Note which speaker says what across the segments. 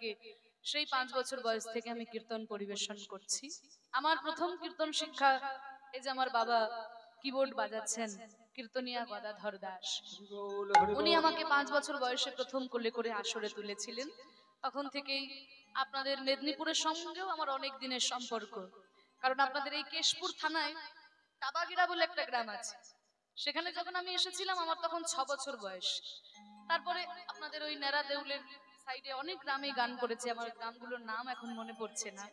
Speaker 1: থেকে সেই 5 বছর বয়স থেকে আমি কীর্তন পরিবেশন করছি। আমার প্রথম কীর্তন শিক্ষা এই যে আমার বাবা কিবোর্ড বাজাচ্ছেন, কীর্তনিয়া গদাধর দাস, উনি আমাকে 5 বছর বয়সে প্রথম কোলে করে আসরে তুলেছিলেন। তখন থেকেই আপনাদের মেদিনীপুরের সঙ্গেও আমার অনেক দিনের সম্পর্ক। কারণ আপনাদের এই কেশপুর থানায় টাবাগিরা বলে একটা গ্রাম আছে, সেখানে যখন আমি এসেছিলাম আমার তখন 6 বছর বয়স। তারপরে আপনাদের ওই নেড়া দেউলের সাইডে অনেক গ্রামে গান করেছি, আমার গ্রামগুলোর নাম এখন মনে পড়ছে না।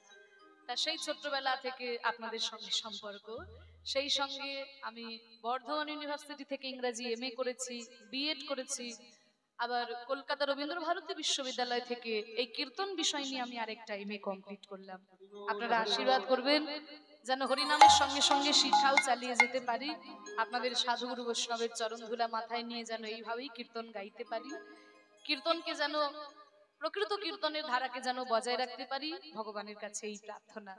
Speaker 1: তা সেই ছোট্টবেলা থেকে আপনাদের সঙ্গে সম্পর্ক। সেই সঙ্গে আমি বর্ধমান ইউনিভার্সিটি থেকে ইংরেজি এমএ করেছি, বিএড করেছি, আবার কলকাতা রবীন্দ্রভারতী বিশ্ববিদ্যালয় থেকে এই কীর্তন বিষয় নিয়ে আমি আরেকটা এমএ কমপ্লিট করলাম। আপনারা আশীর্বাদ করবেন যেন হরিনামের সঙ্গে সঙ্গে শিক্ষাও চালিয়ে যেতে পারি, আপনাদের সাধুগুরু বৈষ্ণবের চরণধুলা মাথায় নিয়ে যেন এইভাবেই কীর্তন গাইতে পারি, কীর্তনকে যেন প্রকৃত কীর্তনের ধারাকে যেন বজায় রাখতে পারি, ভগবানের কাছে এই প্রার্থনা।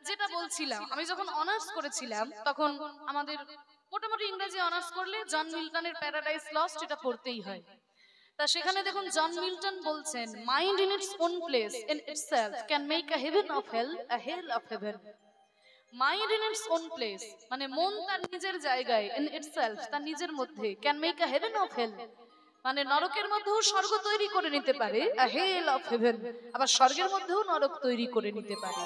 Speaker 1: যেটা বলছিলাম, আমি যখন অনার্স করেছিলাম তখন আমাদের মোটামুটি ইংরেজি অনার্স করলে জন মিল্টনের প্যারাডাইস লস্ট এটা পড়তেই হয়। তা সেখানে দেখুন জন মিল্টন বলছেন, mind in its own place in itself can make a heaven of hell a hell of heaven. Mind in its own place মানে মন তার নিজের জায়গায়, ইন ইটসেলফ তার নিজের মধ্যে, can make a heaven of hell মানে নরকের মধ্যেও স্বর্গ তৈরি করে নিতে পারে, আ হেল অফ হেভেন আবার স্বর্গের মধ্যেও নরক তৈরি করে নিতে পারে।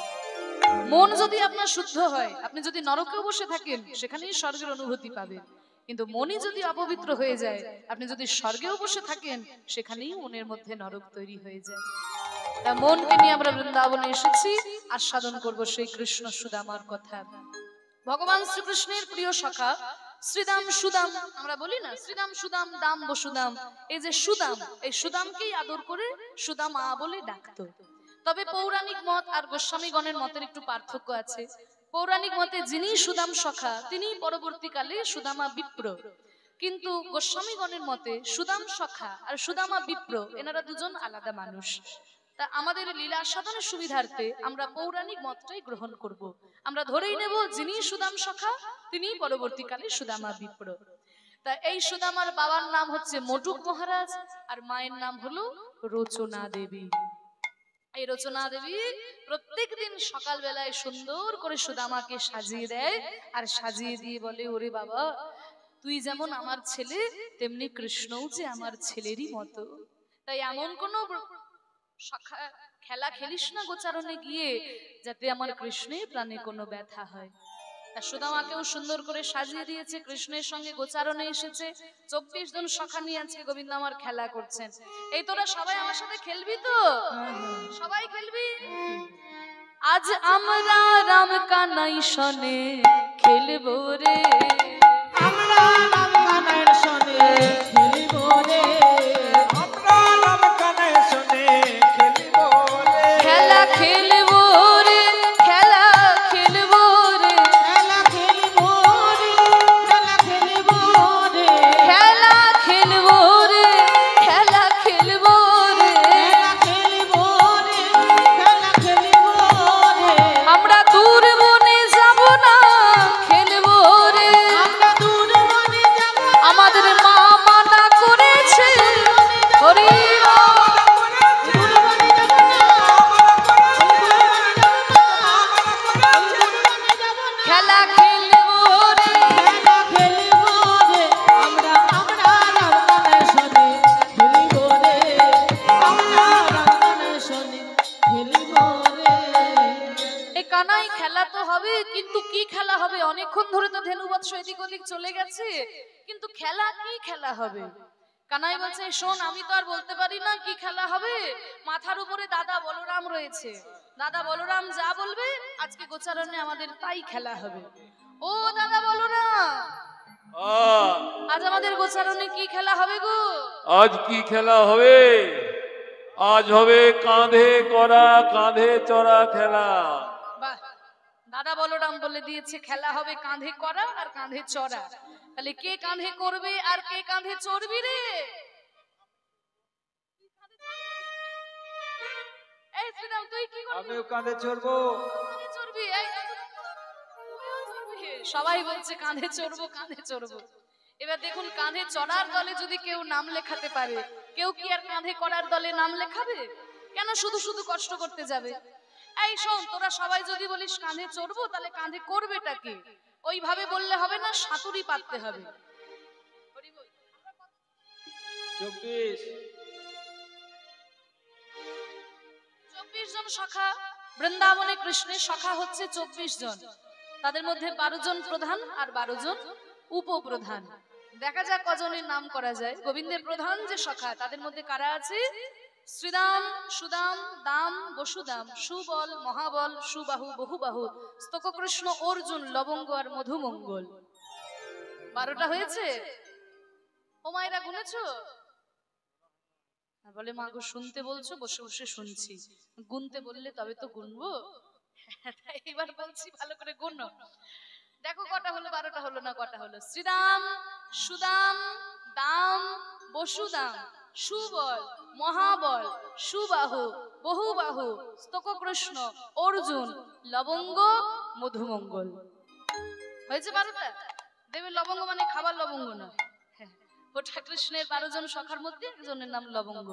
Speaker 1: মন যদি আপনার শুদ্ধ হয়, আপনি যদি নরকেও বসে থাকেন সেখানেই স্বর্গের অনুভূতি পাবেন, কিন্তু মনই যদি অপবিত্র হয়ে যায়, আপনি যদি স্বর্গেও বসে থাকেন সেখানেই মনের মধ্যে নরক তৈরি হয়ে যায়। তা মনকে নিয়ে আমরা বৃন্দাবনে এসেছি, আস্বাদন করব সেই কৃষ্ণ সুদামার কথা। ভগবান শ্রীকৃষ্ণের প্রিয় সখা শ্রীদাম সুদাম, আমরা বলি না শ্রীদাম সুদাম দাম বসুদাম, এই যে সুদাম, এই সুদামকেই আদর করে সুদামা বলে ডাকতো। তবে পৌরাণিক মত আর গোস্বামীগণের মতের একটু পার্থক্য আছে। পৌরাণিক মতে যিনি সুদাম সখা তিনি পরবর্তীকালে সুদামা বিপ্র, কিন্তু গোস্বামীগণের মতে সুদাম সখা আর সুদামা বিপ্র এনারা দুজন আলাদা মানুষ। তা আমাদের লীলা সাধনের সুবিধার্থে আমরা পৌরাণিক মতটাই গ্রহণ করব। আমরা ধরেই নেব যিনি সুদাম সখা তিনি পরবর্তীকালে সুদামা বিপ্র। তা এই সুদামার বাবার নাম হচ্ছে মটুক মহারাজ আর মায়ের নাম হলো রচনা দেবী। এই রচনা দেবী প্রত্যেক দিন সকাল বেলায় সুন্দর করে সুদামাকে সাজিয়ে দেয় আর সাজিয়ে দিয়ে বলে, ওরে বাবা তুই যেমন আমার ছেলে তেমনি কৃষ্ণও যে আমার ছেলেরই মতো, তাই এমন কোনো খেলা খেলিস না গোচারণে গিয়ে যাতে আমার কৃষ্ণের প্রাণে কোনো ব্যথা হয়। সুদামাকেও সুন্দর করে সাজিয়ে দিয়েছে, কৃষ্ণের সঙ্গে গোচারণে এসেছে, 24 জন সখা নিয়ে আজকে গোবিন্দ আমার খেলা করছেন। এই তোরা সবাই আমার সাথে খেলবি তো? সবাই খেলবি? আজ আমরা রাম কানাই সনে খেলবো রে,
Speaker 2: আমরা রাম কানাই সনে খেলবো রে, আমরা রাম কানাই সনে খেলবো রে,
Speaker 1: খেলা খেলবো রে, খেলা খেলবো রে,
Speaker 2: খেলা খেলবো রে, খেলা খেলবো রে,
Speaker 1: খেলা খেলবো রে, খেলা খেলবো রে,
Speaker 2: খেলা খেলবো রে, খেলা খেলবো রে,
Speaker 1: আমরা দূর বনে যাব না খেলবো রে,
Speaker 2: আমরা দূর বনে যাব,
Speaker 1: আমাদের মা মানা করেছে, হরি খেলা খেলবো রে,
Speaker 2: খেলা খেলবো রে, আমরা আমরা রাম কানাই সনে খেলবো রে, আমরা রাম কানাই সনে খেলবো রে।
Speaker 1: এই কানাই খেলা তো হবে, কিন্তু কি খেলা হবে? অনেকক্ষণ ধরে তো ধেনুবৎস এদিক ওদিক চলে গেছে, কিন্তু খেলা কি খেলা হবে? কানাই বলছে, শোন আমি তো আর বলতে পারি না কি খেলা হবে, মাথার উপরে দাদা বলরাম রয়েছে, দাদা বলরাম যা বলবে আজকে গোচারণে আমাদের তাই খেলা হবে। ও দাদা বলরাম, আজ আমাদের গোচারণে কি খেলা হবে গো?
Speaker 3: আজ কি খেলা হবে? আজ হবে কাঁধে করা কাঁধে চড়া খেলা।
Speaker 1: বাহ, দাদা বলরাম বলে দিয়েছে খেলা হবে কাঁধে করা আর কাঁধে চড়া। তাহলে কে কাঁধে করবে আর কে কাঁধে চড়বি রে? এই শ্রীরাম তুই কি করবি?
Speaker 2: আমিও কাঁধে চড়বো।
Speaker 1: কাঁধে চড়বি? এই সবাই বলছে কাঁধে চড়বো কাঁধে চড়বো। এবার দেখুন কাঁধে চড়ার দলে যদি কেউ নাম লেখাতে পারে, কেউ কি আর কাঁধে করার দলে নাম লেখাবে? কেন শুধু শুধু কষ্ট করতে যাবে? এই শোন, তোরা সবাই যদি বলিস কাঁধে চড়বো, তাহলে কাঁধে করবেটা কি? ওইভাবে বললে হবে না, সাঁতুরি পাততে হবে। 24 জন সখা বৃন্দাবনে, কৃষ্ণের সখা হচ্ছে 24 জন। তাদের মধ্যে 12 জন প্রধান আর 12 জন উপপ্রধান। দেখা যাক কজনের নাম করা যায়। গোবিন্দের প্রধান যে সখা, তাদের মধ্যে কারা আছে? শ্রীদাম, সুদাম, দাম, বসুদাম, সুবল, মহাবল, সুবাহু, বহুবাহু, স্তককৃষ্ণ, অর্জুন, লবঙ্গ আর মধুমঙ্গল। 12টা হয়েছে? ও মায়েরা গুনেছো? বলে মা গো, শুনতে বলছো, বসে বসে শুনছি, গুনতে বললে তবে তো গুনবো। এবার বলছি ভালো করে গুনো। দেখো কটা হলো? 12টা হলো না? কটা হলো? শ্রীদাম, সুদাম, দাম, বসুদাম, সুবল, মহাবল, সুবাহু, বহুবাহু, স্তককৃষ্ণ, অর্জুন, লবঙ্গ, মধুমঙ্গল। হয়েছে 12টা? দেবে লবঙ্গ মানে খাবার লবঙ্গ নয়। ওটা কৃষ্ণের 12 জন সখার মধ্যে একজনের নাম লবঙ্গ।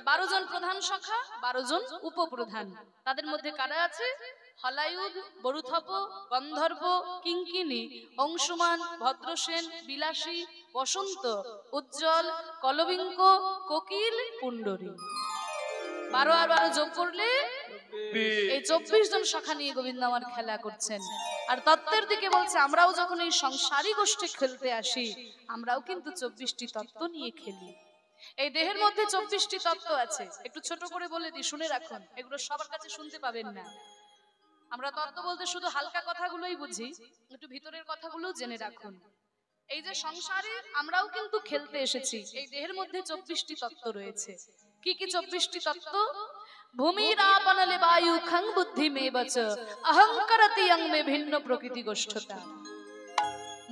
Speaker 1: 12 জন প্রধান সখা, 12 জন উপপ্রধান। তাদের মধ্যে কারা আছে? হলায়ুধ, বরুথপ, গন্ধর্ব, কিঙ্কিনী, অংশুমান, ভদ্রসেন, বিলাসী, বসন্ত, উজ্জ্বল, কলবিঙ্ক, কোকিল, পুণ্ডরী। 12 আর 12 যোগ করলে এই 24 জন সখা নিয়ে গোবিন্দ আমার খেলা করছেন। আর তত্ত্বের দিকে বলছে, আমরাও যখন এই সংসারী গোষ্ঠী খেলতে আসি, আমরাও কিন্তু 24টি তত্ত্ব নিয়ে খেলি। এই দেহের মধ্যে 24টি তত্ত্ব আছে। একটু ছোট করে বলে দিই, শুনে রাখুন, এগুলো সবার কাছে শুনতে পাবেন না। আমরা তত্ত্ব বলতে শুধু হালকা কথাগুলোই বুঝি, একটু ভিতরের কথাগুলো জেনে রাখুন। এই যে সংসারে আমরাও কিন্তু খেলতে এসেছি, এই দেহের মধ্যে 24টি তত্ত্ব রয়েছে। কি কি 24টি তত্ত্ব? ভূমিরাপনলে বায়ু খং বুদ্ধি মে বচ অহংকারতি অং মে ভিন্ন প্রকৃতি গোষ্ঠতা।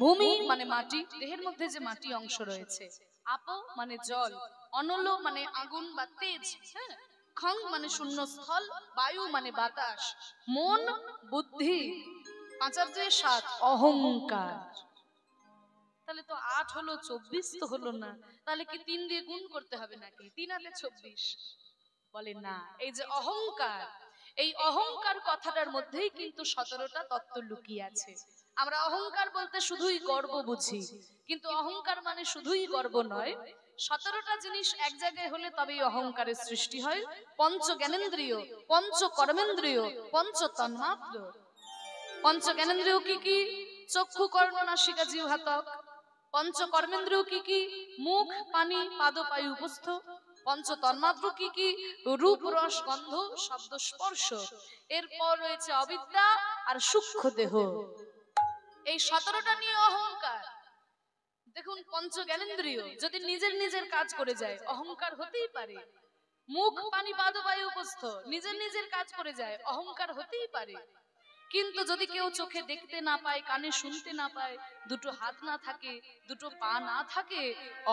Speaker 1: ভূমি মানে মাটি, দেহের মধ্যে যে মাটি অংশ রয়েছে। আপ মানে জল, অনল মানে আগুন বা তেজ, হ্যাঁ, খং মানে শূন্যস্থল, বায়ু মানে বাতাস, মন, বুদ্ধি, 5 আর 2 7, অহংকার। তাহলে তো 8 হলো, 24 তো হলো না। তাহলে কি 3 দিয়ে গুণ করতে হবে নাকি? 3 আর 24? বলে না। এই যে অহংকার, এই অহংকার কথাটার মধ্যেই কিন্তু 17টা তত্ত্ব লুকিয়ে আছে। আমরা অহংকার বলতে শুধুই গর্ব বুঝি, কিন্তু অহংকার মানে শুধুই গর্ব নয়। 17টা জিনিস এক জায়গায় হলে তবেই অহংকারের সৃষ্টি হয়। পঞ্চ জ্ঞানেন্দ্রিয়, পঞ্চ কর্মেন্দ্রিয়, পঞ্চ তন্মাত্র। পঞ্চ জ্ঞানেন্দ্রিয় কি কি? চক্ষু, কর্ণ, নাসিকা, জিহ্বা, ত্বক। পঞ্চ কর্মেন্দ্রিয় কি কি? মুখ, পানি, পাদ, পায়ু, উপস্থ। পঞ্চ তন্মাত্র কি কি? রূপ, রস, গন্ধ, শব্দ, স্পর্শ। এরপর রয়েছে অবিদ্যা আর সূক্ষ্ম দেহ। এই 17টা নিয়ে অহংকার। দেখুন, পঞ্চ জ্ঞানেন্দ্রিয় যদি নিজের নিজের কাজ করে যায়, অহংকার হতেই পারে। মুখ, পানি, পাদ, পায়ু, উপস্থ নিজের নিজের কাজ করে যায়, অহংকার হতেই পারে। কিন্তু যদি কেউ চোখে দেখতে না পায়, কানে শুনতে না পায়, দুটো হাত না থাকে, দুটো পা না থাকে,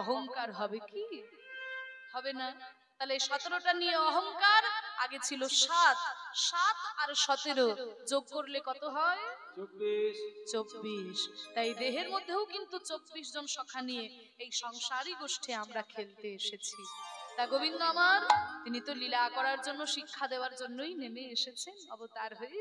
Speaker 1: অহংকার হবে কি? হবে না। তাহলে 17টা নিয়ে অহংকার। আগে ছিল 7, 7 আর 17 যোগ করলে কত হয়? 24। তাই দেহের মধ্যেও কিন্তু 24 জন সখা নিয়ে এই সংসারী গোষ্ঠী আমরা খেলতে এসেছি। তা গোবিন্দ আমার, তিনি তো লীলা করার জন্য, শিক্ষা দেওয়ার জন্যই নেমে এসেছেন অবতার হয়ে।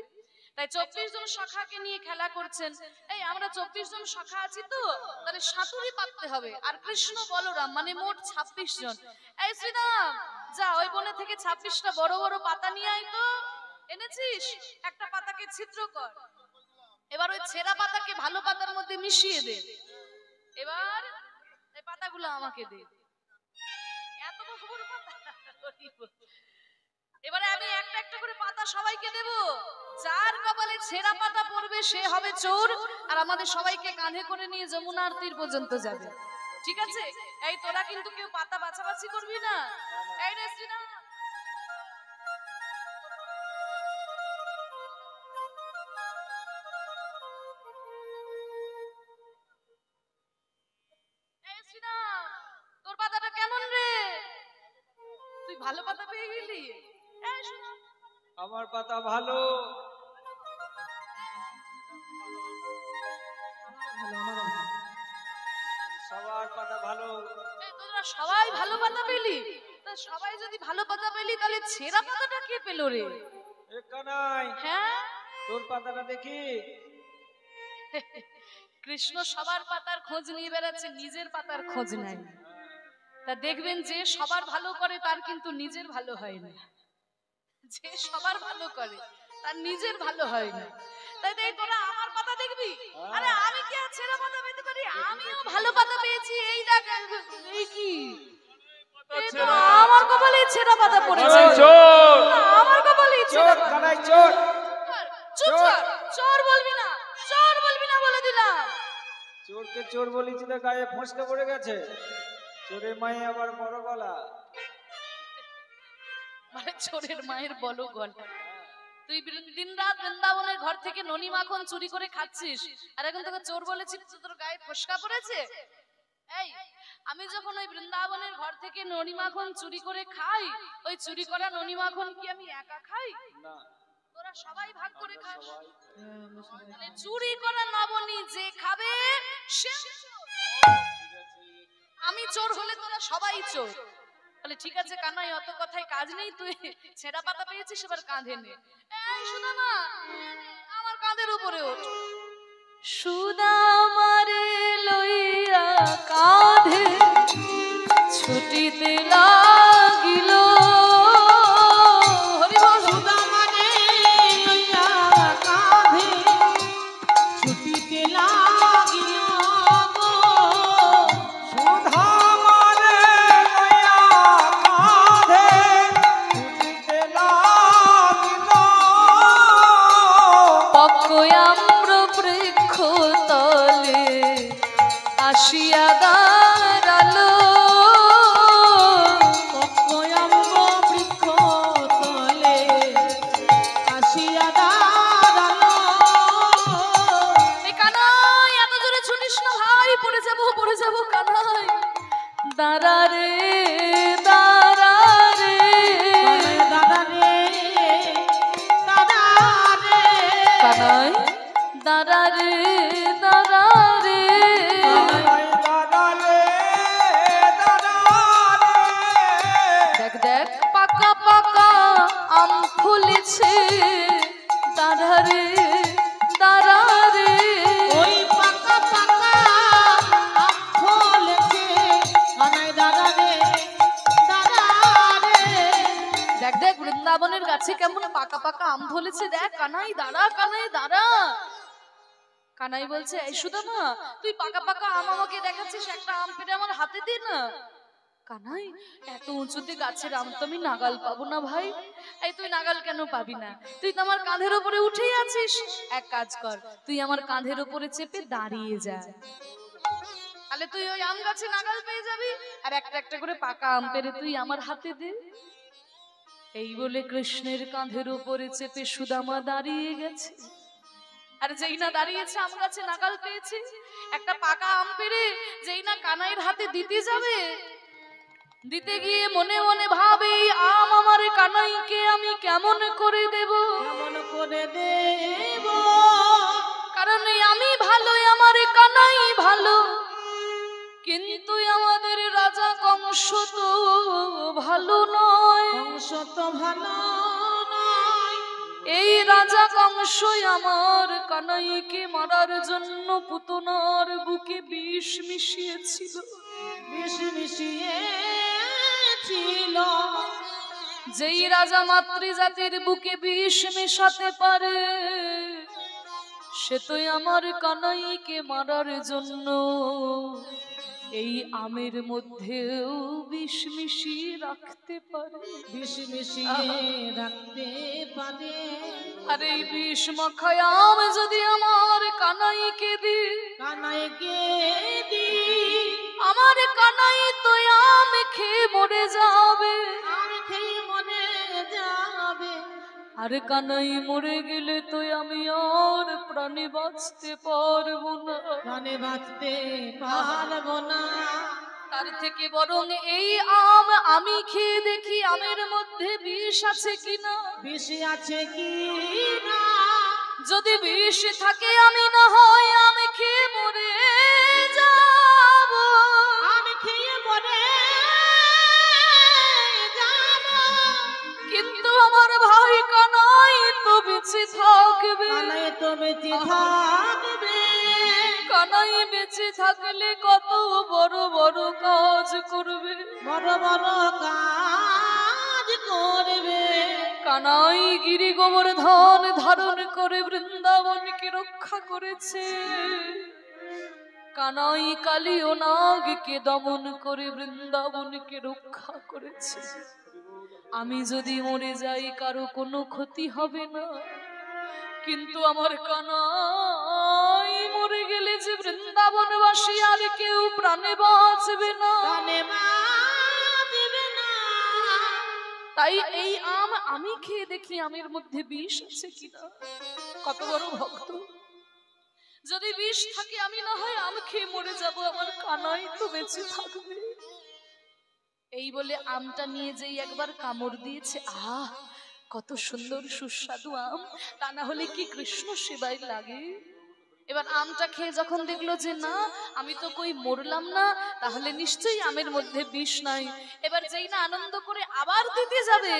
Speaker 1: তাই 24 জন সখাকে নিয়ে খেলা করছেন। এই আমরা 24 জন সখা আছি তো, তাহলে সাঁতুরি পাততে হবে। আর কৃষ্ণ বলরাম মানে মোট 26 জন। এই শ্রীরাম, যা ওই বনে থেকে 26টা বড় বড় পাতা নিয়ে আয় তো। এনেছিস? একটা পাতাকে ছিদ্র কর। এবার ওই ছেঁড়া পাতাকে ভালো পাতার মধ্যে মিশিয়ে দে। এবার এই পাতাগুলো আমাকে দে। এত বড় বড় পাতা। এবারে আমি একটা একটা করে পাতা সবাইকে দেব। যার কপালে ছেঁড়া পাতা পড়বে সে হবে চোর, আর আমাদের সবাইকে কাঁধে করে নিয়ে যমুনার তীর পর্যন্ত যাবে। ঠিক আছে? এই তোরা কিন্তু কেউ পাতা বাছাবাছি করবি না। এই রে শ্রীরাম, এই শ্রীরাম, তোর পাতাটা কেমন রে? তুই ভালো পাতা পেয়ে গেলি? এই শ্রীরাম,
Speaker 4: আমার পাতা ভালো।
Speaker 2: ভালো, আমারও ভালো।
Speaker 4: সবার পাতা ভালো।
Speaker 1: এই তোরা সবাই ভালো পাতা পেলি? তা তা সবাই যদি ভালো পাতা পেলি তাহলে ছেঁড়া পাতাটা কে পেল রে?
Speaker 4: এ কানাই,
Speaker 1: হ্যাঁ,
Speaker 4: তোর পাতাটা দেখি।
Speaker 1: কৃষ্ণ সবার পাতার খোঁজ নিয়ে বেড়াচ্ছে, নিজের পাতার খোঁজ নাই। তা দেখবেন যে সবার ভালো করে তার কিন্তু নিজের ভালো হয় না, যে সবার ভালো করে তার নিজের ভালো হয় না। তাই তাই তোরা আমার পাতা দেখবি, আরে আমি কি আর ছেঁড়া পাতা পেতে পারি? আমিও ভালো পাতা পেয়েছি। এই দেখ, এই কি এই তো আমার কপালে ছেঁড়া পাতা পড়েছে।
Speaker 3: চোর
Speaker 1: আমার কপালে ছেঁড়া
Speaker 4: চোর
Speaker 1: পাতা।
Speaker 4: কানাই, চোর।
Speaker 1: চুপ কর, চোর বলবি না, চোর বলবি না বলে দিলাম।
Speaker 4: চোরকে চোর বলেছি তো গায়ে ফসকে পড়ে গেছে। চোরের মায়ে আবার বড় গলা।
Speaker 1: মানে চোরের মায়ের বলো গলা। তুই দিন রাত বৃন্দাবনের ঘর থেকে ননি মাখন চুরি করে খাচ্ছিস, আর এখন তোকে চোর বলেছিস, তোর গায়ে ফসকা পড়েছে? এই, আমি যখন ওই বৃন্দাবনের ঘর থেকে ননি মাখন চুরি করে খাই, ওই চুরি করা ননি মাখন কি আমি একা খাই?
Speaker 4: না,
Speaker 1: তোরা সবাই ভাগ করে খাস। মানে চুরি করা নবনী যে খাবে সে চোর। আমি চোর হলে তোরা সবাই চোর। বলে ঠিক আছে কানাই, অত কথায় কাজ নেই, তুই ছেঁড়া পাতা পেয়েছিস, এবার কাঁধে নে। এই সুদামা, আমার কাঁধের উপরে ওঠ। সুদামারে লইয়া কাঁধে ছুটিতে লাগিল। হরি বল।
Speaker 2: সুদামারে লইয়া কাঁধে ছুটিতে লাগিল গো।
Speaker 4: সুধা মারে লইয়া কাঁধে ছুটিতে লাগিল।
Speaker 1: পক্কয়াম্র বৃক্ষ তলে আসিয়া দাঁড়ালো।
Speaker 2: পক্কয়াম্ব বৃক্ষ তলে আসিয়া দাঁড়ালো।
Speaker 1: এই কানাই, এত জোরে ছুটিস না ভাই, পড়ে যাবো কানাই। দাঁড়া রে, দাঁড়া রে,
Speaker 2: দাদা রে, দাদা রে,
Speaker 1: কানাই দাঁড়া রে, দাঁড়া রে।
Speaker 4: কানাই দাদা রে, দাদা রে।
Speaker 1: দেখ দেখ, পাকা পাকা আম ফুলেছে, দাঁড়া রে, দাঁড়া রে।
Speaker 2: ওই পাকা পাকা আম ফলেছে, কানাই দাদা রে, দাদা রে।
Speaker 1: দেখ দেখ, বৃন্দাবনের গাছে কেমন পাকা পাকা আম ধরেছে, দেখ। কানাই দাঁড়া, কানাই দাঁড়া। কানাই বলছে, এই সুদামা, তুই পাকা পাকা আম আমাকে দেখাচ্ছিস, একটা আম পেড়ে আমার হাতে দে না। কানাই, এত উঁচুতে গাছের আম তো আমি নাগাল পাবো না ভাই। এই তুই নাগাল কেন পাবি না? তুই তো আমার কাঁধের উপরে উঠেই আছিস। এক কাজ কর, তুই আমার কাঁধের উপরে চেপে দাঁড়িয়ে যা, তাহলে তুই ওই আম গাছে নাগাল পেয়ে যাবি, আর একটা একটা করে পাকা আম পেড়ে তুই আমার হাতে দে। এই বলে কৃষ্ণের কাঁধের উপরে চেপে সুদামা দাঁড়িয়ে গেছে। আর যেই না দাঁড়িয়েছে, আম গাছে নাগাল পেয়েছে, একটা পাকা আম পেড়ে যেই না কানাইয়ের হাতে দিতে যাবে, দিতে গিয়ে মনে মনে ভাবে, এই আম আমার কানাইকে আমি কেমন করে দেব?
Speaker 2: কেমন করে দেব?
Speaker 1: কারণ আমি ভালো, আমার কানাই ভালো, কিন্তু আমাদের রাজা কংস তো ভালো নয়।
Speaker 2: কংস তো ভালো নয়।
Speaker 1: এই রাজা কংসই আমার কানাইকে মারার জন্য পুতনার বুকে বিষ মিশিয়েছিল।
Speaker 2: বিষ মিশিয়েছিল।
Speaker 1: যেই রাজা মাতৃজাতির বুকে বিষ মেশাতে পারে, সে তো আমার কানাইকে মারার জন্য এই আমের মধ্যেও বিষ মিশিয়ে রাখতে পারে।
Speaker 2: বিষ মিশিয়ে রাখতে পারে।
Speaker 1: আর এই বিষ মাখায় আম যদি আমার কানাইকে দি,
Speaker 2: কানাইকে দি,
Speaker 1: আমার কানাই তো আম খেয়ে মরে যাবে।
Speaker 2: আর খেয়ে মরে যাবে।
Speaker 1: আর কানাই মরে গেলে তো আমি আর প্রাণে বাঁচতে পারবো না।
Speaker 2: প্রাণে বাঁচতে পারবো না।
Speaker 1: তার থেকে বরং এই আম আমি খেয়ে দেখি আমের মধ্যে বিষ আছে কিনা।
Speaker 2: বিষ আছে কি না?
Speaker 1: যদি বিষ থাকে আমি না হয় আম খেয়ে মরে যাব।
Speaker 2: আমি খেয়ে মরে
Speaker 1: বেঁচে থাকবে,
Speaker 2: কানাই তো বেঁচে থাকবে,
Speaker 1: কানাই বেঁচে থাকলে কত বড় বড় কাজ করবে,
Speaker 2: বড় বড় কাজ করবে।
Speaker 1: কানাই গিরি গোবর্ধন ধারণ করে বৃন্দাবনকে রক্ষা করেছে, কানাই কালী ও নাগকে দমন করে বৃন্দাবনকে রক্ষা করেছে। আমি যদি মরে যাই কারো কোনো ক্ষতি হবে না, কিন্তু আমার কানাই মরে গেলে যে বৃন্দাবনবাসী আর কেউ প্রাণে বাঁচবে না। তাই এই আম আমি খেয়ে দেখি আমের মধ্যে বিষ আছে কিনা। কত বড় ভক্ত, যদি বিষ থাকে আমি না হয় আম খেয়ে মরে যাব, আমার কানাই তো বেঁচে থাকবে। এই বলে আমটা নিয়ে যেই একবার কামড় দিয়েছে, আহ কত সুন্দর সুস্বাদু আম, তা না হলে কি কৃষ্ণ সেবায় লাগে। এবার আমটা খেয়ে যখন দেখলো যে না আমি তো কই মরলাম না, তাহলে নিশ্চয়ই আমের মধ্যে বিষ নাই। এবার যেই না আনন্দ করে আবার দিতে যাবে,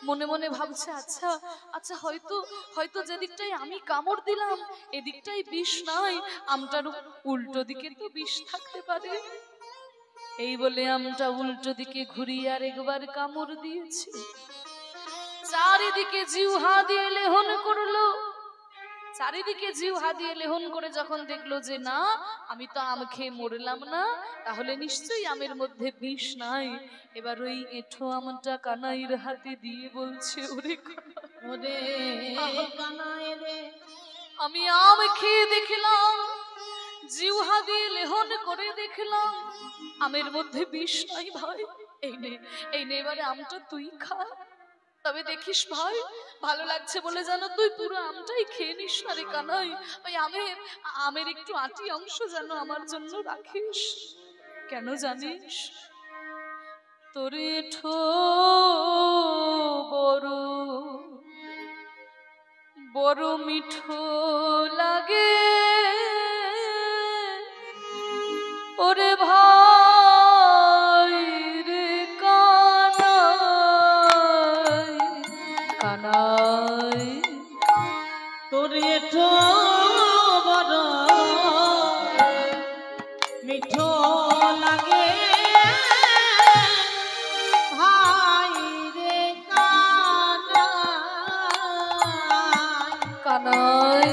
Speaker 1: মনে মনে ভাবছে আচ্ছা আচ্ছা হয়তো হয়তো যেদিকটাই আমি কামড় দিলাম এদিকটাই বিষ নাই, আমটার উল্টো দিকে তো বিষ থাকতে পারে। এই বলে আমটা উল্টো দিকে ঘুরিয়ে আর একবার কামড় দিয়েছে। চারিদিকে জিহ্বা দিয়ে লেহন করলো, চারিদিকে জিহ্বা দিয়ে লেহন করে যখন দেখলো যে না আমি তো আম খেয়ে মরলাম না, তাহলে নিশ্চয়ই আমের মধ্যে বিষ নাই। এবার ওই এঁঠো আমটা কানাইয়ের হাতে দিয়ে বলছে, ওরে
Speaker 2: কানাই রে,
Speaker 1: আমি আম খেয়ে দেখলাম, জিহ্বা দিয়ে লেহন করে দেখলাম আমের মধ্যে বিষ নাই ভাই, এই নে এবারে আমটা তুই খা। তবে দেখিস ভাই ভালো লাগছে বলে জানো তুই পুরো আমটাই খেয়ে নিস না রে কানাই, ওই আমের একটু আটি অংশ যেন আমার জন্য রাখিস। কেন জানিস? তোর এঁঠো বড় বড় মিঠো লাগে ওরে ভাই রে কানাই, কানাই
Speaker 2: তোর এঁঠো বড় মিঠো লাগে ভাই রে
Speaker 1: কানাই,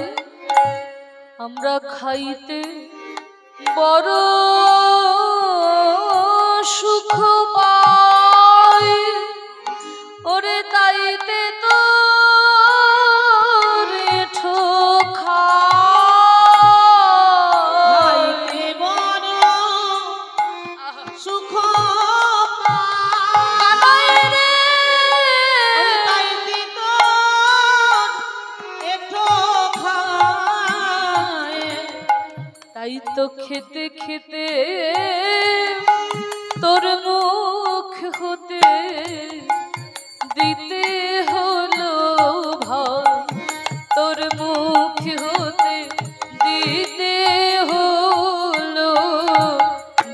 Speaker 1: আমরা খাইতে বড় সুখ পাই, ওরে তাইতে তো এঁঠো
Speaker 2: খাইতে বড় সুখ পাই রে, তাইতে তো এঁঠো খায়।
Speaker 1: তাই তো খেতে খেতে তোর মুখ হতে দিতে হলো ভাই, তোর মুখ হতে দিতে হলো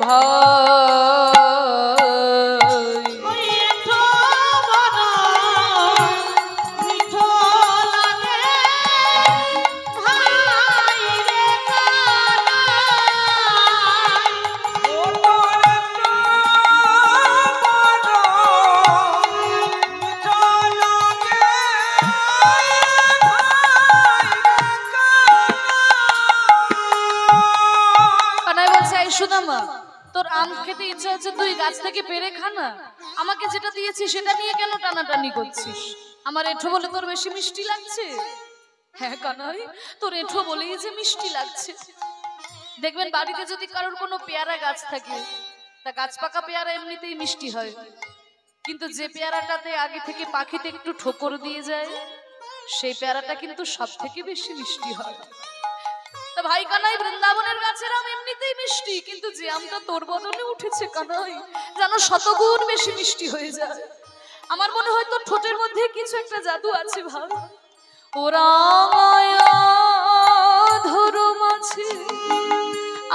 Speaker 1: ভাই।
Speaker 2: ওই এঁঠো বড় মিঠো লাগে ভাই রে
Speaker 1: কানাই বলছে এই সুদামা, তোর আম খেতে ইচ্ছা হচ্ছে তুই গাছ থেকে পেড়ে খা না, আমাকে যেটা দিয়েছিস সেটা নিয়ে কেন টানাটানি করছিস? আমার এঁঠো বলে তোর বেশি মিষ্টি লাগছে? হ্যাঁ কানাই, তোর এঁঠো বলেই যে মিষ্টি লাগছে। দেখবেন বাড়িতে যদি কারোর কোনো পেয়ারা গাছ থাকে, তা গাছ পাকা পেয়ারা এমনিতেই মিষ্টি হয়, কিন্তু যে পেয়ারাটাতে আগে থেকে পাখিতে একটু ঠোকর দিয়ে যায় সেই পেয়ারাটা কিন্তু সব থেকে বেশি মিষ্টি হয়। তা ভাই কানাই, বৃন্দাবনের গাছের আম এমনিতেই মিষ্টি, কিন্তু যে আমটা তোর বদলে উঠেছে কানাই যেন শতগুণ বেশি মিষ্টি হয়ে যায়। আমার মনে হয় তোর ঠোঁটের মধ্যে কিছু একটা জাদু আছে ভাই। ওরা মায়া ধরো মাঝে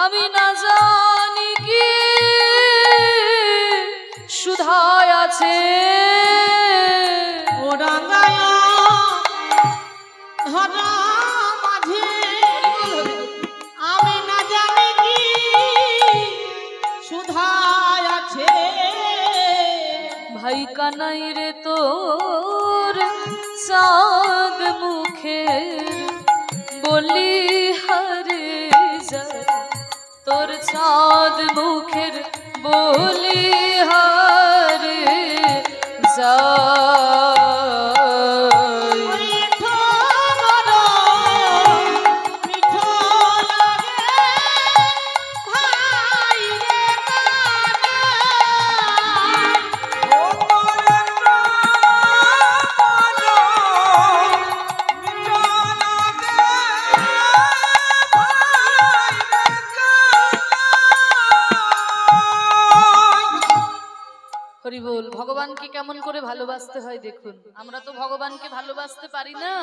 Speaker 1: আমি না জানি কি সুধায় আছে,
Speaker 2: ও রাঙায়া ধরা মাঝে আমি না জানি কি সুধায় আছে।
Speaker 1: ভাই কানাই রে তোর চাঁদ মুখের বলি হারে যায়, তোর চাঁদ মুখের বলি হারে যায়।
Speaker 2: মিঠো নরম, মিঠো লাগে ভাই রে কানাই।
Speaker 1: হরি বল। ভগবানকে কেমন করে ভালোবাসতে হয় দেখুন। আমরা তো ভগবানকে ভালোবাসতে পারি না।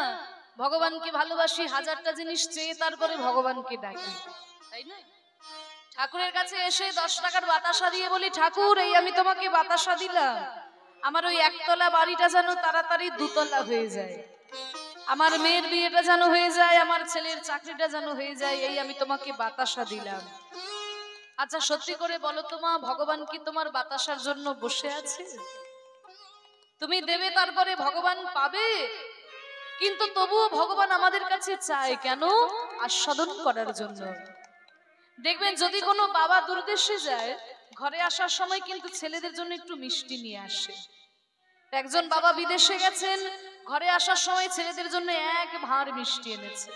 Speaker 1: ভগবানকে ভালোবাসি হাজারটা জিনিস চেয়ে, তারপরে ভগবানকে ডাকি, তাই না? ঠাকুরের কাছে এসে 10 টাকার বাতাসা দিয়ে বলি, ঠাকুর এই আমি তোমাকে বাতাসা দিলাম, আমার ওই একতলা বাড়িটা যেন তাড়াতাড়ি 2 তলা হয়ে যায়, আমার মেয়ের বিয়েটা যেন হয়ে যায়, আমার ছেলের চাকরিটা যেন হয়ে যায়, এই আমি তোমাকে বাতাসা দিলাম। আচ্ছা সত্যি করে বলো তো মা, ভগবান কি তোমার বাতাসার জন্য বসে আছে? তুমি দেবে তারপরে ভগবান পাবে, কিন্তু তবুও ভগবান আমাদের কাছে চায় কেন? আস্বাদন করার জন্য। দেখবেন যদি কোনো বাবা দূরদেশে যায়, ঘরে আসার সময় কিন্তু ছেলেদের জন্য একটু মিষ্টি নিয়ে আসে। একজন বাবা বিদেশে গেছেন, ঘরে আসার সময় ছেলেদের জন্য 1 ভাঁড় মিষ্টি এনেছে।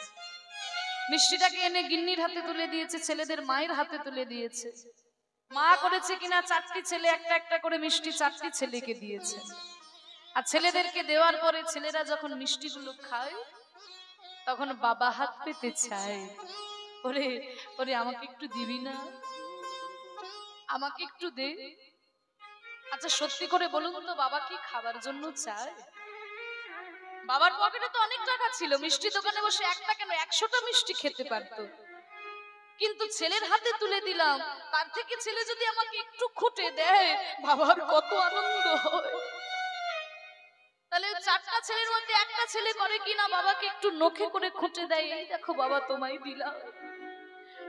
Speaker 1: মিষ্টিটাকে এনে গিন্নির হাতে তুলে দিয়েছে, ছেলেদের মায়ের হাতে তুলে দিয়েছে। মা করেছে কিনা 4টি ছেলে একটা একটা করে মিষ্টি 4টি ছেলেকে দিয়েছে। আর ছেলেদেরকে দেওয়ার পরে ছেলেরা যখন মিষ্টিগুলো খায়, তখন বাবা হাত পেতে চায়, ওরে ওরে আমাকে একটু দিবি না, আমাকে একটু দে। আচ্ছা সত্যি করে বলুন তো, বাবা কি খাবার জন্য চায়? বাবার পকেটে তো অনেক টাকা ছিল, মিষ্টি দোকানে বসে একটা কেন 100টা মিষ্টি খেতে পারতো, কিন্তু ছেলের হাতে তুলে দিলাম, তার থেকে ছেলে যদি আমাকে একটু খুঁটে দেয়, বাবার কত আনন্দ হয়। তাহলে 4টা ছেলের মধ্যে একটা ছেলে করে কিনা বাবাকে একটু নখে করে খুঁটে দেয়, এই দেখো বাবা তোমায় দিলাম।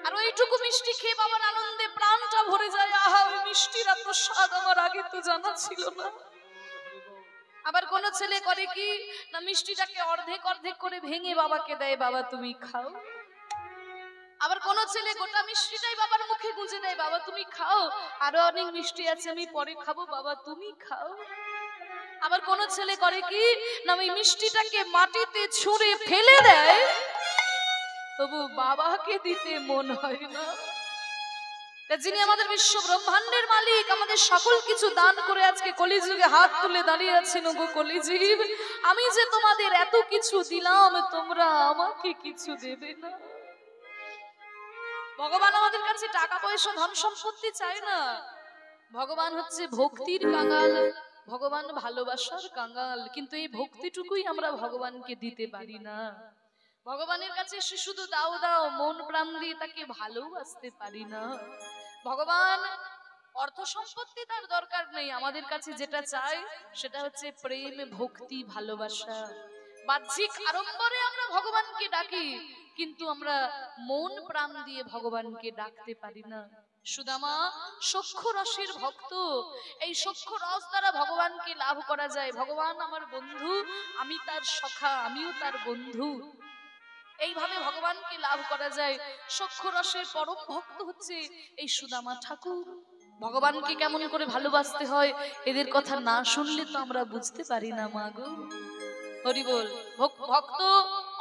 Speaker 1: আর ওইটুকু মিষ্টি খেয়ে বাবার আনন্দে প্রাণটা ভরে যায়, আহা ওই মিষ্টির এত স্বাদ আমার আগে তো জানা ছিল না। আবার কোন ছেলে করে কি না, মিষ্টিটাকে অর্ধেক অর্ধেক করে ভেঙে বাবাকে দেয়, বাবা তুমি খাও। আবার কোন ছেলে গোটা মিষ্টিটাই বাবার মুখে গুঁজে দেয়, বাবা তুমি খাও, আরো অনেক মিষ্টি আছে আমি পরে খাবো, বাবা তুমি খাও। আবার কোন ছেলে করে কি না, ওই মিষ্টিটাকে মাটিতে ছুঁড়ে ফেলে দেয়, তবু বাবাকে দিতে মন হয় না। যিনি আমাদের বিশ্ব ব্রহ্মাণ্ডের মালিক, আমাদের সকল কিছু দান করে আজকে কলিযুগে হাত তুলে দাঁড়িয়ে আছেন, ওগো কলিজীব আমি যে তোমাদের এত কিছু দিলাম, তোমরা আমাকে কিছু দেবে না। ভগবান আমাদের কাছে টাকা পয়সা ধন সম্পত্তি চায় না। ভগবান হচ্ছে ভক্তির কাঙাল, ভগবান ভালোবাসার কাঙাল, কিন্তু এই ভক্তিটুকুই আমরা ভগবানকে দিতে পারি না। ভগবানের কাছে সে শুধু দাও দাও, মন প্রাণ দিয়ে তাকে ভালোবাসতে পারি না। ভগবান অর্থ সম্পত্তি তার দরকার নেই, আমাদের কাছে যেটা চাই সেটা হচ্ছে প্রেম, ভক্তি, ভালোবাসা। বাহ্যিক আড়ম্বরে আমরা ভগবানকে ডাকি, কিন্তু আমরা মন প্রাণ দিয়ে ভগবানকে ডাকতে পারি না। সুদামা সখ্য রসের ভক্ত, এই সখ্য রস দ্বারা ভগবানকে লাভ করা যায়। ভগবান আমার বন্ধু, আমি তার সখা, আমিও তার বন্ধু, এইভাবে ভগবানকে লাভ করা যায়। সখ্য রসের পরম ভক্ত হচ্ছে এই সুদামা ঠাকুর। ভগবানকে কেমন করে ভালোবাসতে হয় এদের কথা না শুনলে তো আমরা বুঝতে পারি না মা গো। হরি বল। ভক্ত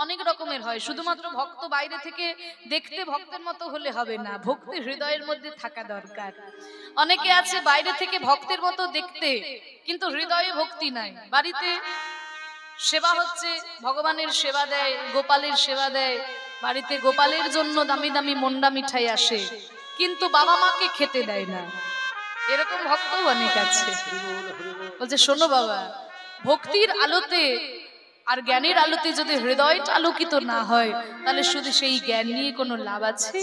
Speaker 1: অনেক রকমের হয়, শুধুমাত্র ভক্ত বাইরে থেকে দেখতে ভক্তের মতো হলে হবে না, ভক্তি হৃদয়ের মধ্যে থাকা দরকার। অনেকে আছে বাইরে থেকে ভক্তের মতো দেখতে, কিন্তু হৃদয়ে ভক্তি নাই। বাড়িতে সেবা হচ্ছে, ভগবানের সেবা দেয়, গোপালের সেবা দেয়, বাড়িতে গোপালের জন্য দামি দামি মন্ডা মিঠাই আসে, কিন্তু বাবা মাকে খেতে দেয় না। এরকম ভক্ত অনেক আছে। বলছে শোনো বাবা, ভক্তির আলোতে আর জ্ঞানের আলোতে যদি হৃদয়টা আলোকিত না হয়, তাহলে শুধু সেই জ্ঞান নিয়ে কোনো লাভ আছে?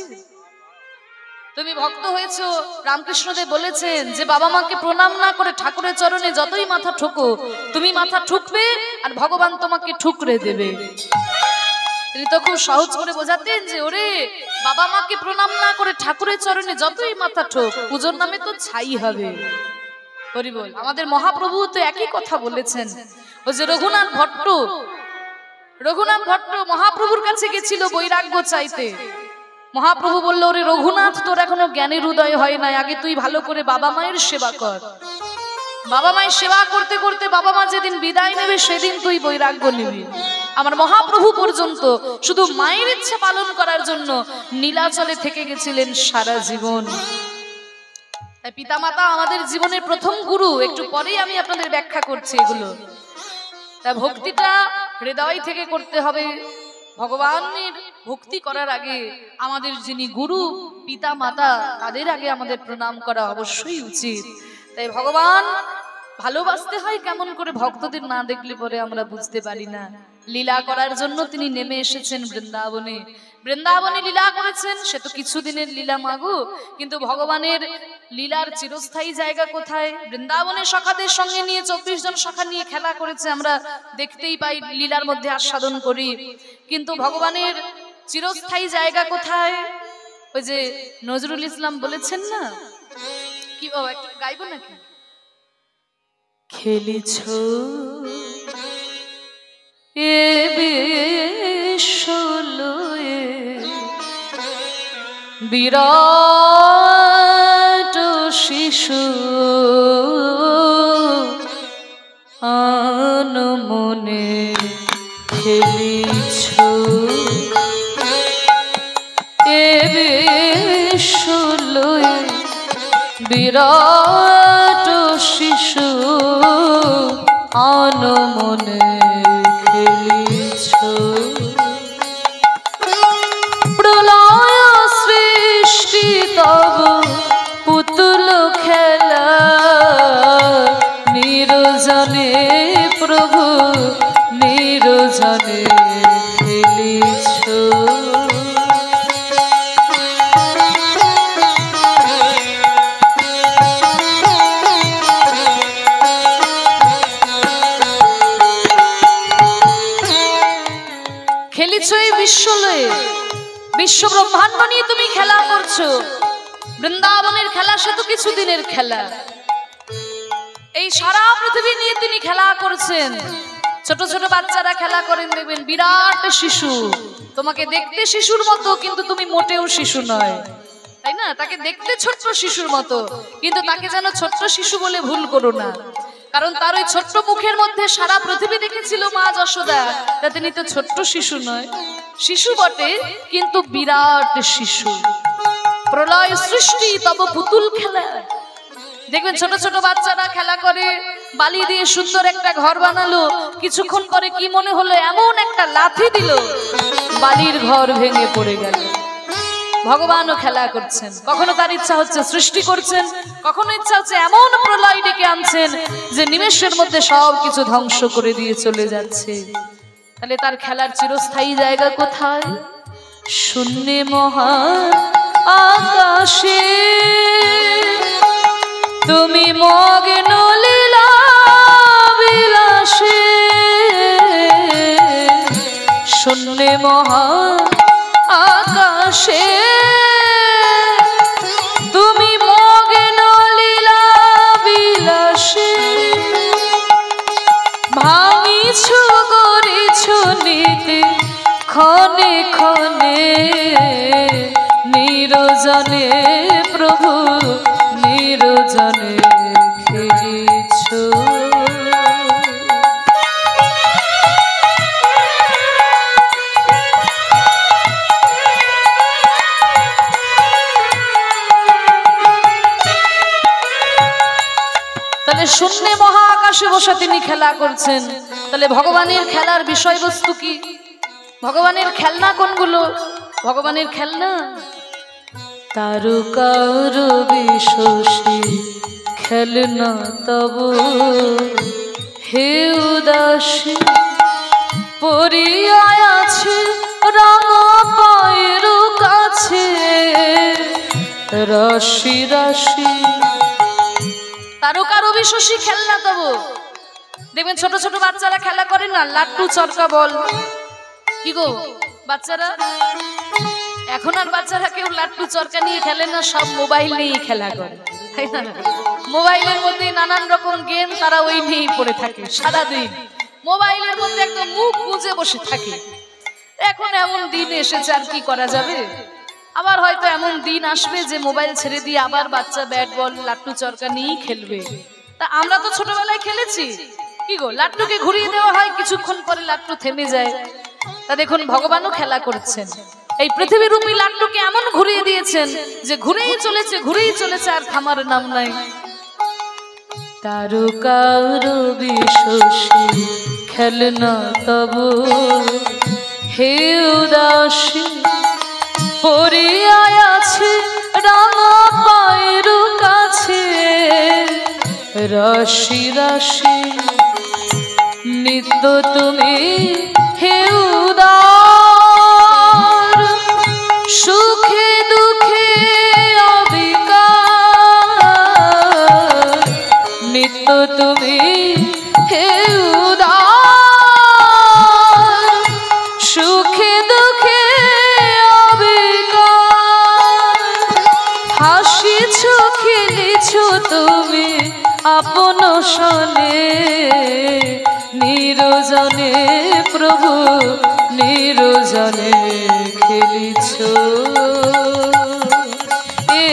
Speaker 1: তুমি ভক্ত হয়েছো, রামকৃষ্ণদেব বলেছেন যে বাবা মাকে প্রণাম না করে ঠাকুরের চরণে যতই মাথা ঠোকো, তুমি মাথা ঠুকবে আর ভগবান তোমাকে ঠুকরে দেবে। তিনি তো খুব সহজ করে বোঝাতেন যে ওরে বাবা মাকে প্রণাম না করে ঠাকুরের চরণে যতই মাথা ঠোক পুজোর নামে তো ছাই হবে। হরি বল। আমাদের মহাপ্রভু তো একই কথা বলেছেন। ওই যে রঘুনাথ ভট্ট মহাপ্রভুর কাছে গেছিল বৈরাগ্য চাইতে। মহাপ্রভু বলল, ওরে রঘুনাথ, তোর এখনো জ্ঞানের উদয় হয় নাই, আগে তুই ভালো করে বাবা মায়ের সেবা কর। বাবা মায়ের সেবা করতে করতে বাবা মা যেদিন বিদায় নেবে সেদিন তুই বৈরাগ্য নিবি। আমার মহাপ্রভু পর্যন্ত শুধু মায়ের ইচ্ছা পালন করার জন্য নীলাচলে থেকে গেছিলেন সারা জীবন। তাই পিতামাতা আমাদের জীবনের প্রথম গুরু। একটু পরেই আমি আপনাদের ব্যাখ্যা করছি এগুলো। তাই ভক্তিটা হৃদয় থেকে করতে হবে। ভগবানের ভক্তি করার আগে আমাদের যিনি গুরু পিতা মাতা তাদের আগে আমাদের প্রণাম করা অবশ্যই উচিত। তাই ভগবান ভালোবাসতে হয় কেমন করে, ভক্তদের না দেখলে পরে আমরা বুঝতে পারি না। লীলা করার জন্য তিনি নেমে এসেছেন বৃন্দাবনে। বৃন্দাবনে লীলা করেছেন, সে তো কিছুদিনের লীলা মাগো, কিন্তু ভগবানের লীলার চিরস্থায়ী জায়গা কোথায়? বৃন্দাবনের সখাদের সঙ্গে নিয়ে 24 জন সখা নিয়ে খেলা করেছে, আমরা দেখতেই পাই, লীলার মধ্যে আস্বাদন করি। কিন্তু ভগবানের চিরস্থায়ী জায়গা কোথায়? ওই যে নজরুল ইসলাম বলেছেন না, কি বাবা একটু গাইবো নাকি? খেলিছ এ বিশ্বলয়ে বিরাট শিশু আনমনে খেলিছ এ বিশ্বলয়ে বিরাট শিশু আনমনে খেলিছ প্রলয় সৃষ্টি তব পুতুল খেলা নিরজনে প্রভু নিরজনে খেলিছ বিশ্বলয়ে বিশ্ব ব্রহ্মাণ্ড নিয়ে তুমি খেলা করছো। বৃন্দাবনের খেলা সে তো কিছুদিনের খেলা, এই সারা পৃথিবী নিয়ে তিনি খেলা করছেন। ছোট ছোট বাচ্চারা খেলা করেন, দেখবেন বিরাট শিশু, তোমাকে দেখতে শিশুর মতো কিন্তু তুমি মোটেও শিশু নয়, তাই না? তাকে দেখতে ছোট্ট শিশুর মতো, কিন্তু তাকে যেন ছোট্ট শিশু বলে ভুল করো না, কারণ তার ওই ছোট্ট মুখের মধ্যে সারা পৃথিবী দেখেছিল মা যশোদা। তা তিনি তো ছোট্ট শিশু নয়, শিশু বটে কিন্তু বিরাট শিশু। প্রলয় সৃষ্টি তব পুতুল খেলা, দেখবেন ছোট ছোট বাচ্চারা খেলা করে, বালি দিয়ে সুন্দর একটা ঘর বানালো, কিছুক্ষণ পরে কি মনে হলো এমন একটা লাথি দিল, বালির ঘর ভেঙে পড়ে গেল। ভগবানও খেলা করছেন, কখনো তার ইচ্ছা হচ্ছে সৃষ্টি করছেন, কখনো ইচ্ছা হচ্ছে এমন প্রলয় ডেকে আনছেন যে নিমেষের মধ্যে সব কিছু ধ্বংস করে দিয়ে চলে যাচ্ছে। তাহলে তার খেলার চিরস্থায়ী জায়গা কোথায়? শূন্যে মহা আকাশে তুমি মগ্ন লীলা বিলাসে, শূন্যে মহা আকাশে তুমি মগ্ন লীলা বিলাসে, ভাঙিছ গড়িছ নীতি ক্ষণে ক্ষণে নিরজনে প্রভু নিরজনে খেলিছ। তাহলে শূন্যে মহা আকাশে বসে তিনি খেলা করছেন। তাহলে ভগবানের খেলার বিষয়বস্তু কি? ভগবানের খেলনা কোনগুলো? ভগবানের খেলনা তারকার বিশ্বসী খেলনা তব হে উদাসী, পরিয়ায় আছে রাঙা পায়ের কাছে রাশি রাশি। তারকার অবিশ্বাসী খেলনা তব, দেখবেন ছোট ছোট বাচ্চারা খেলা করে না, লাট্টু চরকা বল, কি গো বাচ্চারা এখন আর বাচ্চারা কেউ লাট্টু চরকা নিয়ে খেলে না, সব মোবাইল নিয়ে খেলা করে, তাই না? মোবাইলের মধ্যে নানান রকম গেম, তারা ওই নিয়েই পড়ে থাকে সারাদিন। মোবাইলের মধ্যে একদম মুখ গুজে বসে থাকে। এখন এমন দিন এসেছে, আর কি করা যাবে? আবার হয়তো এমন দিন আসবে যে মোবাইল ছেড়ে দিয়ে আবার বাচ্চা ব্যাট বল লাট্টু চরকা নিয়েই খেলবে। তা আমরা তো ছোটবেলায় খেলেছি, কি গো, লাট্টুকে ঘুরিয়ে দেওয়া হয়, কিছুক্ষণ পরে লাট্টু থেমে যায়। তা দেখুন ভগবানও খেলা করছেন, এই পৃথিবীরূপী লাট্টুকে এমন ঘুরিয়ে দিয়েছেন যে ঘুরেই চলেছে, আর থামার নাম নাই। তারকার বিশ্বসী খেলনা তব হে উদাসী পরিয়ায় আছে রাঙা পায়ের কাছে, রাশি রাশি নিত্য তুমি হে উদার, সুখে দুঃখে অবিকার, নিত্য তুমি হে উদার, সুখে দুঃখে অবিকার, হাসিছ খেলেছ তুমি আপন শনে, নিরজনে প্রভু নিরজনে খেলিছ, এ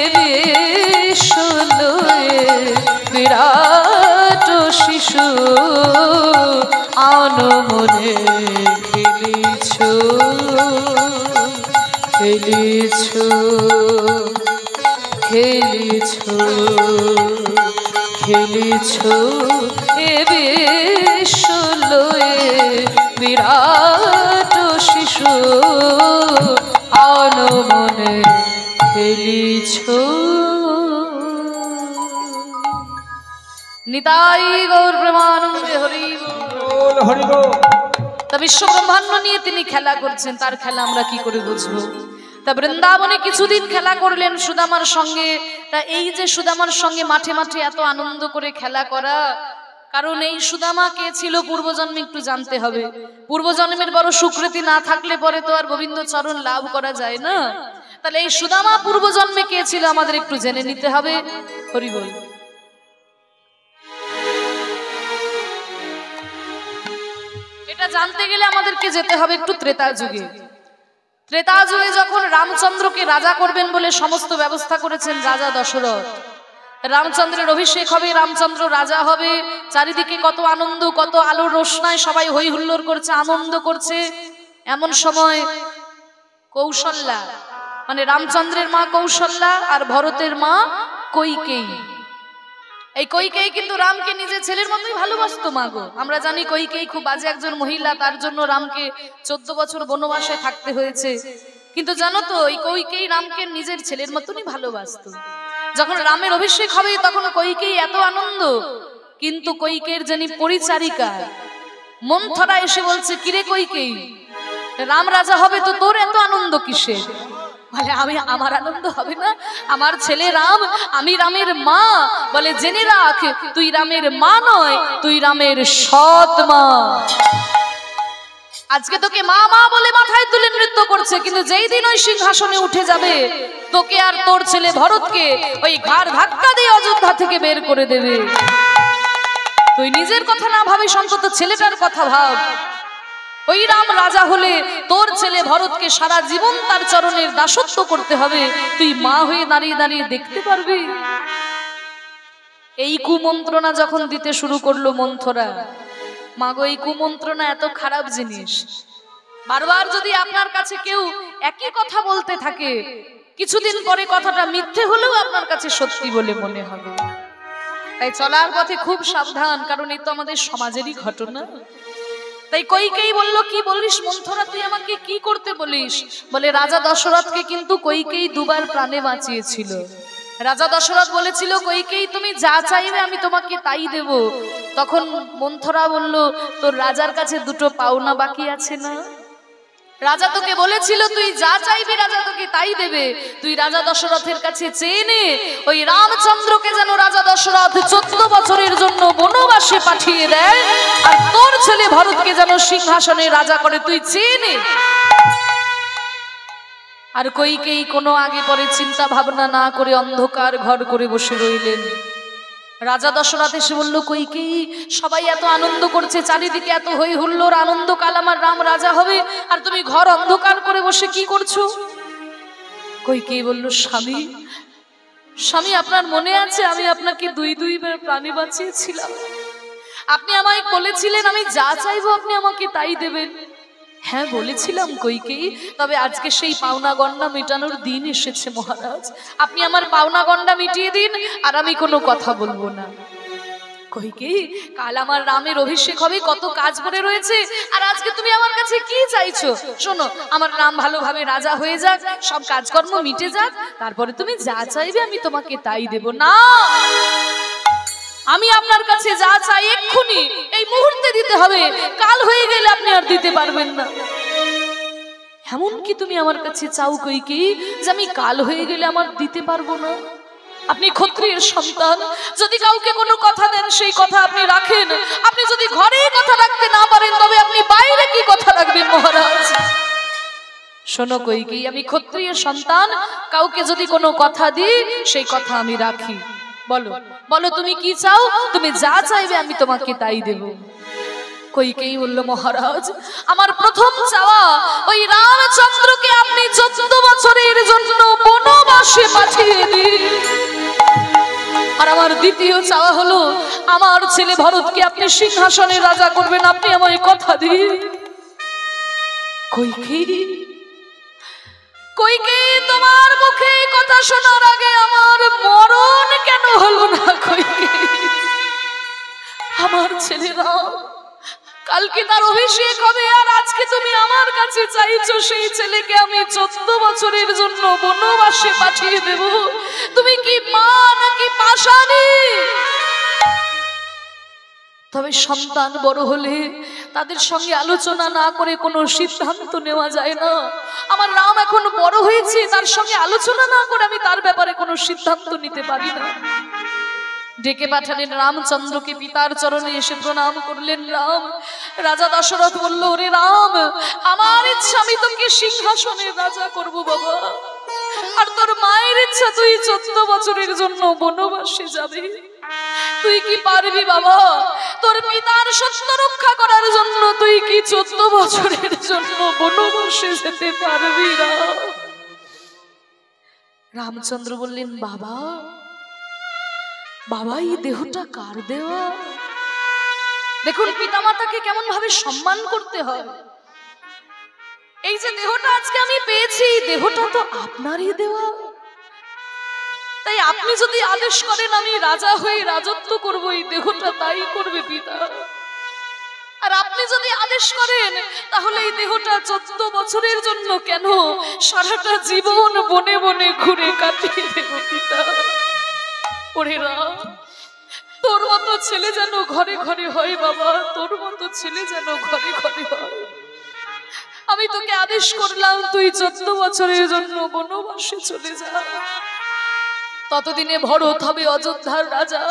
Speaker 1: বিরাট শিশু আনমনে খেলিছ, খেলিছ, খেলিছ, খেলিছ, এ বিশ্বলয়ে বিরাট শিশু আনমনে খেলিছ। নিতাই গৌর প্রেমানন্দে হরি
Speaker 4: বল, হরি বল।
Speaker 1: তা বিশ্ব ব্রহ্মাণ্ড নিয়ে তিনি খেলা করছেন, তার খেলা আমরা কি করে বুঝবো? তা বৃন্দাবনে কিছুদিন খেলা করলেন সুদামার সঙ্গে। তা এই যে সুদামার সঙ্গে মাঠে মাঠে এত আনন্দ করে খেলা করা, কারণ এই সুদামা কে ছিল পূর্বজন্মে একটু জানতে হবে। পূর্বজন্মের বড় সুকৃতি না থাকলে পরে তো আর গোবিন্দ চরণ লাভ করা যায় না। তাহলে এই সুদামা পূর্বজন্মে কে ছিল আমাদের একটু জেনে নিতে হবে। হরি বল। এটা জানতে গেলে আমাদেরকে যেতে হবে একটু ত্রেতা যুগে। ত্রেতা যুগে যখন রামচন্দ্রকে রাজা করবেন বলে সমস্ত ব্যবস্থা করেছেন রাজা দশরথ, রামচন্দ্রের অভিষেক হবে, রামচন্দ্র রাজা হবে, চারিদিকে কত আনন্দ, কত আলোর রোশনায় সবাই হই হুল্লোড় করছে, আনন্দ করছে। এমন সময় কৌশল্যা, মানে রামচন্দ্রের মা কৌশল্যা আর ভরতের মা কৈকেয়ী, এই কৈকেয়ী কিন্তু রামকে নিজের ছেলের মতোই ভালোবাসতো। মা গো, আমরা জানি কৈকেয়ী খুব বাজে একজন মহিলা, তার জন্য রামকে 14 বছর বনবাসে থাকতে হয়েছে। কিন্তু জানো তো, এই কৈকেয়ী রামকে নিজের ছেলের মতনই ভালোবাসতো। যখন রামের অভিষেক হবে তখন কৈকেয়ী এত আনন্দ, কিন্তু কৈকেয়ীর যিনি পরিচারিকা মন্থরা এসে বলছে, কিরে কৈকেয়ী, রাম রাজা হবে তো তোর এত আনন্দ কিসের? বলে, আমার আনন্দ হবে না? আমার ছেলে রাম, আমি রামের মা। বলে, জেনে রাখ, তুই রামের মা নয়, তুই রামের সৎ মা। আজকে তোকে মা মা বলে মাথায় তুলে নৃত্য করছে, কিন্তু যেই দিন ওই সিংহাসনে উঠে যাবে তোকে আর তোর ছেলে ভরতকে ওই ঘাড় ধাক্কা দিয়ে অযোধ্যা থেকে বের করে দেবে। তুই নিজের কথা না ভাবিস, অন্তত ছেলেটার কথা ভাব। ওই রাম রাজা হলে তোর ছেলে ভরতকে সারা জীবন তার চরণের দাসত্ব করতে হবে, তুই মা হয়ে দাঁড়িয়ে দাঁড়িয়ে দেখতে পারবি? এই কুমন্ত্রণা যখন দিতে শুরু করলো মন্থরা, মাগো এই কুমন্ত্রণা এত খারাপ জিনিস। বারবার যদি আপনার কাছে কেউ একই কথা বলতে থাকে, কিছুদিন পরে কথাটা মিথ্যে হলেও আপনার কাছে সত্যি বলে মনে হবে। তাই চলার পথে খুব সাবধান, কারণ এই তো আমাদের সমাজেরই ঘটনা। তাই কৈকেয়ী বলল, কি বলিস মন্থরা, তুই আমাকে কি করতে বলিস? বলে, রাজা দশরথকে কিন্তু কৈকেয়ী দুবার প্রাণে বাঁচিয়েছিল। রাজা দশরথ বলেছিল, কৈকেয়ী তুমি যা চাইবে আমি তোমাকে তাই দেব। তখন মন্থরা বলল, তোর রাজার কাছে দুটো পাওনা বাকি আছে না? রাজা তোকে বলেছিল তুই যা চাইবি রাজা তোকে তাই দেবে। তুই রাজা দশরথের কাছে চেয়ে নে, ওই রামচন্দ্রকে যেন রাজা দশরথ 14 বছরের জন্য বনবাসে পাঠিয়ে দেয়, আর তোর ছেলে ভরতকে যেন সিংহাসনে রাজা করে, তুই চেয়ে নে। আর কইকেই কোনো আগে পরে চিন্তা ভাবনা না করে অন্ধকার ঘর করে বসে রইলেন। রাজা দশরথ এসে বলল, কইকেই সবাই এত আনন্দ করছে, চারিদিকে এত হই হুল্লোড়, আনন্দকাল আমার রাম রাজা হবে, আর তুমি ঘর অন্ধকার করে বসে কি করছো? কইকেই বলল, স্বামী স্বামী আপনার মনে আছে আমি আপনাকে দুইবার প্রাণী বাঁচিয়েছিলাম? আপনি আমায় বলেছিলেন আমি যা চাইবো আপনি আমাকে তাই দেবেন। হ্যাঁ বলেছিলাম কইকেই, তবে আজকে সেই পাওনা গন্ডা মেটানোর দিন এসেছে মহারাজ। আপনি আমার পাওনা গন্ডা মিটিয়ে দিন আর আমি কোনো কথা বলবো না। কইকেই, কাল আমার রামের অভিষেক হবে, কত কাজ পড়ে রয়েছে, আর আজকে তুমি আমার কাছে কি চাইছো? শোনো, আমার রাম ভালোভাবে রাজা হয়ে যাক, সব কাজকর্ম মিটে যাক, তারপরে তুমি যা চাইবে আমি তোমাকে তাই দেব। না, আমি আপনার কাছে যা চাই এক্ষুনি এই মুহূর্তে দিতে হবে, কাল হয়ে গেলে আপনি আর দিতে পারবেন না। এমন কি তুমি আমার কাছে চাও কইকেই যে আমি কাল হয়ে গেলে আমার দিতে পারবো না? আপনি ক্ষত্রিয়ের সন্তান, যদি কাউকে কোনো কথা দেন সেই কথা আপনি রাখেন। আপনি যদি ঘরে কথা রাখতে না পারেন তবে আপনি বাইরে কি কথা রাখবেন মহারাজ? শোনো কইকেই, আমি ক্ষত্রিয়ের সন্তান, কাউকে যদি কোনো কথা দিই সেই কথা আমি রাখি। বলো বলো তুমি কি চাও? তুমি যা চাইবে আমি তোমাকে তাই দেব। কইকেই বলল, মহারাজ আমার প্রথম চাওয়া ওই রামচন্দ্রকে আপনি 14 বছরের জন্য বনবাসে পাঠিয়ে দিন। আর আমার দ্বিতীয় চাওয়া হলো আমার ছেলে ভরতকে আপনি সিংহাসনে রাজা করবেন, আপনি আমায় কথা দিন। কইকেই কইকেই, তোমার মুখে কথা শোনার আগে আমার মরণ কেন হলো না? কইকেই, আমার ছেলে রাম কালকে তার অভিষেক হবে, আর আজকে তুমি আমার কাছে চাইছো সেই ছেলেকে আমি 14 বছরের জন্য বনবাসে পাঠিয়ে দেব। তুমি কি মা নাকি পাষাণী? তবে সন্তান বড় হলে তাদের সঙ্গে আলোচনা না করে কোনো সিদ্ধান্ত নেওয়া যায় না। আমার রাম এখন বড় হয়েছে, তার সঙ্গে আলোচনা না করে আমি তার ব্যাপারে কোনো সিদ্ধান্ত নিতে পারি না। ডেকে পাঠালেন রামচন্দ্রকে, পিতার চরণে এসে প্রণাম করলেন রাম। রাজা দশরথ বলল, ওরে রাম, আমার ইচ্ছা আমি তোকে সিংহাসনে রাজা করব বাবা, আর তোর মায়ের ইচ্ছা তুই 14 বছরের জন্য বনবাসে যাবি। তুই কি পারবি বাবা? তোর পিতার সত্য রক্ষা করার জন্য তুই কি 14 বছরের জন্য বনবাসে যেতে পারবি না? রামচন্দ্র বললেন, বাবা বাবা এই দেহটা কার দেওয়া? দেখুন পিতামাতাকে কেমন ভাবে সম্মান করতে হয়। এই যে দেহটা আজকে আমি পেয়েছি, দেহটা তো আপনারই দেওয়া। তাই আপনি যদি আদেশ করেন আমি রাজা হয়ে রাজত্ব করব, এই দেহটা তাই করবে পিতা। আর আপনি যদি আদেশ করেন তাহলে এই দেহটা 14 বছরের জন্য কেন, সারাটা জীবন বনে বনে ঘুরে কাটিয়ে দেব পিতা। ওরে রাম, তোর মতো ছেলে যেন ঘরে ঘরে হয় বাবা, তোর মতো ছেলে যেন ঘরে ঘরে হয়। আমি তোকে আদেশ করলাম তুই 14 বছরের জন্য বনবাসে চলে যা। ততদিনে ভরত হবে অযোধ্যার রাজা।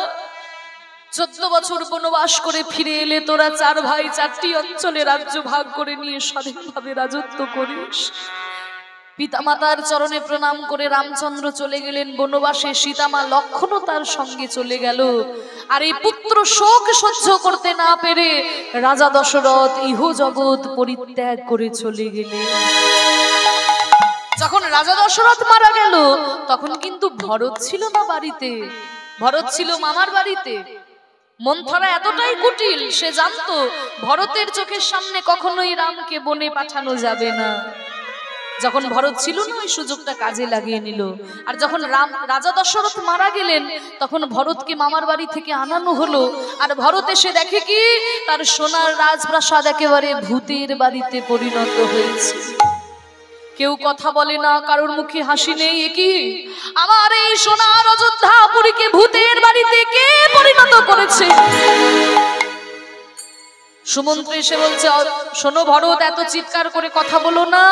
Speaker 1: 14 বছর বনবাস করে ফিরে এলে তোরা 4 ভাই 4টি অঞ্চলে রাজ্য ভাগ করে নিয়ে স্বাধীনভাবে রাজত্ব করিস। পিতামাতার চরণে প্রণাম করে রামচন্দ্র চলে গেলেন বনবাসে। সীতামা লক্ষ্মণও তার সঙ্গে চলে গেল। আর এই পুত্র শোক সহ্য করতে না পেরে রাজা দশরথ ইহ জগৎ পরিত্যাগ করে চলে গেলেন। যখন রাজা দশরথ মারা গেল তখন কিন্তু ভরত ছিল না বাড়িতে, ভরত ছিল মামার বাড়িতে। মন্থরা এতটাই কুটিল, সে জানতো ভরতের চোখের সামনে কখনোই রামকে বনে পাঠানো যাবে না। যখন ভরত ছিল না ওই সুযোগটা কাজে লাগিয়ে নিল। আর যখন রাজা দশরথ মারা গেলেন তখন ভরতকে মামার বাড়ি থেকে আনানো হলো। আর ভরত এসে দেখে কি তার সোনার রাজপ্রাসাদ একেবারে ভূতের বাড়িতে পরিণত হয়েছে। কেউ কথা বলে না, কারোর মুখে হাসি নেই। কি আমার এই সোনার অযোধ্যাপুরীকে ভূতের বাড়িতে কে পরিণত করেছে? সুমন্ত্রী এসে বলছে, শোনো ভরত, এত চিৎকার করে কথা বলো না।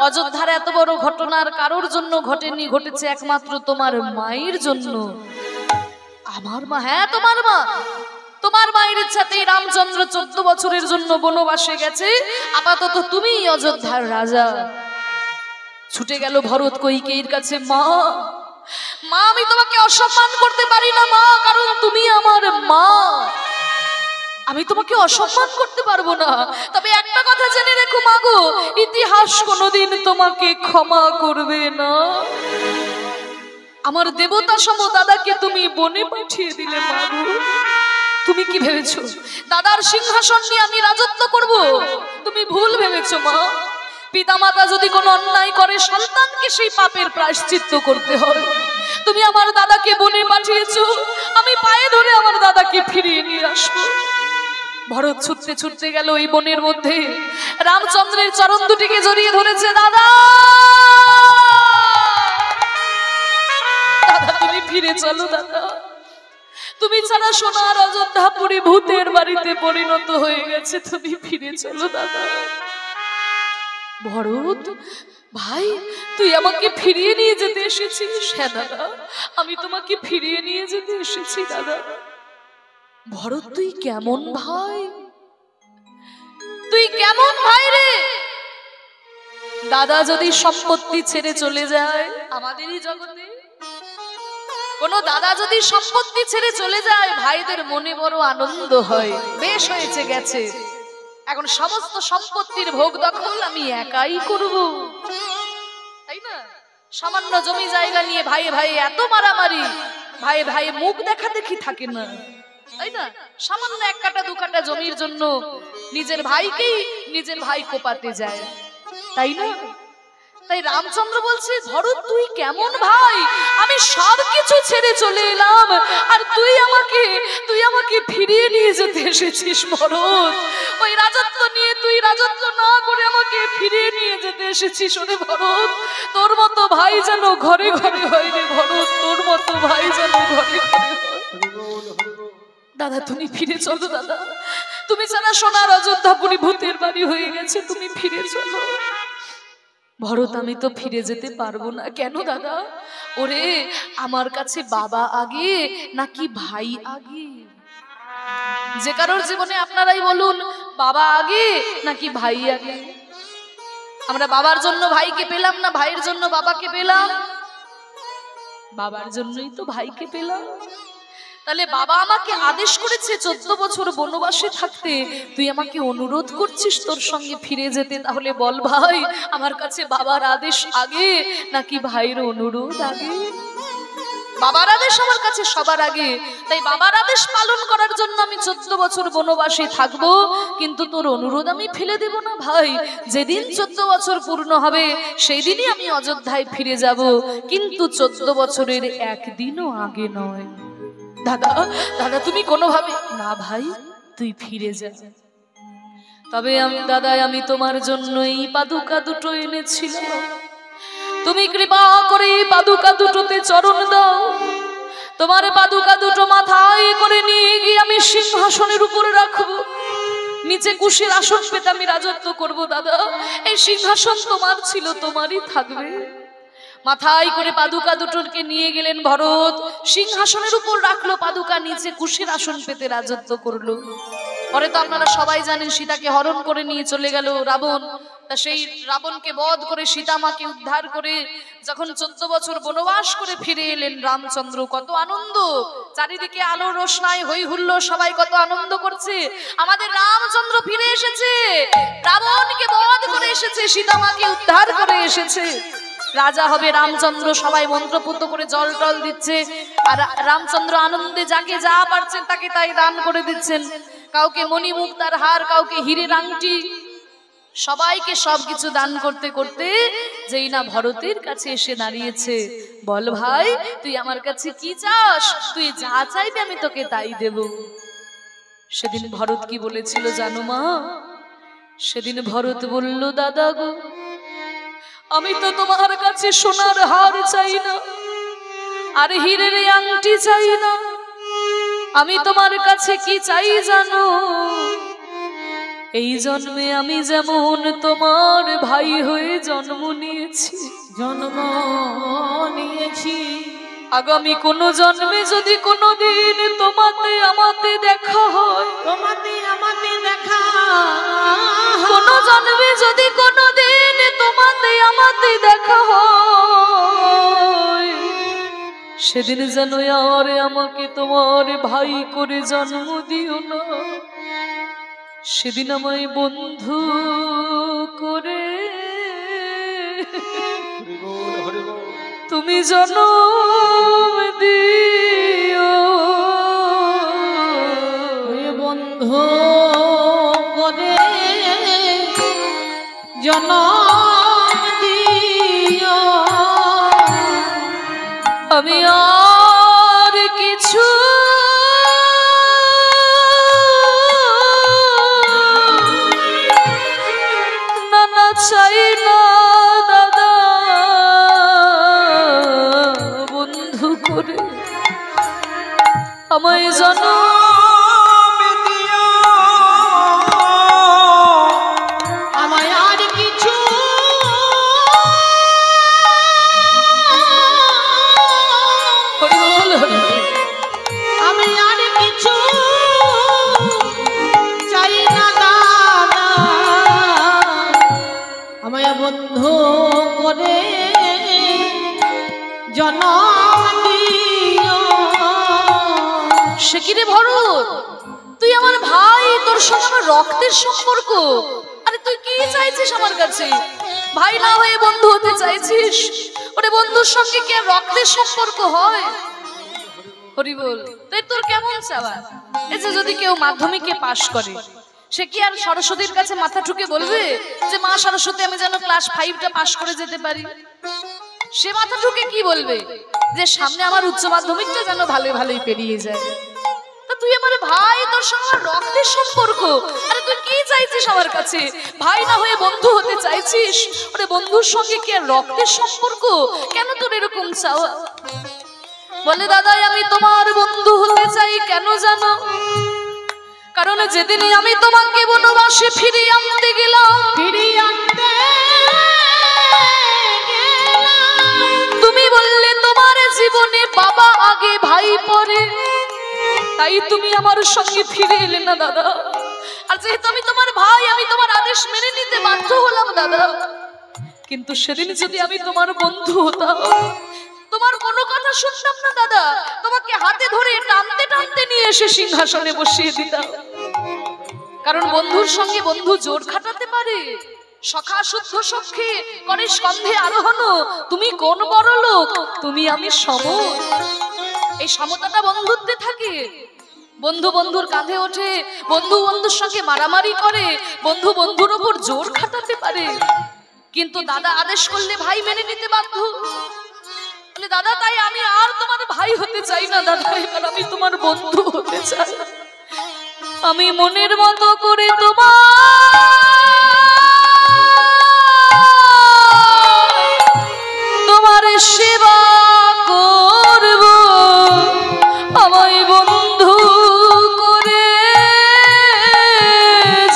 Speaker 1: অযোধ্যার এত বড় ঘটনার কারোর জন্য ঘটেনি, ঘটেছে একমাত্র তোমার মায়ের জন্য। আমার মা? হ্যাঁ তোমার মা। তোমার মায়ের ইচ্ছাতেই রামচন্দ্র 14 বছরের জন্য বনবাসে গেছে। আপাতত তুমিই অযোধ্যার রাজা। ছুটে গেল ভরত কইকেয়ীর কাছে, মা মা আমি তোমাকে অসম্মান করতে পারি না মা, কারণ তুমি আমার মা, আমি তোমাকে অসম্মান করতে পারবো না। তবে একটা কথা জেনে রেখো মাগো, ইতিহাস কোনোদিন তোমাকে ক্ষমা করবে না। আমার দেবতা সম দাদাকে তুমি বনে পাঠিয়ে দিলে মাগো। তুমি কি ভেবেছো দাদার সিংহাসন নিয়ে আমি রাজত্ব করব? তুমি ভুল ভেবেছো মা। পিতামাতা যদি কোনো অন্যায় করে সন্তানকে সেই পাপের প্রায়শ্চিত্ত করতে হয়। তুমি আমার দাদাকে বনে পাঠিয়েছো, আমি পায়ে ধরে আমার দাদাকে ফিরিয়ে নিয়ে আসবো। ভরত ছুটতে ছুটতে গেল এই বনের মধ্যে, রামচন্দ্রের চরণ দুটিকে জড়িয়ে ধরেছে। দাদা দাদা তুমি ফিরে চলো দাদা, তুমি ছাড়া সোনার অযোধ্যাপুরী ভূতের বাড়িতে পরিণত হয়ে গেছে, তুমি ফিরে চলো দাদা। ভরত ভাই তুই আমাকে ফিরিয়ে নিয়ে যেতে এসেছিস? হ্যাঁ দাদা আমি তোমাকে ফিরিয়ে নিয়ে যেতে এসেছি দাদা। ভরত তুই কেমন ভাই, তুই কেমন ভাই রে? দাদা যদি সম্পত্তি ছেড়ে চলে যায়, আমাদেরই জগতে কোন দাদা যদি সম্পত্তি ছেড়ে চলে যায়, ভাইদের মনে বড় আনন্দ হয়, বেশ হয়েছে গেছে, এখন সমস্ত সম্পত্তির ভোগ দখল আমি একাই করব, তাই না? সামান্য জমি জায়গা নিয়ে ভাইয়ে ভাইয়ে এত মারামারি, ভাইয়ে ভাইয়ে মুখ দেখা দেখি থাকে না, তাই না? সামান্য এক কাটা দু কাটা জমির জন্য নিজের ভাইকেই নিজের ভাই কোপাতে যায়, তাই না? তাই রামচন্দ্র বলছে, ভরত তুই কেমন ভাই, আমি সবকিছু ছেড়ে চলে এলাম আর তুই আমাকে ফিরিয়ে নিয়ে যেতে এসেছিস। ভরত ওই রাজত্ব নিয়ে তুই রাজত্ব না করে আমাকে ফিরিয়ে নিয়ে যেতে এসেছিস। ওরে ভরত তোর মতো ভাই যেন ঘরে ঘরে হয় রে ভরত, তোর মতো ভাই যেন ঘরে ঘরে হয়। দাদা তুমি ফিরে চলো দাদা, তুমি ছাড়া সোনার অযোধ্যাপুরী ভূতের বাড়ি হয়ে গেছে, তুমি ফিরে চলো। ভরত আমি তো ফিরে যেতে পারবো না। কেন দাদা? ওরে আমার কাছে বাবা আগে নাকি ভাই আগে? যে কারোর জীবনে আপনারাই বলুন, বাবা আগে নাকি ভাই আগে? আমরা বাবার জন্য ভাইকে পেলাম না, ভাইয়ের জন্য বাবাকে পেলাম? বাবার জন্যই তো ভাইকে পেলাম। তাহলে বাবা আমাকে আদেশ করেছে 14 বছর বনবাসে থাকতে, তুই আমাকে অনুরোধ করছিস তোর সঙ্গে ফিরে যেতে, তাহলে বল ভাই আমার কাছে বাবার আদেশ আগে নাকি ভাইয়ের অনুরোধ আগে? বাবার আদেশ আমার কাছে সবার আগে, তাই বাবার আদেশ পালন করার জন্য আমি 14 বছর বনবাসে থাকবো, কিন্তু তোর অনুরোধ আমি ফেলে দেব না ভাই। যেদিন 14 বছর পূর্ণ হবে সেই দিনই আমি অযোধ্যায় ফিরে যাব, কিন্তু 14 বছরের একদিনও আগে নয়। দাদা দাদা তুমি কোনোভাবে না ভাই, তুই ফিরে যা। তবে দাদা আমি তোমার জন্য এই পাদুকা দুটো এনেছিলাম, তুমি কৃপা করে পাদুকা দুটোতে চরণ দাও। তোমার পাদুকা দুটো মাথায় করে নিয়ে গিয়ে আমি সিংহাসনের উপরে রাখবো, নিচে কুশের আসন পেতে আমি রাজত্ব করব। দাদা এই সিংহাসন তোমার ছিল, তোমারই থাকবে। মাথায় করে পাদুকা দুটোকে নিয়ে গেলেন ভরত, সিংহাসনের উপর রাখলো পাদুকা, নিচে কুশের আসন পেতে রাজত্ব করলো। পরে তো আপনারা সবাই জানেন সীতাকে হরণ করে নিয়ে চলে গেল রাবণ। তা সেই রাবণকে বধ করে সীতামাকে উদ্ধার করে যখন 14 বছর বনবাস করে ফিরে এলেন রামচন্দ্র, কত আনন্দ, চারিদিকে আলো রোশনাই হই হুল্লোড়, সবাই কত আনন্দ করছে, আমাদের রামচন্দ্র ফিরে এসেছে, রাবণকে বধ করে এসেছে, সীতামাকে উদ্ধার করে এসেছে, রাজা হবে রামচন্দ্র। সবাই মন্ত্রপুত করে জল টল দিচ্ছে, আর রামচন্দ্র আনন্দে যাকে যা পারছেন তাকে তাই দান করে দিচ্ছেন, কাউকে মণিমুক্তার হার, কাউকে হীরের আংটি, সবাইকে সবকিছু দান করতে করতে যেই না ভরতের কাছে এসে দাঁড়িয়েছে, বল ভাই তুই আমার কাছে কি চাস? তুই যা চাইবি আমি তোকে তাই দেব। সেদিন ভরত কি বলেছিল জানো মা? সেদিন ভরত বলল, দাদা গো আমি তো তোমার কাছে সোনার হার চাই না আর হীরের আংটি চাই না, আমি তোমার কাছে কি চাই জানো? এই জন্মে আমি যেমন তোমার ভাই হয়ে জন্ম নিয়েছি, আগামী কোন জন্মে যদি কোনদিন তোমাতে আমাতে দেখা হয়, কোন জন্মে যদি কোনদিন তোমাতে আমাতে দেখা সেদিন যেন আর আমাকে তোমার ভাই করে জন্ম দিও না, সেদিন আমায় বন্ধু করে তুমি জন্ম দিও।
Speaker 2: বন্ধু করে জনম দিও।
Speaker 1: আমি আর কিছু না চাই না দাদা, বন্ধু করে আমায় জনম দিও।
Speaker 2: আমায় আর কিছু আমি আর কিছু চাই না দাদা, আমায় বন্ধু করে জনম দিও।
Speaker 1: সে কি রে ভরত, তুই আমার ভাই, তোর সঙ্গে আমার রক্তের সম্পর্ক। আরে তুই কি চাইছিস আমার কাছে? ভাই না হয়ে বন্ধু হতে চাইছিস? ওরে বন্ধুর সঙ্গে কি আর রক্তের সম্পর্ক হয়? হরি বল। তাই তোর কেমন চাওয়া? এই যে যদি কেউ মাধ্যমিকে পাশ করে, সে কি আর সরস্বতীর কাছে মাথা ঠুকে বলবে যে মা সরস্বতী আমি যেন ক্লাস 5টা পাশ করে যেতে পারি? সে মাথা ঠুকে কি বলবে যে সামনে আমার উচ্চ মাধ্যমিকটা যেন ভালোই ভালোই পেরিয়ে যায়। তা তুই আমার ভাই, তোর সঙ্গে আমার রক্তের সম্পর্ক। আরে তুই কি চাইছিস আমার কাছে? ভাই না হয়ে বন্ধু হতে চাইছিস? ওরে বন্ধুর সঙ্গে কি আর রক্তের সম্পর্ক? কেন তোর এরকম চাওয়া? বলে দাদাই আমি তোমার বন্ধু হতে চাই, কেন জানো? কারণ যেদিনই আমি তোমাকে বনবাসে ফিরিয়ে আনতে গেলাম, তুমি বললে তোমার জীবনে বাবা আগে ভাই পরে, তাই তুমি আমার সঙ্গে ফিরে এলে না দাদা। আর যেহেতু আমি তোমার ভাই, আমি তোমার আদেশ মেনে নিতে বাধ্য হলাম দাদা। কিন্তু সেদিন যদি আমি তোমার বন্ধু হতাম, তোমার কোনো কথা শুনতাম না দাদা, তোমাকে হাতে ধরে টানতে টানতে নিয়ে এসে সিংহাসনে বসিয়ে দিতাম। কারণ বন্ধুর সঙ্গে বন্ধু জোর খাটাতে পারে। সখা শুদ্ধ সখী করে স্কন্ধে আরোহণ, তুমি কোন বড় লোক, তুমি আমি সম। এই সমতাটা বন্ধুত্বে থাকে। বন্ধু বন্ধুর কাঁধে ওঠে, বন্ধু বন্ধুর সঙ্গে মারামারি করে, বন্ধু বন্ধুর ওপর জোর খাটাতে পারে। কিন্তু দাদা আদেশ করলে ভাই মেনে নিতে বাধ্য। বলে দাদা তাই আমি আর তোমার ভাই হতে চাই না দাদা, এবার আমি তোমার বন্ধু হতে চাই। আমি মনের মতো করে তোমার সেবা করব, আমায় বন্ধু করে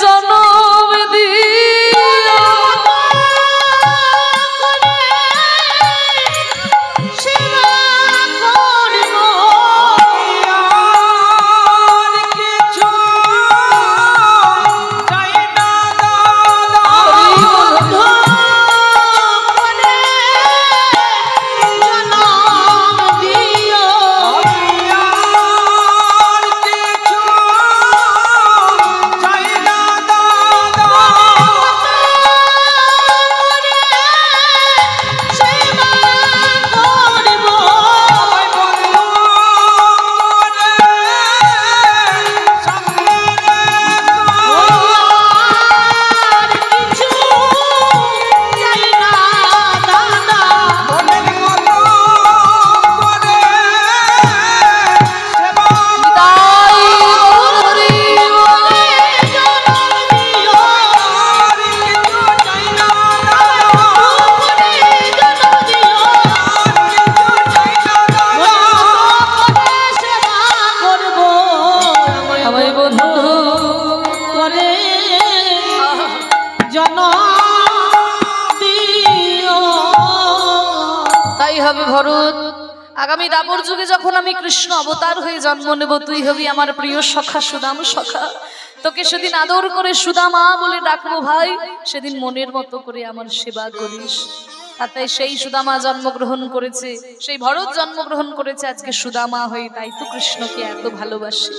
Speaker 1: জনম দিও। ভরত, আগামী দাপর যুগে যখন আমি কৃষ্ণ অবতার হয়ে জন্ম নেব, তুই হবি আমার প্রিয় সখা সুদাম সখা। তোকে সেদিন আদর করে সুদামা বলে ডাকবো ভাই, সেদিন মনের মতো করে আমার সেবা করিস। তাতে সেই সুদামা জন্মগ্রহণ করেছে, সেই ভরত জন্মগ্রহণ করেছে আজকে সুদামা হয়ে, তাই তো কৃষ্ণকে এত ভালোবাসে।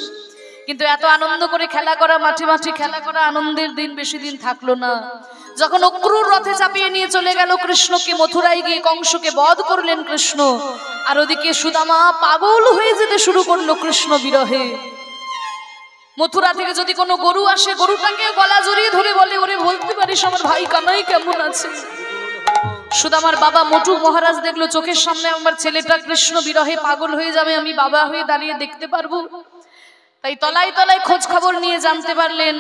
Speaker 1: কিন্তু এত আনন্দ করে খেলা করা, মাঠে মাঠে খেলা করা, আনন্দের দিন বেশি দিন থাকলো না। যখন অক্রুর রথে চাপিয়ে নিয়ে চলে গেল কৃষ্ণকে, মথুরায় গিয়ে কংসকে বধ করলেন কৃষ্ণ, আর ওদিকে সুদামা পাগল হয়ে যেতে শুরু করলো কৃষ্ণ বিরহে। মথুরা থেকে যদি কোনো গরু আসে, গরুটাকে গলা জড়িয়ে ধরে বলে, ওরে বলতে পারিস আমার ভাই কানাই কেমন আছে? সুদামার বাবা মোটু মহারাজ দেখলো চোখের সামনে আমার ছেলেটা কৃষ্ণ বিরহে পাগল হয়ে যাবে, আমি বাবা হয়ে দাঁড়িয়ে দেখতে পারবো? তাই তলায় তলায় খোঁজ খবর নিয়ে জানতে পারলেন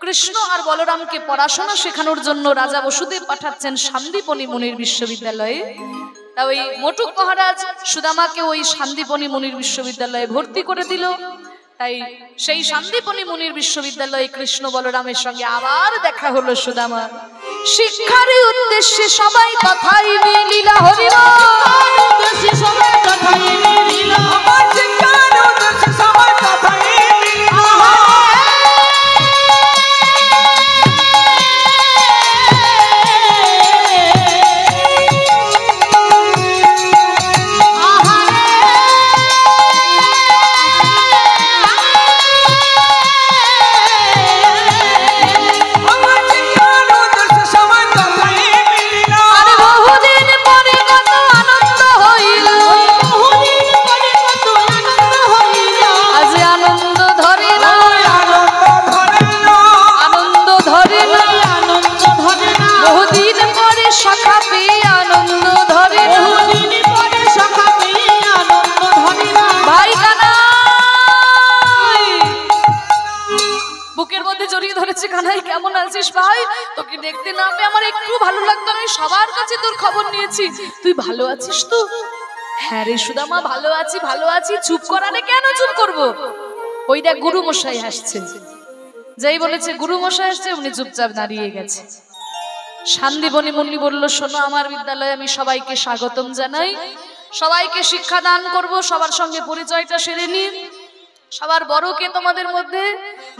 Speaker 1: কৃষ্ণ আর বলরামকে পড়াশোনা শেখানোর জন্য রাজা বসুদেব পাঠাচ্ছেন শান্তিপনি মুনির বিশ্ববিদ্যালয়ে। তা ওই মোটুক মহারাজ সুদামাকে ওই শান্তিপনি মুনির বিশ্ববিদ্যালয়ে ভর্তি করে দিল। তাই সেই শান্তিপনি মুনির বিশ্ববিদ্যালয়ে কৃষ্ণ বলরামের সঙ্গে আবার দেখা হলো সুদামার। শিক্ষার উদ্দেশ্যে সবাই কথাই নিয়ে লীলা হরিল,
Speaker 2: উদ্দেশ্যে সবাই কথাই নিয়ে লীলা,
Speaker 4: আমার শিক্ষার উদ্দেশ্যে সবাই কথাই
Speaker 1: দেখতে না পেয়ে আমার একটু ভালো লাগতো না, সবার কাছে তোর খবর নিয়েছি, তুই ভালো আছিস তো? হ্যাঁ রে সুদামা ভালো আছি ভালো আছি। চুপ করা রে, কেন চুপ করবো? ওই দেখ গুরু মশাই হাসছে। যেই বলেছে গুরু মশাই আসছে উনি চুপচাপ দাঁড়িয়ে গেছে। শান্তিপনি মুনি বলল, শোনো আমার বিদ্যালয়ে আমি সবাইকে স্বাগতম জানাই, সবাইকে শিক্ষা দান করব, সবার সঙ্গে পরিচয়টা সেরে নি। সবার বড় কে তোমাদের মধ্যে?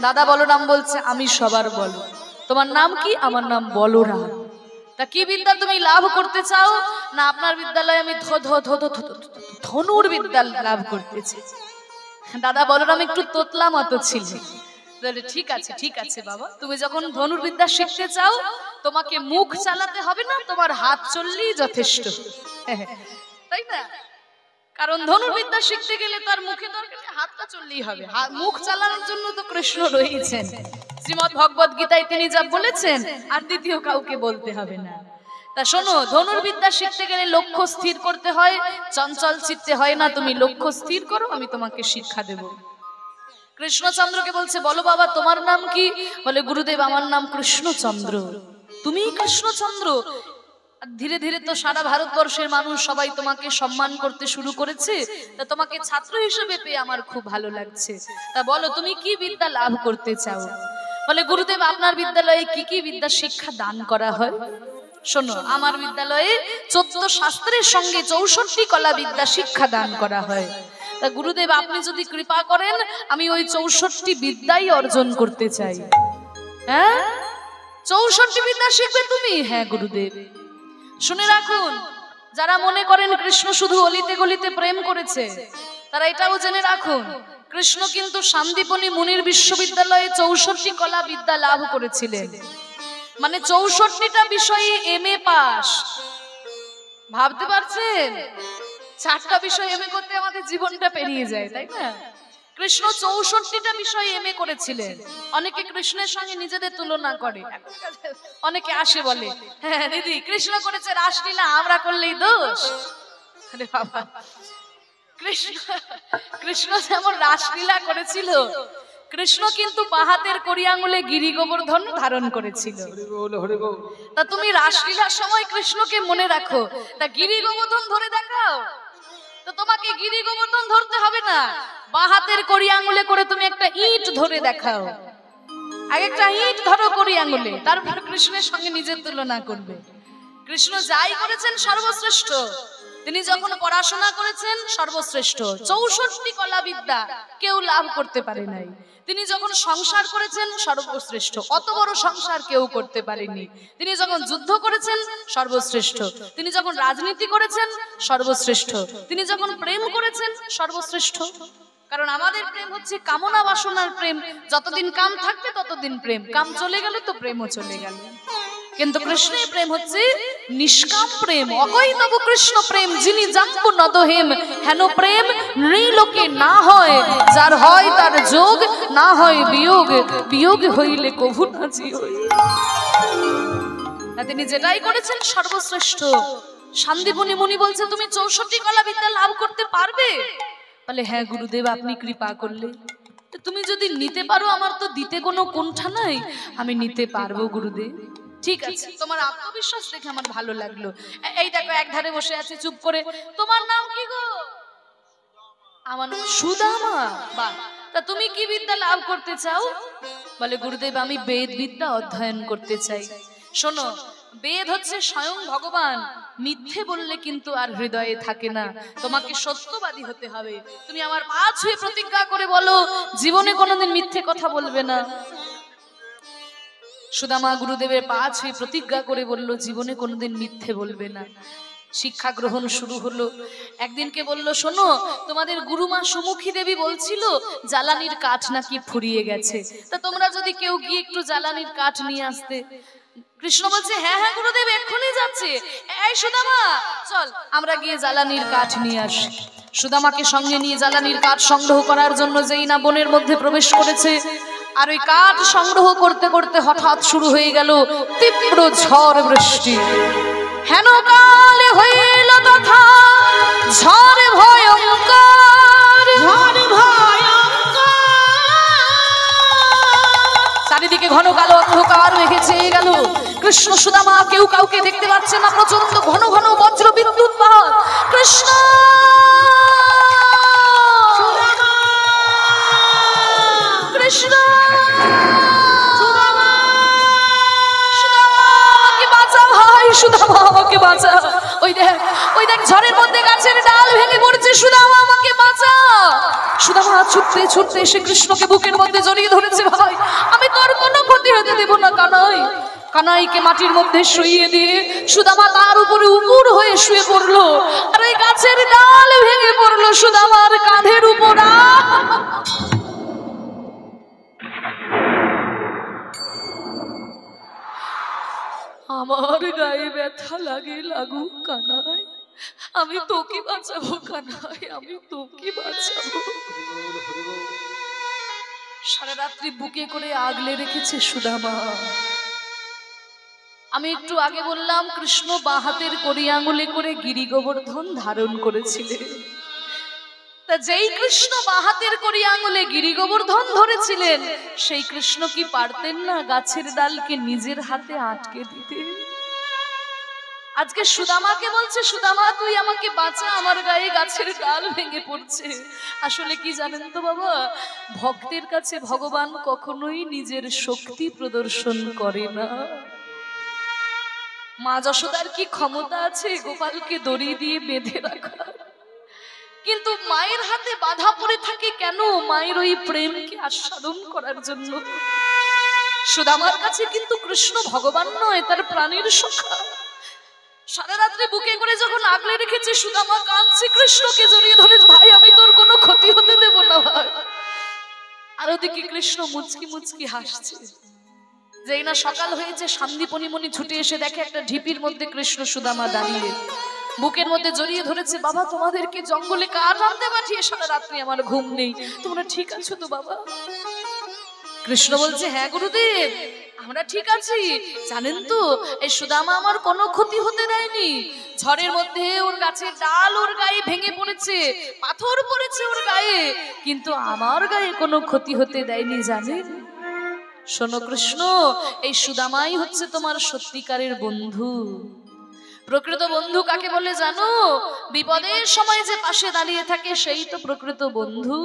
Speaker 1: দাদা বলরাম বলছে আমি সবার বড়। তোমার নাম কি? আমার নাম বলরাম। তা কি বিদ্যা তুমি লাভ করতে চাও? না আপনার বিদ্যালয়ে আমি ধনুর বিদ্যা লাভ করতেছি। দাদা বলরাম একটু তোতলা মতো ছিল। ঠিক আছে ঠিক আছে বাবা, তুমি যখন ধনুর্বিদ্যা শিখতে চাও তোমাকে মুখ চালাতে হবে না, তোমার হাত চললেই যথেষ্ট, তাই না? কারণ ধনুর্বিদ্যা শিখতে গেলে তার মুখে দরকার, হাতটা চললেই হবে। মুখ চালানোর জন্য তো কৃষ্ণ রয়েছেন, শ্রীমদ্ ভগবত গীতায় তিনি যা বলেছেন আর দ্বিতীয় কাউকে বলতে হবে না। তা শোনো, ধনুর্বিদ্যা শিখতে গেলে লক্ষ্য স্থির করতে হয়, চঞ্চল চিত্তে হয় না। তুমি লক্ষ্য স্থির করো, আমি তোমাকে শিক্ষা দেব। কৃষ্ণচন্দ্রকে বলছে, বলো বাবা তোমার নাম কি? বলে গুরুদেব আমার নাম কৃষ্ণচন্দ্র। তুমি কৃষ্ণচন্দ্র? ধীরে ধীরে তো সারা ভারতবর্ষের মানুষ সবাই তোমাকে সম্মান করতে শুরু করেছে, তা তোমাকে ছাত্র হিসেবে পেয়ে আমার খুব ভালো লাগছে। তা বলো তুমি কি বিদ্যা লাভ করতে চাও? বলে গুরুদেব আপনার বিদ্যালয়ে কি কি বিদ্যা শিক্ষা দান করা হয়? শোনো, আমার বিদ্যালয়ে 14 শাস্ত্রের সঙ্গে 64 কলা বিদ্যা শিক্ষা দান করা হয়। তা গুরুদেব আপনি যদি কৃপা করেন আমি ওই 64 বিদ্যাই অর্জন করতে চাই। হ্যাঁ 64 বিদ্যা শিখবে তুমি? হ্যাঁ গুরুদেব। শুনে রাখুন, যারা মনে করেন কৃষ্ণ শুধু অলিতে গলিতে প্রেম করেছে তারা এটাও জেনে রাখুন, কৃষ্ণ কিন্তু শান্তিপনি মুনির বিশ্ববিদ্যালয়ে 64 কলা বিদ্যা লাভ করেছিলেন। মানে 64টা বিষয়ে MA পাস। ভাবতে পারছেন? 4টা বিষয় MA করতে আমাদের জীবনটা পেরিয়ে যায়, তাই না? কৃষ্ণ 64টা বিষয় MA করেছিলেন। অনেকে কৃষ্ণের সঙ্গে নিজেদের তুলনা করে, অনেকে আসে বলে হ্যাঁ দিদি কৃষ্ণ করেছে রাসলীলা, আমরা করলেই দোষ। আরে বাবা, কৃষ্ণ যেমন রাসলীলা করেছিল, কৃষ্ণ কিন্তু বাহাতের কড়ি আঙুলে গিরি গোবর্ধন ধারণ করেছিল। তা তুমি রাসলীলার সময় কৃষ্ণকে মনে রাখো, তা গিরি গোবর্ধন ধরে দেখাও। তো তোমাকে গিরি গোবর্ধন ধরতে হবে না, বাহাতের কড়ি আঙুলে করে তুমি একটা ইট ধরে দেখাও। আগে একটা ইট ধরো কড়ি আঙুলে, তারপর কৃষ্ণের সঙ্গে নিজের তুলনা করবে। কৃষ্ণ যাই করেছেন সর্বশ্রেষ্ঠ, তিনি যখন পড়াশোনা করেছেন সর্বশ্রেষ্ঠ, 64 কলা বিদ্যা কেউ লাভ করতে পারে নাই। তিনি যখন সংসার করেছেন সর্বশ্রেষ্ঠ, অত বড় সংসার কেউ করতে পারেনি। তিনি যখন যুদ্ধ করেছেন সর্বশ্রেষ্ঠ, তিনি যখন রাজনীতি করেছেন সর্বশ্রেষ্ঠ, তিনি যখন প্রেম করেছেন সর্বশ্রেষ্ঠ। কারণ আমাদের প্রেম হচ্ছে কামনা বাসনার প্রেম, যতদিন কাম থাকবে ততদিন প্রেম, কাম চলে গেল তো প্রেমও চলে গেল। কিন্তু কৃষ্ণের প্রেম হচ্ছে নিষ্কাম প্রেম, অকৈতব কৃষ্ণ প্রেম, যিনি জাম্বু নদহেম হেন প্রেম নৃলোকে না হয়, যার হয় তার যোগ, না হয় বিয়োগ, বিয়োগ হইলে কভু না জিও। তিনি যেটাই করেছেন সর্বশ্রেষ্ঠ। শান্তিপুনি মুনি বলছে তুমি 64 কলা বিদ্যা লাভ করতে পারবে? বলে হ্যাঁ গুরুদেব, আপনি কৃপা করলে। তুমি যদি নিতে পারো, আমার তো দিতে কোনো কুণ্ঠা নাই, আমি নিতে পারবো গুরুদেব। ঠিক আছে, তোমার আত্মবিশ্বাস দেখে আমার ভালো লাগলো। এই দেখো এক ধারে বসে আছে চুপ করে, তোমার নাম কি গো? আমার নাম সুদামা। বাহ, তা তুমি কি বিদ্যা লাভ করতে চাও? বলে গুরুদেব আমি বেদ বিদ্যা অধ্যয়ন করতে চাই। শোনো, বেদ হচ্ছে স্বয়ং ভগবান, মিথ্যে বললে কিন্তু আর হৃদয়ে থাকে না, তোমাকে সত্যবাদী হতে হবে। তুমি আমার পা ছুঁয়ে প্রতিজ্ঞা করে বলো জীবনে কোনোদিন মিথ্যে কথা বলবে না। সুদামা গুরুদেবের পা ছুঁয়ে প্রতিজ্ঞা করে বলল জীবনে কোনোদিন মিথ্যে বলবে না। শিক্ষা গ্রহণ শুরু হলো। একদিনকে বলল শোনো, তোমাদের গুরুমা সুমুখী দেবী বলছিল জ্বালানির কাঠ নাকি ফুরিয়ে গেছে, তা তোমরা যদি কেউ গিয়ে একটু জ্বালানির কাঠ নিয়ে আসতে। কৃষ্ণ বলছে হ্যাঁ হ্যাঁ গুরুদেব এক্ষুনি যাচ্ছে। এই সুদামা চল আমরা গিয়ে জ্বালানির কাঠ নিয়ে আসি। সুদামাকে সঙ্গে নিয়ে জ্বালানির কাঠ সংগ্রহ করার জন্য যেই না বনের মধ্যে প্রবেশ করেছে, আর ওই কাঠ সংগ্রহ করতে করতে হঠাৎ শুরু হয়ে গেল তীব্র ঝড় বৃষ্টি। হেন কালে হইল তথা ঝড় ভয়ঙ্কর,
Speaker 2: ঝড় ভয়ঙ্কর।
Speaker 1: চারিদিকে ঘন কালো অন্ধকার মেঘে ছেয়ে গেল। কৃষ্ণ সুদামা কেউ কাউকে দেখতে পাচ্ছে না, প্রচন্ড ঘন ঘন বজ্র বিদ্যুৎ পাত। কৃষ্ণ কৃষ্ণ সুদামা আমাকে বাঁচা। ওই দেখ ঝড়ের মধ্যে গাছের ডাল ভেঙে পড়ছে, সুদামা আমাকে বাঁচা। সুদামা ছুটতে ছুটতে এসে কৃষ্ণকে বুকের মধ্যে জড়িয়ে ধরেছে। ভাই আমি তোর কোনো ক্ষতি হতে দেব না কানাই। কানাইকে মাটির মধ্যে শুইয়ে দিয়ে সুদামা তার উপরে উপুর হয়ে শুয়ে পড়লো, আর ওই গাছের ডাল ভেঙে পড়লো সুদামার কাঁধের উপর। আমার গায়ে ব্যথা লাগে, লাগুক কানাই, আমি তোকে বাঁচাবো কানাই, আমি তোকে বাঁচাবো। সারা রাত্রি বুকে করে আগলে রেখেছে সুদামা। আমি একটু আগে বললাম কৃষ্ণ বাঁ হাতের কড়ি আঙুলে করে গিরি গোবর্ধন ধারণ করেছিলেন। তা যেই কৃষ্ণ বাঁ হাতের কড়ি আঙুলে গিরি গোবর্ধন ধরেছিলেন, সেই কৃষ্ণ কি পারতেন না গাছের ডালকে নিজের হাতে আটকে দিতে? আজকে সুদামাকে বলছে সুদামা তুই আমাকে বাঁচা, আমার গায়ে গাছের ডাল ভেঙে পড়ছে। আসলে কি জানেন তো বাবা, ভক্তের কাছে ভগবান কখনোই নিজের শক্তি প্রদর্শন করে না। মা যশোদার কি ক্ষমতা আছে গোপালকে দড়ি দিয়ে বেঁধে রাখার? কিন্তু মায়ের হাতে বাধা পড়ে থাকে কেন? মায়ের ওই প্রেমকে আস্বাদন করার জন্য। সুদামার কাছে কিন্তু কৃষ্ণ ভগবান নয়, তার প্রাণের সখা। সারা রাত্রে বুকে করে যখন আগলে রেখেছে, সুদামা কাঁদছে, কৃষ্ণকে জড়িয়ে ধরে ভাই আমি তোর কোনো ক্ষতি হতে দেব না ভাই। আর ওদিকে কৃষ্ণ মুচকি মুচকি হাসছে। যেই না সকাল হয়েছে, শান্তিপুনি মুনি ছুটে এসে দেখে একটা ঢিপির মধ্যে কৃষ্ণ সুদামা দাঁড়িয়ে, বুকের মধ্যে জড়িয়ে ধরেছে। বাবা তোমাদেরকে জঙ্গলে কাঠ আনতে পাঠিয়ে সারা রাত্রি আমার ঘুম নেই, তোমরা ঠিক আছো তো বাবা? কৃষ্ণ বলছে হ্যাঁ গুরুদেব আমরা ঠিক আছি। জানেন তো এই সুদামা আমার কোনো ক্ষতি হতে দেয়নি। ঝড়ের মধ্যে ওর গাছের ডাল ওর গায়ে ভেঙে পড়েছে, পাথর পড়েছে ওর গায়ে, কিন্তু আমার গায়ে কোনো ক্ষতি হতে দেয়নি জানেন? শোনো কৃষ্ণ, এই সুদামাই হচ্ছে তোমার সত্যিকারের বন্ধু। প্রকৃত বন্ধু কাকে বলে জানো? বিপদের সময় যে পাশে দাঁড়িয়ে থাকে সেই তো প্রকৃত বন্ধু।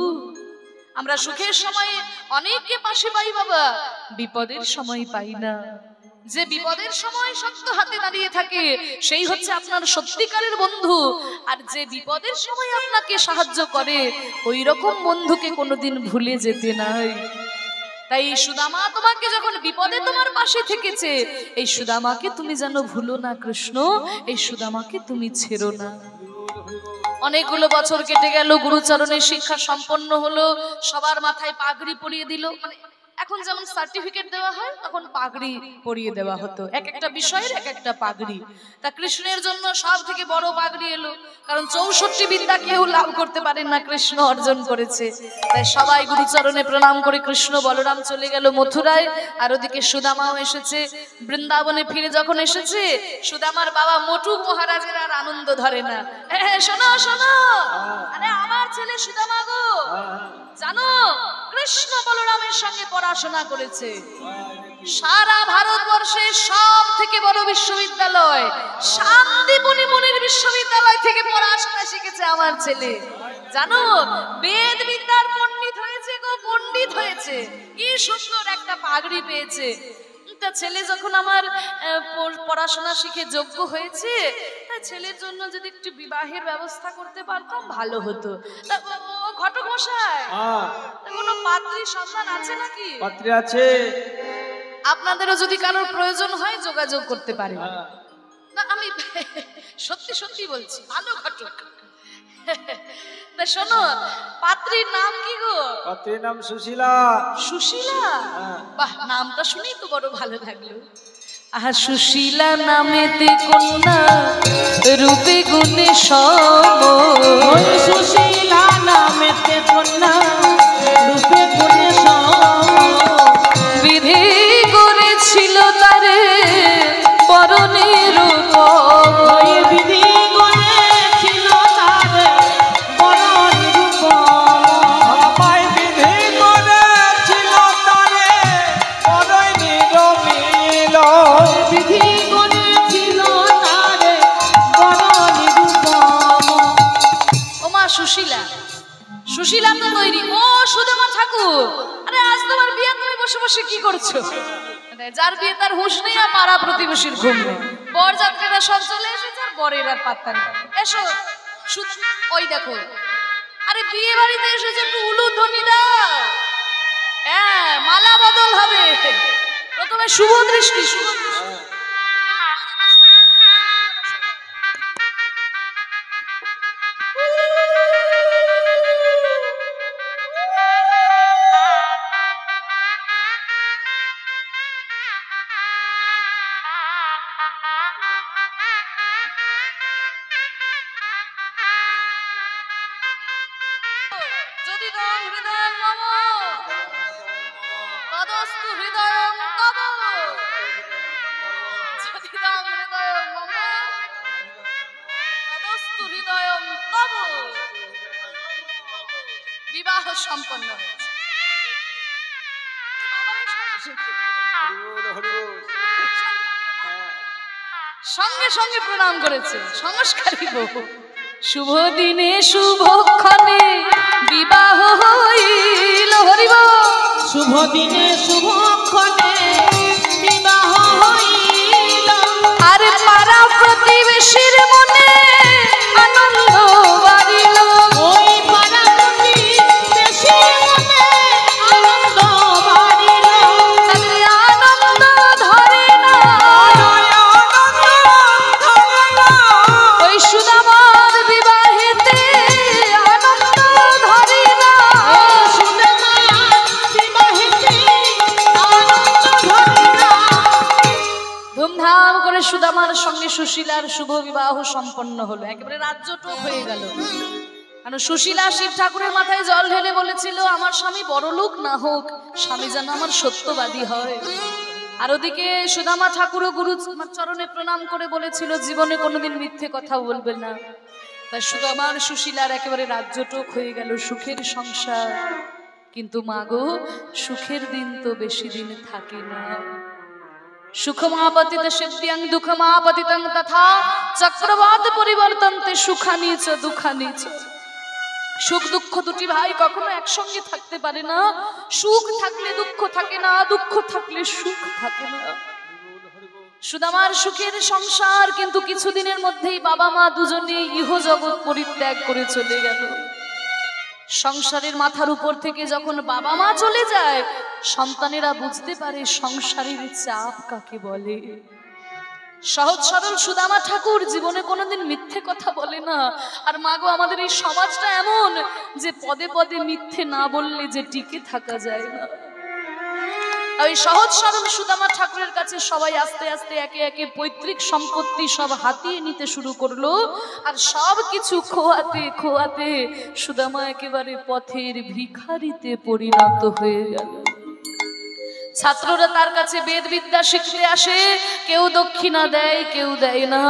Speaker 1: আমরা সুখের সময়ে অনেককে পাশে পাই বাবা, বিপদের সময় পাই না। যে বিপদের সময় শক্ত হাতে দাঁড়িয়ে থাকে সেই হচ্ছে আপনার সত্যিকারের বন্ধু। আর যে বিপদের সময় আপনাকে সাহায্য করে ওই রকম বন্ধুকে কোনোদিন ভুলে যেতে নাই। তাই এই সুদামা তোমাকে যখন বিপদে তোমার পাশে থেকেছে, এই সুদামাকে তুমি যেন ভুলো না কৃষ্ণ, এই সুদামাকে তুমি ছেড়ো না। অনেকগুলো বছর কেটে গেল, গুরুচরণের শিক্ষা সম্পন্ন হলো, সবার মাথায় পাগড়ি পরিয়ে দিল। মানে এখন যেমন সার্টিফিকেট দেওয়া হয় তখন পাগড়ি পরিয়ে দেওয়া হতো, এক একটা বিষয়ের এক একটা পাগড়ি। তা কৃষ্ণের জন্য সব থেকে বড় পাগড়ি এলো, কারণ 64 বিদ্যা কেউ লাভ করতে পারেন না, কৃষ্ণ অর্জন করেছে। তাই সবাই গুরুচরণে প্রণাম করে কৃষ্ণ বলরাম চলে গেল মথুরায়, আর ওদিকে সুদামাও এসেছে বৃন্দাবনে। ফিরে যখন এসেছে, সুদামার বাবা মোটু মহারাজের আর আনন্দ ধরে না। শোনো শোনো, আরে আমার ছেলে সুদামা গো, জানো কৃষ্ণ বলরামের সঙ্গে পড়াশোনা করেছে। সারা ভারতবর্ষে সব থেকে বড় বিশ্ববিদ্যালয় শান্তিপুনি মুনির বিশ্ববিদ্যালয় থেকে পড়াশোনা শিখেছে আমার ছেলে। জানো বেদ বিদ্যার পণ্ডিত হয়েছে গো, পণ্ডিত হয়েছে। কি সুন্দর একটা পাগড়ি পেয়েছে। তা ছেলে যখন আমার পড়াশোনা শিখে যোগ্য হয়েছে, তাই ছেলের জন্য যদি একটু বিবাহের ব্যবস্থা করতে পারতাম ভালো হতো। ঘটক মশাই, কোনো পাত্রী সন্ধান আছে নাকি?
Speaker 4: পাত্রী আছে।
Speaker 1: আপনাদেরও যদি কারোর প্রয়োজন হয় যোগাযোগ করতে পারেন। না আমি সত্যি সত্যি বলছি, ভালো ঘটক। তা শোনো, পাত্রীর নাম কি গো?
Speaker 4: পাত্রীর নাম সুশীলা।
Speaker 1: সুশীলা? বাহ, নামটা শুনেই তো বড় ভালো লাগলো। আহা, সুশীলা নামেতে কন্যা রূপে গুণে সম।
Speaker 2: সুশীলা নামেতে কন্যা রূপে গুণে সম।
Speaker 1: বিধি করেছিল তারে পরনের উপম।
Speaker 2: বিধি করেছিল তারে পরনের উপম।
Speaker 4: আমায় বিধি করেছিল তারে পরনের মিল।
Speaker 2: বিধি করেছিল তারে পরনের উপম।
Speaker 1: ওমা সুশীলা, সুশীলা তো তৈরি। ও সুদামা ঠাকুর, আরে আজ তোমার বিয়ে, তুমি বসে বসে কি করছো? যার বিয়ে তার হুঁশ নেই আর পাড়া প্রতিবেশীর ঘুম নেই। বরযাত্রীরা সব চলে এসেছে আর বরের আর পাত্তা নেই। এসো। ওই দেখো, আরে বিয়ে বাড়িতে এসেছে, একটু উলুধ্বনি দাও। হ্যাঁ, মালা বদল হবে। প্রথমে শুভ দৃষ্টি, শুভ দৃষ্টি। যদি দং হৃদয়ং মম তদস্তু হৃদয়ং তব। যদি দং হৃদয়ং মম তদস্তু হৃদয়ং তব। বিবাহ সম্পন্ন হয়েছে। সঙ্গে সঙ্গে প্রণাম করেছে সংস্কারী বউ। শুভ দিনে শুভক্ষণে বিবাহ হইল। হরিব।
Speaker 2: শুভ দিনে শুভক্ষণে বিবাহ হইল।
Speaker 1: আর পাড়া প্রতিবেশীর মনে আনন্দ বাড়িল।
Speaker 2: ওই পাড়া প্রতিবেশীর মনে আনন্দ বাড়িল।
Speaker 1: তাতে আনন্দ ধরে না, ওই সুদামার বিবাহেতে আনন্দ ধরে না। ধুমধাম করে সুদামার সঙ্গে সুশীলার শুভ বিবাহ সম্পন্ন হলো। একেবারে রাজ্যটুক হয়ে গেল। কারণ সুশীলা শিব ঠাকুরের মাথায় জল ঢেলে বলেছিল, আমার স্বামী বড়লোক না হোক, স্বামী যেন আমার সত্যবাদী হয়। আর ওদিকে সুদামা ঠাকুরও গুরু চরণে প্রণাম করে বলেছিল, জীবনে কোনোদিন মিথ্যে কথা বলবে না। তাই সুদামার সুশীলার একেবারে রাজ্যটুক হয়ে গেল, সুখের সংসার। কিন্তু মাগো, সুখের দিন তো বেশি দিন থাকে না। সুখমাপতিত সেব্যাং দুঃখমাপতিতং তথা চক্রবাত পরিবর্তন্তে সুখানি চ দুঃখানি চ। সুখ দুঃখ দুটি ভাই কখনো একসঙ্গে থাকতে পারে না। সুখ থাকলে দুঃখ থাকে না, দুঃখ থাকলে সুখ থাকে না। সুদামার সুখের সংসার, কিন্তু কিছুদিনের মধ্যেই বাবা মা দুজনে ইহজগৎ পরিত্যাগ করে চলে গেল। সংসারের মাথার উপর থেকে যখন বাবা মা চলে যায়, সন্তানেরা বুঝতে পারে সংসারের চাপ কাকে বলে। সহজ সরল সুদামা ঠাকুর জীবনে কোনোদিন মিথ্যে কথা বলে না। আর মাগো, আমাদের এই সমাজটা এমন যে পদে পদে মিথ্যে না বললে যে টিকে থাকা যায় না। ওই সহজ সরল সুদামা ঠাকুরের কাছে সবাই আস্তে আস্তে একে একে পৈতৃক সম্পত্তি সব হাতিয়ে নিতে শুরু করলো। আর সব কিছু খোয়াতে খোয়াতে সুদামা একেবারে পথের ভিখারিতে পরিণত হয়ে গেল। ছাত্ররা তার কাছে বেদ বিদ্যা শিখতে আসে, কেউ দক্ষিণা দেয়, কেউ দেয় না।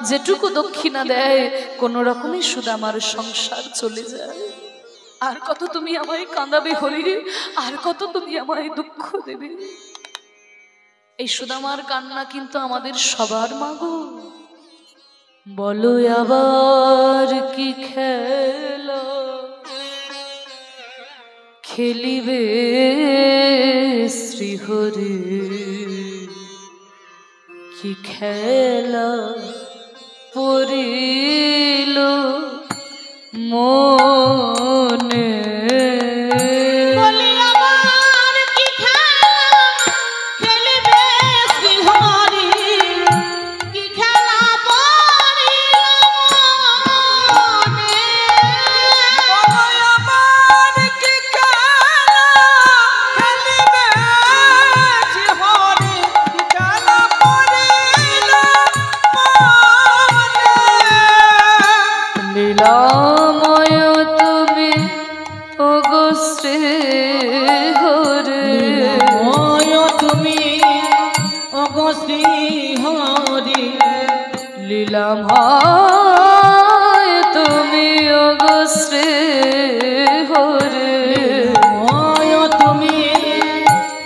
Speaker 1: যেটুকু দক্ষিণা দেয় কোনো রকমই সুদামার সংসার চলে যায়। আর কত তুমি আমায় কাঁদাবে হরি, আর কত তুমি আমায় দুঃখ দেবে। এই সুদামার কান্না কিন্তু আমাদের সবার মাগো। বলো আবার কি খেলা খেলিবে শ্রীহরি, কি খেলা পড়িল মনে। লীলাময় তুমি ওগো শ্রী হরি,
Speaker 2: তুমি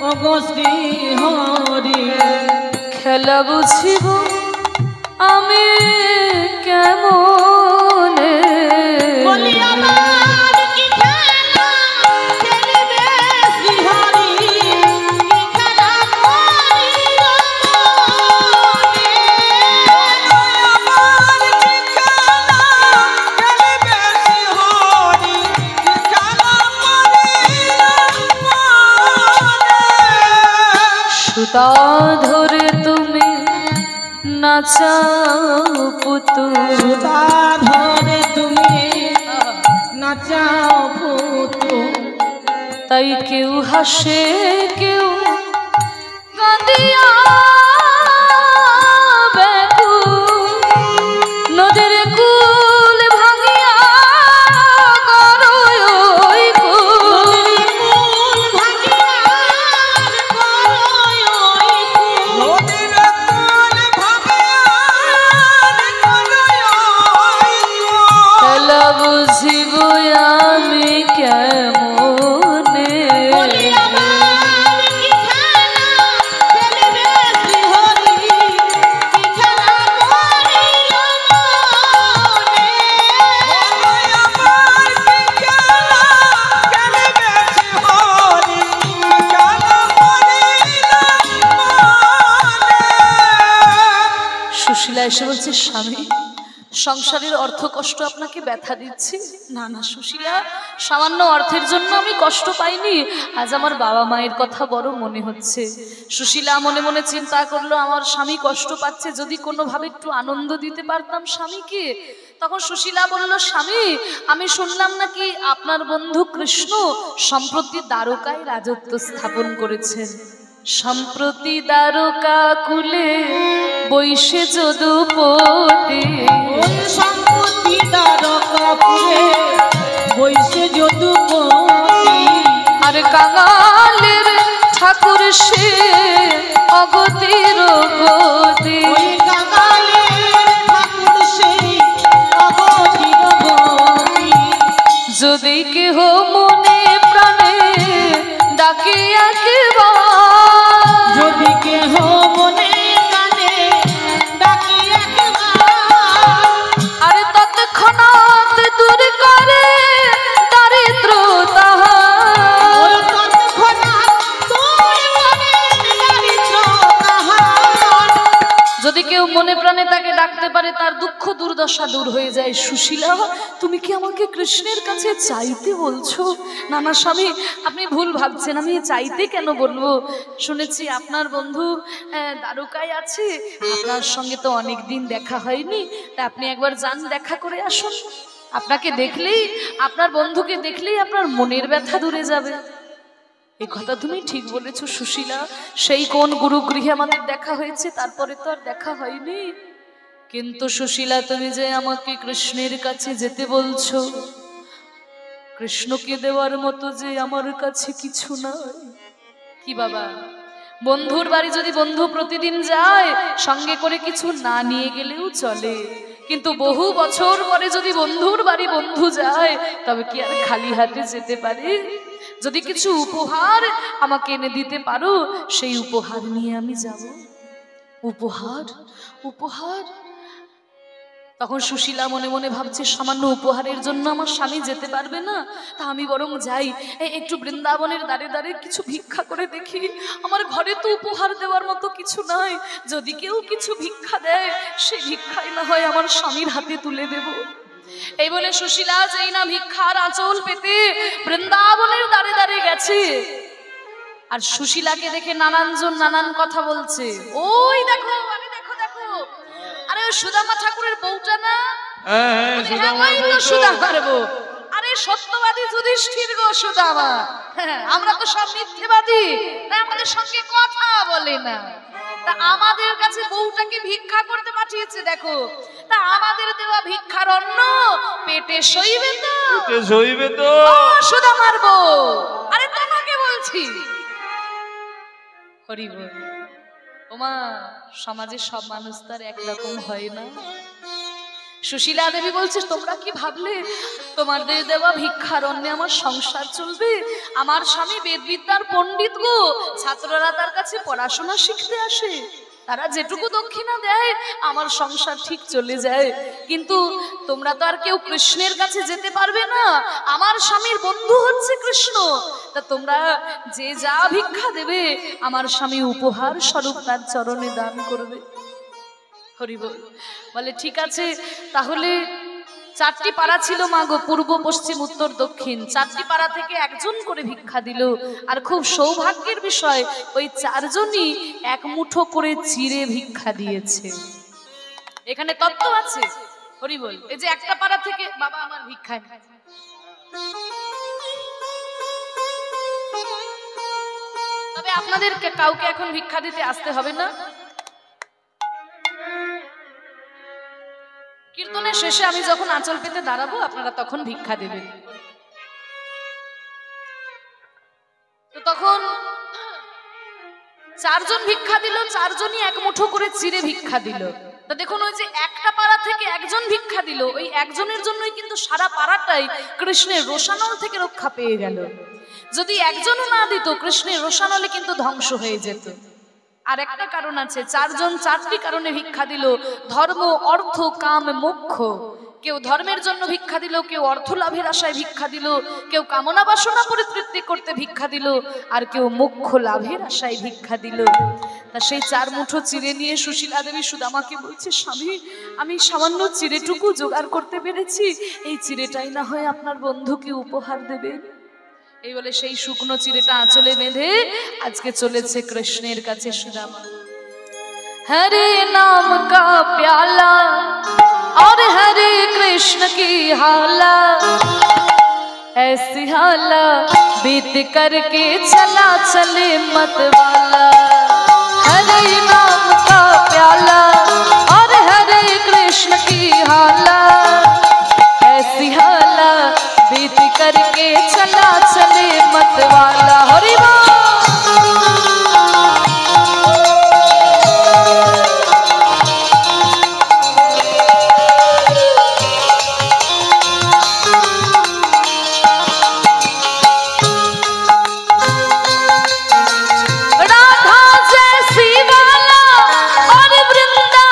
Speaker 2: ওগো শ্রী হরি।
Speaker 1: খেলা বুঝিব আমি কেমনে,
Speaker 2: বলি আমার কি খেলা খেলিবে শ্রী হরি, কি খেলা করিল
Speaker 1: সুতা ধরে তুমি নাচাও পুতুল,
Speaker 2: সুতা ধরে তুমি নাচাও পুতুল।
Speaker 1: তাই কেউ হাসে কেউ কাঁদিয়া ব্যাকুল, নদীর কুল ভাঙিয়া করো ওই কুল, খেলা বুঝিব আমি কেমনে। সুশীলা এসে বলছে, স্বামী সংসারের অর্থ কষ্ট আপনাকে ব্যথা দিচ্ছে? না না সুশীলা, সামান্য অর্থের জন্য আমি কষ্ট পাইনি, আজ আমার বাবা মায়ের কথা বড় মনে হচ্ছে। সুশীলা মনে মনে চিন্তা করলো, আমার স্বামী কষ্ট পাচ্ছে, যদি কোনোভাবে একটু আনন্দ দিতে পারতাম স্বামীকে। তখন সুশীলা বলল, স্বামী আমি শুনলাম নাকি আপনার বন্ধু কৃষ্ণ সম্প্রতি দ্বারকায় রাজত্ব স্থাপন করেছেন। সম্প্রতি দ্বারকা কুলে বৈশে যদুপতি,
Speaker 2: সম্পত্তি দ্বারকাপুরে বৈশে যদুপতি।
Speaker 1: আর কাঙালের ঠাকুর সে অগতির গতি, যদি কেহ মনে প্রাণে ডাকে একবার,
Speaker 2: যদি কেহ মনে কানে ডাকি একবার,
Speaker 1: আর তৎক্ষণাৎ দূর করে দারিদ্র তাহার,
Speaker 2: তৎক্ষণাৎ দূর করে দারিদ্র তাহার।
Speaker 1: মনে প্রাণে তাকে ডাকতে পারে, তার দুঃখ দুর্দশা দূর হয়ে যায়। সুশীলা, তুমি কি আমাকে কৃষ্ণের কাছে চাইতে বলছো? না না স্বামী, আপনি ভুল ভাবছেন, আমি চাইতে কেন বলবো? শুনেছি আপনার বন্ধু দ্বারকায় আছে, আপনার সঙ্গে তো অনেক দিন দেখা হয়নি, তা আপনি একবার যান, দেখা করে আসুন। আপনাকে দেখলেই, আপনার বন্ধুকে দেখলেই আপনার মনের ব্যথা দূরে যাবে। এই কথা তুমি ঠিক বলেছো সুশীলা, সেই কোন গুরুগৃহে আমাদের দেখা হয়েছে, তারপরে তো আর দেখা হয়নি। কিন্তু সুশীলা, তুমি যে আমাকে কৃষ্ণের কাছে যেতে বলছো, কৃষ্ণকে দেওয়ার মতো যে আমার কাছে কিছু নাই। কি বাবা, বন্ধুর বাড়ি যদি বন্ধু প্রতিদিন যায়, সঙ্গে করে কিছু না নিয়ে গেলেও চলে, কিন্তু বহু বছর পরে যদি বন্ধুর বাড়ি বন্ধু যায়, তবে কি আর খালি হাতে যেতে পারে? যদি কিছু উপহার আমাকে এনে দিতে পারো, সেই উপহার নিয়ে আমি যাব। উপহার, উপহার। তখন সুশীলা মনে মনে ভাবছে, সামান্য উপহারের জন্য আমার স্বামী যেতে পারবে না, তা আমি বরং যাই, একটু বৃন্দাবনের দাঁড়ে দাঁড়ে কিছু ভিক্ষা করে দেখি। আমার ঘরে তো উপহার দেওয়ার মতো কিছু নাই, যদি কেউ কিছু ভিক্ষা দেয়, সে ভিক্ষাই না হয় আমার স্বামীর হাতে তুলে দেব। এই বলে সুশীলা যেই না ভিক্ষার আঁচল পেতে বৃন্দাবনের দাঁড়ে দাঁড়ে গেছে, আর সুশীলাকে দেখে নানানজন নানান কথা বলছে। ওই দেখো, আরে দেখো দেখো, আরে ওই সুদামা ঠাকুরের বউটা না? সুদামার বউ। আরে সত্যবাদী যুধিষ্ঠির গো সুদামা। আমরা তো সব মিথ্যেবাদী, আমাদের সঙ্গে কথা বলে না, তা আমাদের কাছে বউটাকে ভিক্ষা করতে পাঠিয়েছে। দেখো, তা আমাদের দেওয়া ভিক্ষার অন্ন পেটে সইবে তো?
Speaker 3: পেটে সইবে তো?
Speaker 1: সুদামার বউ, আরে তোমাকে বলছি। হরি বল। ওমা, সমাজের সব মানুষ তার একরকম হয় না। সুশীলা দেবী বলছে, তোমরা কি ভাবলে তোমাদের দেওয়া ভিক্ষার অন্নে আমার সংসার চলবে? আমার স্বামী বেদবিদ্যার পণ্ডিত গো, ছাত্ররা তার কাছে পড়াশোনা শিখতে আসে, তারা যেটুকু দক্ষিণা দেয় আমার সংসার ঠিক চলে যায়। কিন্তু তোমরা তো আর কেউ কৃষ্ণের কাছে যেতে পারবে না, আমার স্বামীর বন্ধু হচ্ছে কৃষ্ণ, তা তোমরা যে যা ভিক্ষা দেবে আমার স্বামী উপহার স্বরূপ তার চরণে দান করবে। হরি বল। বলে ঠিক আছে, তাহলে 4টি পাড়া ছিল মা গো, পূর্ব পশ্চিম উত্তর দক্ষিণ, 4টি পাড়া থেকে একজন করে ভিক্ষা দিল। আর খুব সৌভাগ্যের বিষয়, ওই 4 জনই এক মুঠো করে চিড়ে ভিক্ষা দিয়েছে। এখানে তত্ত্ব আছে। হরি বল। এই যে একটা পাড়া থেকে বাবা আমার ভিক্ষা, তবে আপনাদের কাউকে এখন ভিক্ষা দিতে আসতে হবে না। কীর্তনের শেষে আমি যখন আঁচল পেতে দাঁড়াবো, আপনারা তখন ভিক্ষা দেবেন। তো তখন 4 জন ভিক্ষা দিল, 4 জনই এক মুঠো করে চিড়ে ভিক্ষা দিল। তো দেখুন, ওই যে একটা পাড়া থেকে একজন ভিক্ষা দিল, ওই একজনের জন্যই কিন্তু সারা পাড়াটাই কৃষ্ণের রোষানল থেকে রক্ষা পেয়ে গেল। যদি একজনও না দিত, কৃষ্ণের রোষানলে কিন্তু ধ্বংস হয়ে যেত। আর একটা কারণ আছে, 4 জন 4টি কারণে ভিক্ষা দিল। ধর্ম, অর্থ, কাম, মোক্ষ। কেউ ধর্মের জন্য ভিক্ষা দিল, কেউ অর্থ লাভের আশায় ভিক্ষা দিল, কেউ কামনা বাসনা পরিতৃপ্তি করতে ভিক্ষা দিল, আর কেউ মোক্ষ লাভের আশায় ভিক্ষা দিল। তা সেই 4 মুঠো চিড়ে নিয়ে সুশীলা দেবী সুদামাকে বলছে, স্বামী, আমি সামান্য চিড়েটুকু জোগাড় করতে পেরেছি, এই চিড়েটাই না হয় আপনার বন্ধুকে উপহার দেবেন। এই বলে সেই শুকনো চিড়েটা আঁচলে বেঁধে আজকে চলেছে কৃষ্ণের কাছে সুদামা। हरे नाम का प्याला और हरे कृष्ण की हाला, ऐसी हाला बीत करके चला चले मत वाला। हरे नाम का प्याला और हरे कृष्ण की हाला, ऐसी हाला बीत करके चला चले मत वाला। हरि बोल। राधा जैसी वाला और वृंदा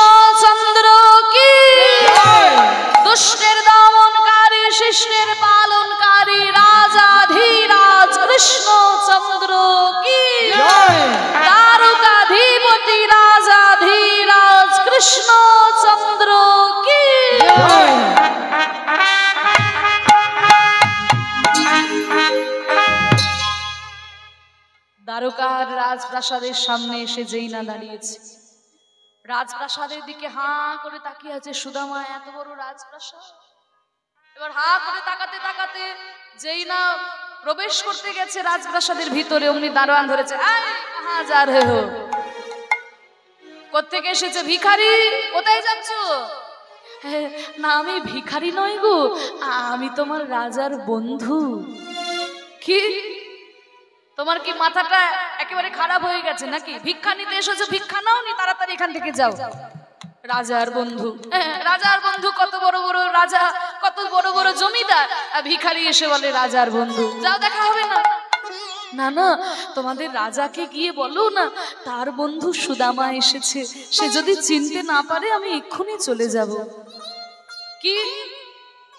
Speaker 1: কৃষ্ণচন্দ্র কি দুষ্টের দমনকারী শিষ্টের পালনকারী রাজাধীরাজ কৃষ্ণচন্দ্র কি দ্বারকাধিপতি রাজাধীরাজ কৃষ্ণচন্দ্র কি দ্বারকার রাজপ্রাসাদের সামনে এসে যেই না দাঁড়িয়েছে, রাজপ্রাসাদের দিকে হাঁ করে তাকিয়ে আছে সুদামা। এত বড় রাজপ্রাসাদ, এবার হাঁ করে তাকাতে তাকাতে যেই না প্রবেশ করতে গেছে রাজপ্রাসাদের ভিতরে, অমনি দারোয়ান ধরেছে, কাহা যা রে হো? কোত্থেকে এসেছে? ভিখারি। কোথায় যাচ্ছ? না আমি ভিখারি নই গো, আমি তোমার রাজার বন্ধু। কি তোমার কি মাথাটা একেবারে খারাপ হয়ে গেছে নাকি? ভিক্ষা নিতে এসেছো, ভিক্ষা নাও নি, তাড়াতাড়ি এখান থেকে যাও। রাজার বন্ধু, রাজার বন্ধু, কত বড় বড় রাজা, কত বড় বড় জমিদার, ভিখারি এসে বলে রাজার বন্ধু। যাও, দেখা হবে না। না না, তোমাদের রাজাকে গিয়ে বলো না তার বন্ধু সুদামা এসেছে, সে যদি চিনতে না পারে আমি এক্ষুনি চলে যাব। কি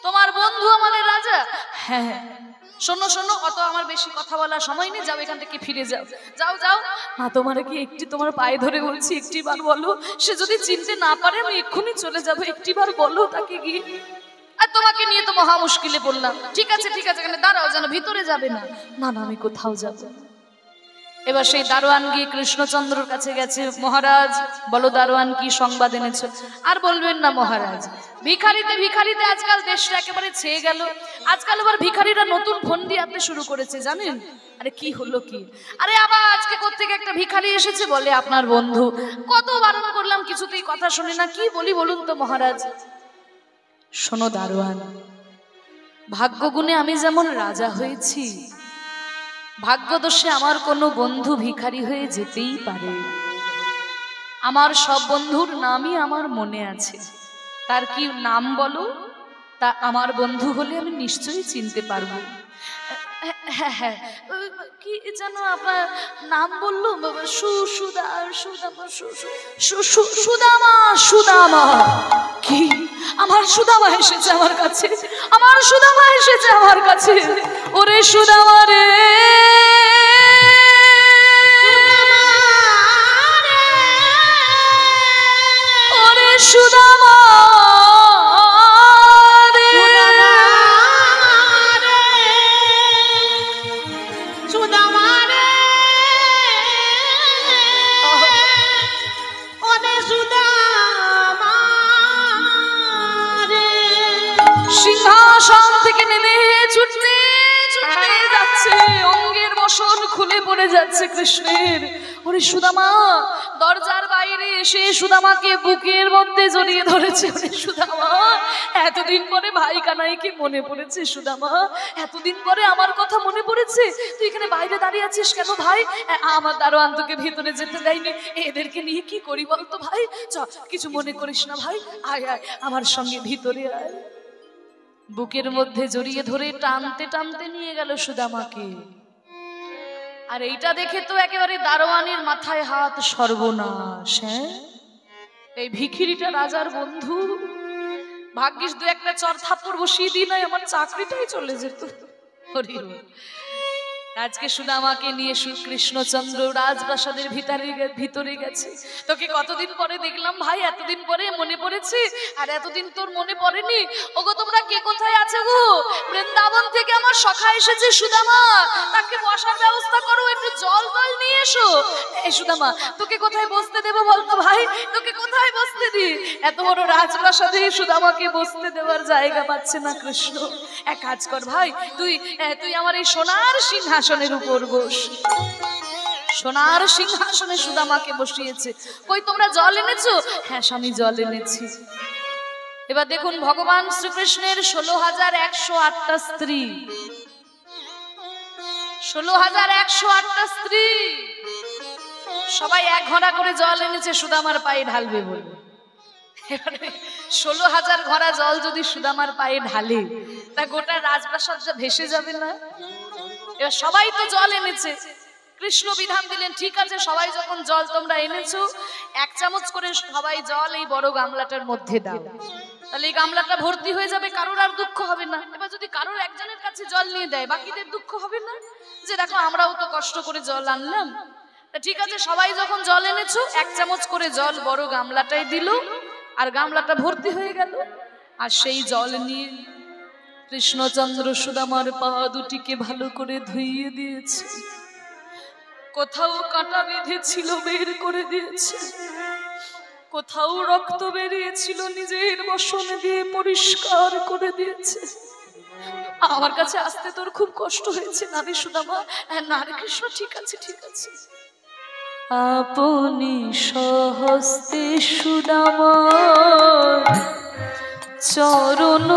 Speaker 1: তোমার বন্ধু আমাদের রাজা? হ্যাঁ। শোনো শোনো, অত আমার বেশি কথা বলার সময় নেই, যাও এখান থেকে ফিরে যাও। যাও যাও না, তোমার কি একটি তোমার পায়ে ধরে বলছি, একটিবার বলো, সে যদি চিনতে না পারে আমি এক্ষুনি চলে যাব, একটিবার বলো তাকে গিয়ে। আর তোমাকে নিয়ে তো মহা মুশকিলে পড়লাম। ঠিক আছে ঠিক আছে, এখানে দাঁড়াও, যেন ভিতরে যাবে না। না না, আমি কোথাও যাব না। এবার সেই দারোয়ান গিয়ে কৃষ্ণচন্দ্রর কাছে গেছে। মহারাজ বলো দারোয়ান, কি সংবাদ এনেছো? আর বলবেন না মহারাজ, ভিখারিতে ভিখারিতে আজকাল দেশটা একেবারে ছেয়ে গেল। আজকাল আবার ভিখারিরা নতুন ফন্দি আনতে শুরু করেছে, জানেন? আরে কি হলো কি? আরে আবার আজকে কোত্থেকে একটা ভিখারি এসেছে, বলে আপনার বন্ধু। কত বারণ করলাম, কিছুতেই কথা শুনে না। কি বলি বলুন তো মহারাজ? শোনো দারোয়ান, ভাগ্যগুণে আমি যেমন রাজা হয়েছি, ভাগ্যদোষে আমার কোনো বন্ধু ভিখারি হয়ে যেতেই পারে। আমার সব বন্ধুর নামই আমার মনে আছে। তার কি নাম বলো? তা আমার বন্ধু হলে আমি নিশ্চয়ই চিনতে পারবো। হ্যাঁ হ্যাঁ, কি যেন আপনার নাম বললো? সুদামা। সুদামা? কি আমার সুদামা এসেছে আমার কাছে, আমার সুদামা এসেছে আমার কাছে। ওরে সুদামা রে, ওরে সুদামা সিংহাসন থেকে নেমে ছুটতে ছুটতে যাচ্ছে, অঙ্গের বসন খুলে পড়ে যাচ্ছে কৃষ্ণের। ওরে সুদামা দরজার বাইরে এসে সুদামাকে বুকের মধ্যে জড়িয়ে ধরেছে। ওরে সুদামা, এতদিন পরে ভাই কানাইকে মনে পড়েছে। সুদামা, এতদিন পরে আমার কথা মনে পড়েছে। তুই এখানে বাইরে দাঁড়িয়ে আছিস কেন ভাই? আমার দারোয়ান তোকে ভেতরে যেতে দেয়নি। এদেরকে নিয়ে কি করি বলতো ভাই? চল, কিছু মনে করিস না ভাই, আয় আয় আমার সঙ্গে ভিতরে আয়। বুকের মধ্যে জড়িয়ে ধরে টানতে টানতে নিয়ে গেল সুদামাকে। আর এইটা দেখে তো একেবারে দারোয়ানের মাথায় হাত। সর্বনাশ! হ্যাঁ, এই ভিখিরিটা রাজার বন্ধু। ভাগ্যিস দু একটা চর থাপ্পড় বসিয়ে দিই, নয় আমার চাকরিটাই চলে যেত। আজকে সুদামাকে নিয়ে কৃষ্ণচন্দ্র রাজপ্রাসাদের ভিতরে গেছে। তোকে কতদিন পরে দেখলাম ভাই, এতদিন পরে মনে পড়েছে। আর এতদিন তোর মনে পড়েনি? ওগো তোমরা কে কোথায় আছো গো? বৃন্দাবন থেকে আমার সখা এসেছে সুদামা, তাকে বসার ব্যবস্থা করো, একটু জল টল নিয়ে এসো। এই সুদামা, তোকে কোথায় বসতে দেবো বলতো ভাই? তোকে কোথায় বসতে দি? এত বড় রাজপ্রাসাদে সুদামাকে বসতে দেওয়ার জায়গা পাচ্ছে না কৃষ্ণ। এক কাজ কর ভাই, তুই আমার এই সোনার সিংহাসনের উপর বস। সোনার সিংহাসনে সুদামাকে বসিয়েছে। কই তোমরা জল এনেছো? হ্যাঁ স্বামী, জল এনেছি। এবার দেখুন ভগবান শ্রীকৃষ্ণের 16,108টা স্ত্রী, 16,108টা স্ত্রী, সবাই এক ঘড়া করে জল এনেছে সুদামার পায়ে ঢালবে বলে। 16,000 ঘড়া জল যদি সুদামার পায়ে ঢালে, তা গোটা রাজপ্রাসাদটা ভেসে যাবে না? এবার সবাই তো জল এনেছে, কৃষ্ণ বিধান দিলেন, ঠিক আছে সবাই যখন জল তোমরা এনেছো, 1 চামচ করে সবাই জল এই বড় গামলাটার মধ্যে দাও, তাহলে এই গামলাটা ভর্তি হয়ে যাবে, কারোর আর দুঃখ হবে না। এবার যদি কারোর একজনের কাছে জল নিয়ে দেয়, বাকিদের দুঃখ হবে না যে দেখো আমরাও তো কষ্ট করে জল আনলাম। তা ঠিক আছে সবাই যখন জল এনেছো, 1 চামচ করে জল বড় গামলাটায় দিল, আর গামলাটা ভর্তি হয়ে গেল। আর সেই জল নিয়ে কৃষ্ণচন্দ্র সুদামার পা দুটিকে ভালো করে ধুইয়ে দিয়েছে, কোথাও কাঁটা বেঁধেছিল বের করে দিয়েছে, কোথাও রক্ত বেরিয়েছিল নিজের বসন দিয়ে পরিষ্কার করে দিয়েছে। আমার কাছে আসতে তোর খুব কষ্ট হয়েছে না রে সুদামা? না রে কৃষ্ণ, ঠিক আছে ঠিক আছে। আপনি সহস্তে সুদামার চরণ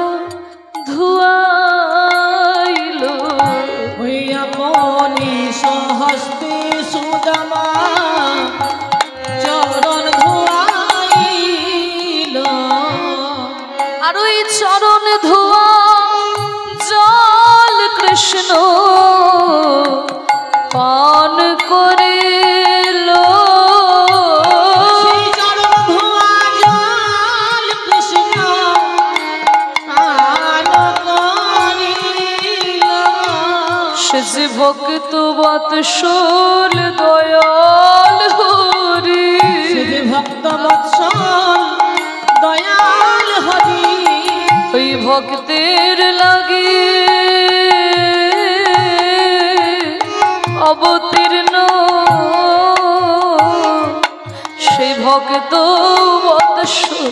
Speaker 1: ধুয়াইল,
Speaker 2: ওই আপনি সহস্তে সুদামা চরণ ধুয়াইল,
Speaker 1: আর ওই চরণ ধোয়া জল কৃষ্ণ পান করিল,
Speaker 2: সেই চরণ ধোয়া জল কৃষ্ণ পান করিল।
Speaker 1: সে যে ভক্ত বৎসল দয়াল হরি,
Speaker 2: সে যে ভক্ত বৎসল দয়াল হরি,
Speaker 1: ওই ভক্তের লাগি অবতীর্ণ সেই ভক্ত বৎসল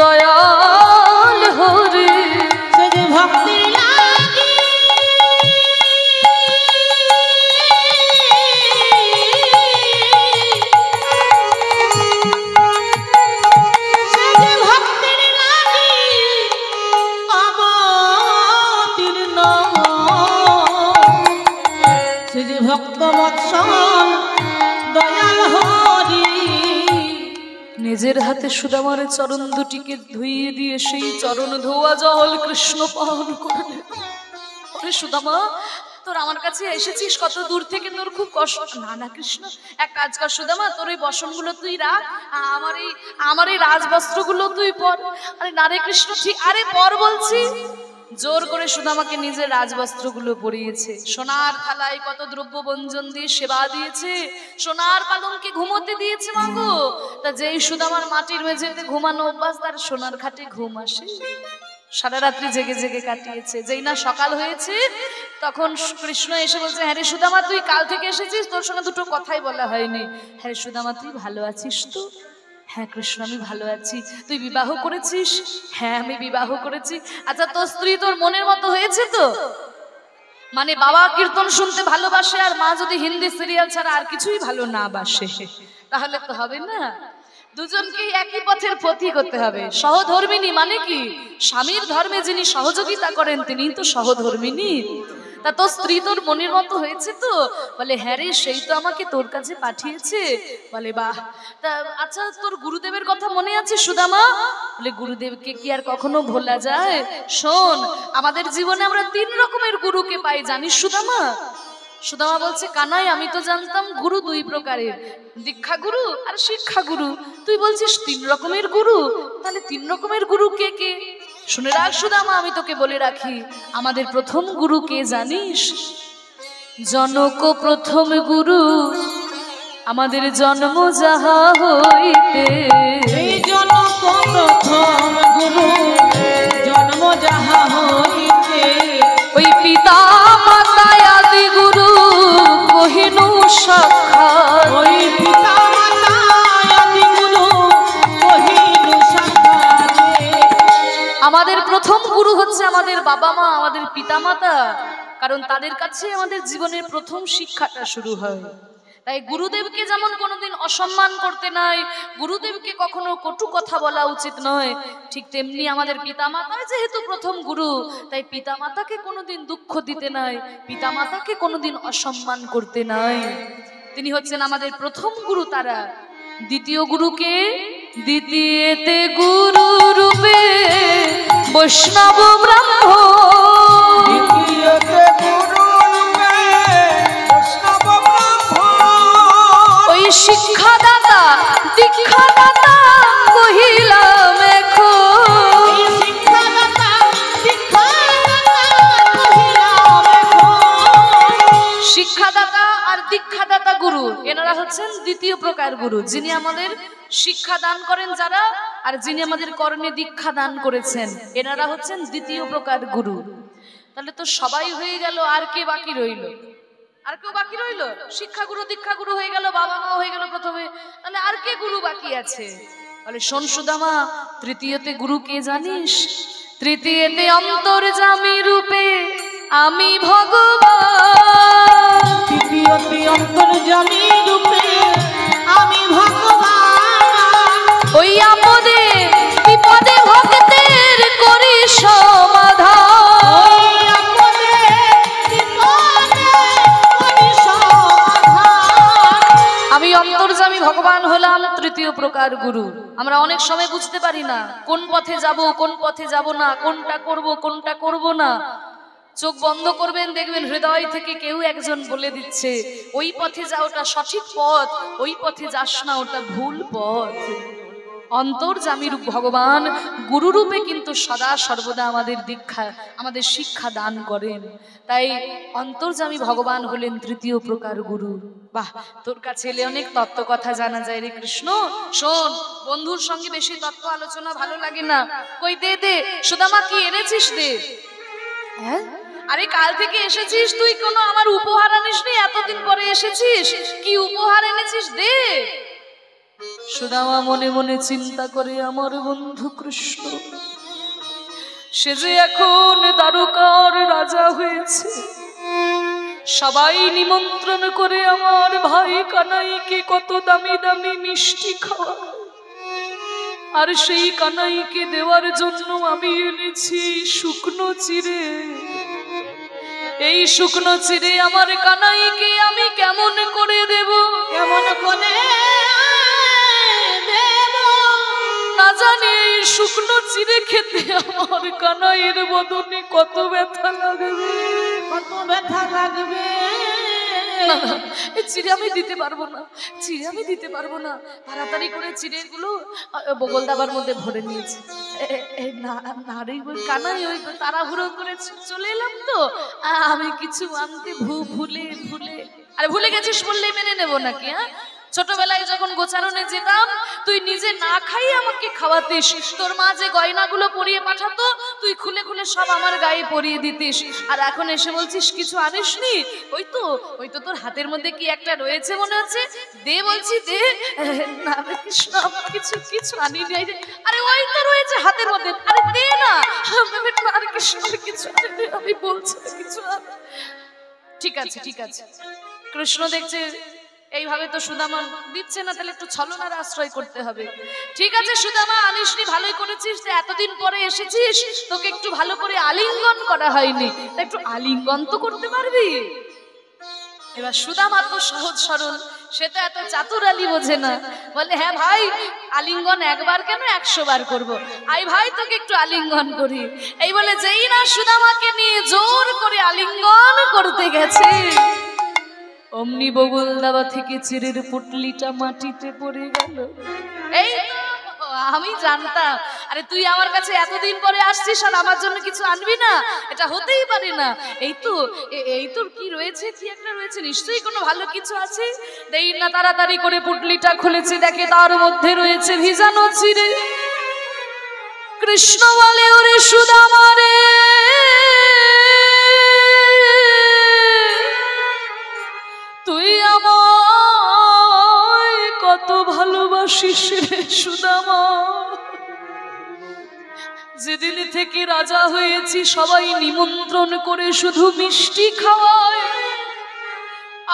Speaker 1: দয়াল হরি,
Speaker 2: সে যে ভক্তির লাগি সে যে ভক্তির লাগি অবতীর্ণ, সে যে ভক্ত বৎসল দয়াল হরি।
Speaker 1: নিজের হাতে সুদামার চরণ দুটিকে ধুইয়ে দিয়ে সেই চরণ ধোয়া জল কৃষ্ণ পান করলেন। ওরে সুদামা, তোর আমার কাছে এসেছিস কত দূর থেকে, তোর খুব কষ্ট না? না কৃষ্ণ, এক কাজ কর সুদামা, তোর এই বসনগুলো তুই রাখ, আমার এই রাজবস্ত্রগুলো তুই পর। আরে না রে কৃষ্ণ, ঠিক আরে পর বলছি। জোর করে সুদামাকে নিজের রাজবস্ত্রগুলো পরিয়েছে, সোনার থালায় কত দ্রব্য বঞ্জন দিয়ে সেবা দিয়েছে, সোনার পালঙ্কে ঘুমোতে দিয়েছে মাগো। তা যেই সুদামার মাটির মেঝেতে ঘুমানো অভ্যাস, তার সোনার খাটে ঘুম আসে। সারা রাত্রি জেগে জেগে কাটিয়েছে। যেই না সকাল হয়েছে, তখন কৃষ্ণ এসে বলছে, হ্যাঁ রে সুদামা, তুই কাল থেকে এসেছিস, তোর সঙ্গে দুটো কথাই বলা হয়নি। হ্যাঁ রে সুদামা, তুই ভালো আছিস তো? হ্যাঁ কৃষ্ণ, আমি ভালো আছি। তুই বিবাহ করেছিস? হ্যাঁ আমি বিবাহ করেছি। আচ্ছা, তোর স্ত্রী তোর মনের মতো হয়েছে তো? মানে বাবা কীর্তন শুনতে ভালোবাসে, আর মা যদি হিন্দি সিরিয়াল ছাড়া আর কিছুই ভালো না বাসে, তাহলে তো হবে না। দুজনকেই একই পথের পথিক হতে হবে। সহধর্মিনী মানে কি? স্বামীর ধর্মে যিনি সহযোগিতা করেন তিনিই তো সহধর্মিনী। তা তোর স্ত্রী তোর মনের মতো হয়েছে তো? বলে হ্যাঁ রে, সেই তো আমাকে তোর কাছে পাঠিয়েছে। বলে বাহ। তা আচ্ছা, তোর গুরুদেবের কথা মনে আছে সুদামা? বলে গুরুদেবকে কি আর কখনো ভোলা যায়? শোন, আমাদের জীবনে আমরা 3 রকমের গুরুকে পাই, জানিস সুদামা? সুদামা বলছে, কানাই আমি তো জানতাম গুরু 2 প্রকারের, দীক্ষা গুরু আর শিক্ষা গুরু। তুই বলছিস 3 রকমের গুরু, তাহলে 3 রকমের গুরু কে কে? শুনে রাখ সুদামা, আমি তোকে বলে রাখি, আমাদের প্রথম গুরু কে জানিস? জনক প্রথম গুরু, আমাদের জন্ম যাহা হইতে।
Speaker 2: এই জনক প্রথম গুরু, জন্ম যাহা হইতে।
Speaker 1: ওই পিতা মাতা আদি গুরু কহিনু সাক্ষাৎ।
Speaker 2: ওই পিতা মাতা আদি গুরু কহিনু সাক্ষাৎ।
Speaker 1: আমাদের প্রথম গুরু হচ্ছে আমাদের বাবা মা, আমাদের পিতা মাতা, কারণ তাদের কাছে আমাদের জীবনের প্রথম শিক্ষাটা শুরু হয়। তাই গুরুদেবকে যেমন কোনোদিন অসম্মান করতে নাই, গুরুদেবকে কখনো কটু কথা বলা উচিত নয়, ঠিক তেমনি আমাদের পিতামাতা যেহেতু প্রথম গুরু, তাই পিতামাতাকে কোনোদিন দুঃখ দিতে নাই, পিতামাতাকে কোনোদিন অসম্মান করতে নাই। তিনি হচ্ছেন আমাদের প্রথম গুরু। তারা দ্বিতীয় গুরুকে, দ্বিতীয়তে গুরু রূপে বৈষ্ণব ব্রাহ্মণ।
Speaker 4: দ্বিতীয়তে গুরু রূপে বৈষ্ণব ব্রাহ্মণ।
Speaker 1: হচ্ছেন দ্বিতীয় প্রকার গুরু, যিনি আমাদের শিক্ষা দান করেন যারা, আর যিনি আমাদের কর্ণে দীক্ষা দান করেছেন, এনারা হচ্ছেন দ্বিতীয় প্রকার গুরু। তাহলে তো সবাই হয়ে গেল, আর কে বাকি রইল? আর কেউ বাকি রইল? শিক্ষাগুরু দীক্ষাগুরু হয়ে গেল, বাবা মা হয়ে গেল প্রথমে, তাহলে আর কে গুরু বাকি আছে? বলে শোন সুদামা, তৃতীয়তে গুরু কে জানিস? তৃতীয়তে অন্তর্যামী রূপে আমি ভগবান।
Speaker 2: তৃতীয়তে অন্তর্যামী রূপে আমি ভগবান।
Speaker 1: ওই আপদে বিপদে ভক্তের করি সমাধান।
Speaker 2: ওই আপদে বিপদে করি সমাধান।
Speaker 1: আমি অন্তর্যামী ভগবান হলাম তৃতীয় প্রকার গুরু। আমরা অনেক সময় বুঝতে পারি না কোন পথে যাব, কোন পথে যাব না, কোনটা করব, কোনটা করব না। চোখ বন্ধ করবেন, দেখবেন হৃদয় থেকে কেউ একজন বলে দিচ্ছে ওই পথে যা, ওটা সঠিক পথ, ওই পথে যাস না, ওটা ভুল পথ। অন্তর্যামী রূপ ভগবান গুরুরূপে কিন্তু সদা সর্বদা আমাদের দীক্ষা, আমাদের শিক্ষা দান করেন। তাই অন্তর্যামী ভগবান হলেন তৃতীয় প্রকার গুরু। বাহ, তোর কাছে এলে অনেক তত্ত্ব কথা জানা যায় রে কৃষ্ণ। শোন, বন্ধুর সঙ্গে বেশি তত্ত্ব আলোচনা ভালো লাগে না। কই দে দে সুদামা, কি এনেছিস দে। হ্যাঁ, আরে কাল থেকে এসেছিস তুই, কোনো আমার উপহার আনিসনি, এতদিন পরে এসেছিস, কি উপহার এনেছিস দে। সুদামা মনে মনে চিন্তা করে, আমার বন্ধু কৃষ্ণ সে যে এখন দ্বারকার রাজা হয়েছে, সবাই নিমন্ত্রণ করে আমার ভাই কানাইকে কত দামি দামি মিষ্টি খাওয়ায়, আর সেই কানাইকে দেওয়ার জন্য আমি এনেছি শুকনো চিড়ে। এই শুকনো চিড়ে আমার কানাইকে আমি কেমন করে দেব,
Speaker 2: কেমন করে দেব?
Speaker 1: না জানি এই শুকনো চিড়ে খেতে আমার কানাইয়ের বদনে কত ব্যথা লাগবে,
Speaker 2: কত ব্যথা লাগবে।
Speaker 1: না না, এই চিড়ে আমি দিতে পারবো না, চিড়ে আমি দিতে পারবো না। তাড়াতাড়ি করে চিড়েগুলো বগল দাবার মধ্যে ভরে নিয়েছি। নারী ওই কানাই ওই তাড়াহুড়ো করে চলে এলাম তো, আমি কিছু আনতে ভুলে আরে ভুলে গেছিস বললেই মেনে নেবো নাকি? হ্যাঁ, ছোটবেলায় যখন গোচারণে যেতাম তুই নিজে না খাই আমাকে খাওয়াতিস, তোর মা যে গয়নাগুলো পরিয়ে পাঠাতো তুই খুলে খুলে সব আমার গায়ে পরিয়ে দিতিস, আর এখন এসে বলছিস কিছু আনিসনি। ওই তো তোর হাতের মধ্যে কি একটা রয়েছে মনে হচ্ছে, দে বলছি দে। না কৃষ্ণ, কিছু আনিনি। আরে ওই তো রয়েছে হাতের মধ্যে, আরে দে না। আরে কৃষ্ণ কিছু আনিনি, আমি বলছি কিছু। ঠিক আছে ঠিক আছে। কৃষ্ণ দেখছে এইভাবে তো সুদামা দিচ্ছে না, তাহলে একটু ছলনার আশ্রয় করতে হবে। ঠিক আছে সুদামা, আনিসনি, ভালোই করেছিস, এতদিন পরে এসেছিস, তোকে একটু ভালো করে আলিঙ্গন করা হয়নি, তা একটু আলিঙ্গন তো করতে পারবি। এবার সুদামা তো সহজ সরল, সে তো এত চাতুরালি বোঝে না, বলে হ্যাঁ ভাই, আলিঙ্গন একবার কেন 100 বার করবো, আই ভাই তোকে একটু আলিঙ্গন করি। এই বলে যেই না সুদামাকে নিয়ে জোর করে আলিঙ্গন করতে গেছে, অমনি বগল দাবা থেকে চিড়ের পুটলিটা মাটিতে পড়ে গেল। এই তো আমি জানতাম, আরে তুই আমার কাছে এতদিন পরে আসছিস আর আমার জন্য কিছু আনবি না, এটা হতেই পারে না। এই তোর কি রয়েছে, কি একটা রয়েছে, নিশ্চয়ই কোনো ভালো কিছু আছে। দেই না তাড়াতাড়ি করে পুটলিটা খুলেছে, দেখে তার মধ্যে রয়েছে ভিজানো চিড়ে। কৃষ্ণ বলে ওরে সুদামা রে, তুই আমায় কত ভালোবাসিস রে সুদামা, যেদিন থেকে রাজা হয়েছি সবাই নিমন্ত্রণ করে শুধু মিষ্টি খাওয়ায়,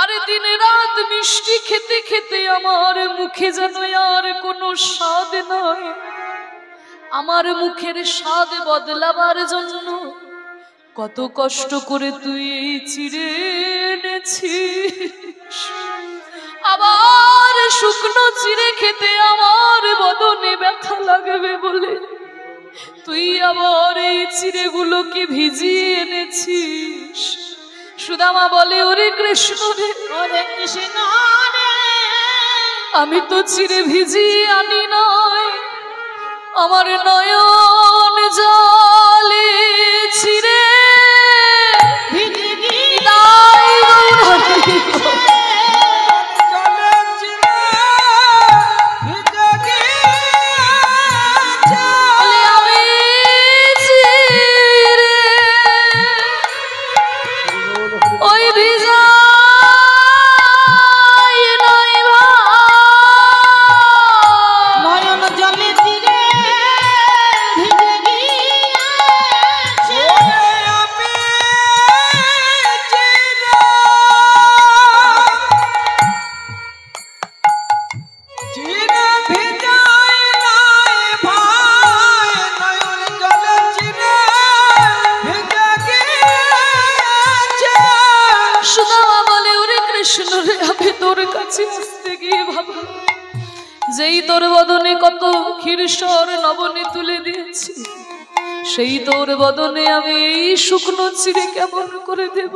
Speaker 1: আরে দিন রাত মিষ্টি খেতে খেতে আমার মুখে যেন আর কোনো স্বাদ নাই। আমার মুখের স্বাদ বদলাবার জন্য কত কষ্ট করে তুই এই চিড়ে এনেছিস, আবার শুকনো চিড়ে খেতে আমার বদনে ব্যথা লাগবে বলে তুই আবার এই চিড়েগুলোকে ভিজিয়ে এনেছিস। সুদামা বলে ওরে কৃষ্ণ রে,
Speaker 2: ওরে কৃষ্ণ রে,
Speaker 1: আমি তো চিড়ে ভিজিয়ে আনি নাই, আমার নয়ন জলে চিড়ে
Speaker 2: ভিজে
Speaker 4: জলে
Speaker 1: তোর বদনে কত ক্ষীরসর নবনে তুলে দিয়েছি, সেই তোর বদনে আমি এই শুকনো চিড়ে কেমন করে দেব?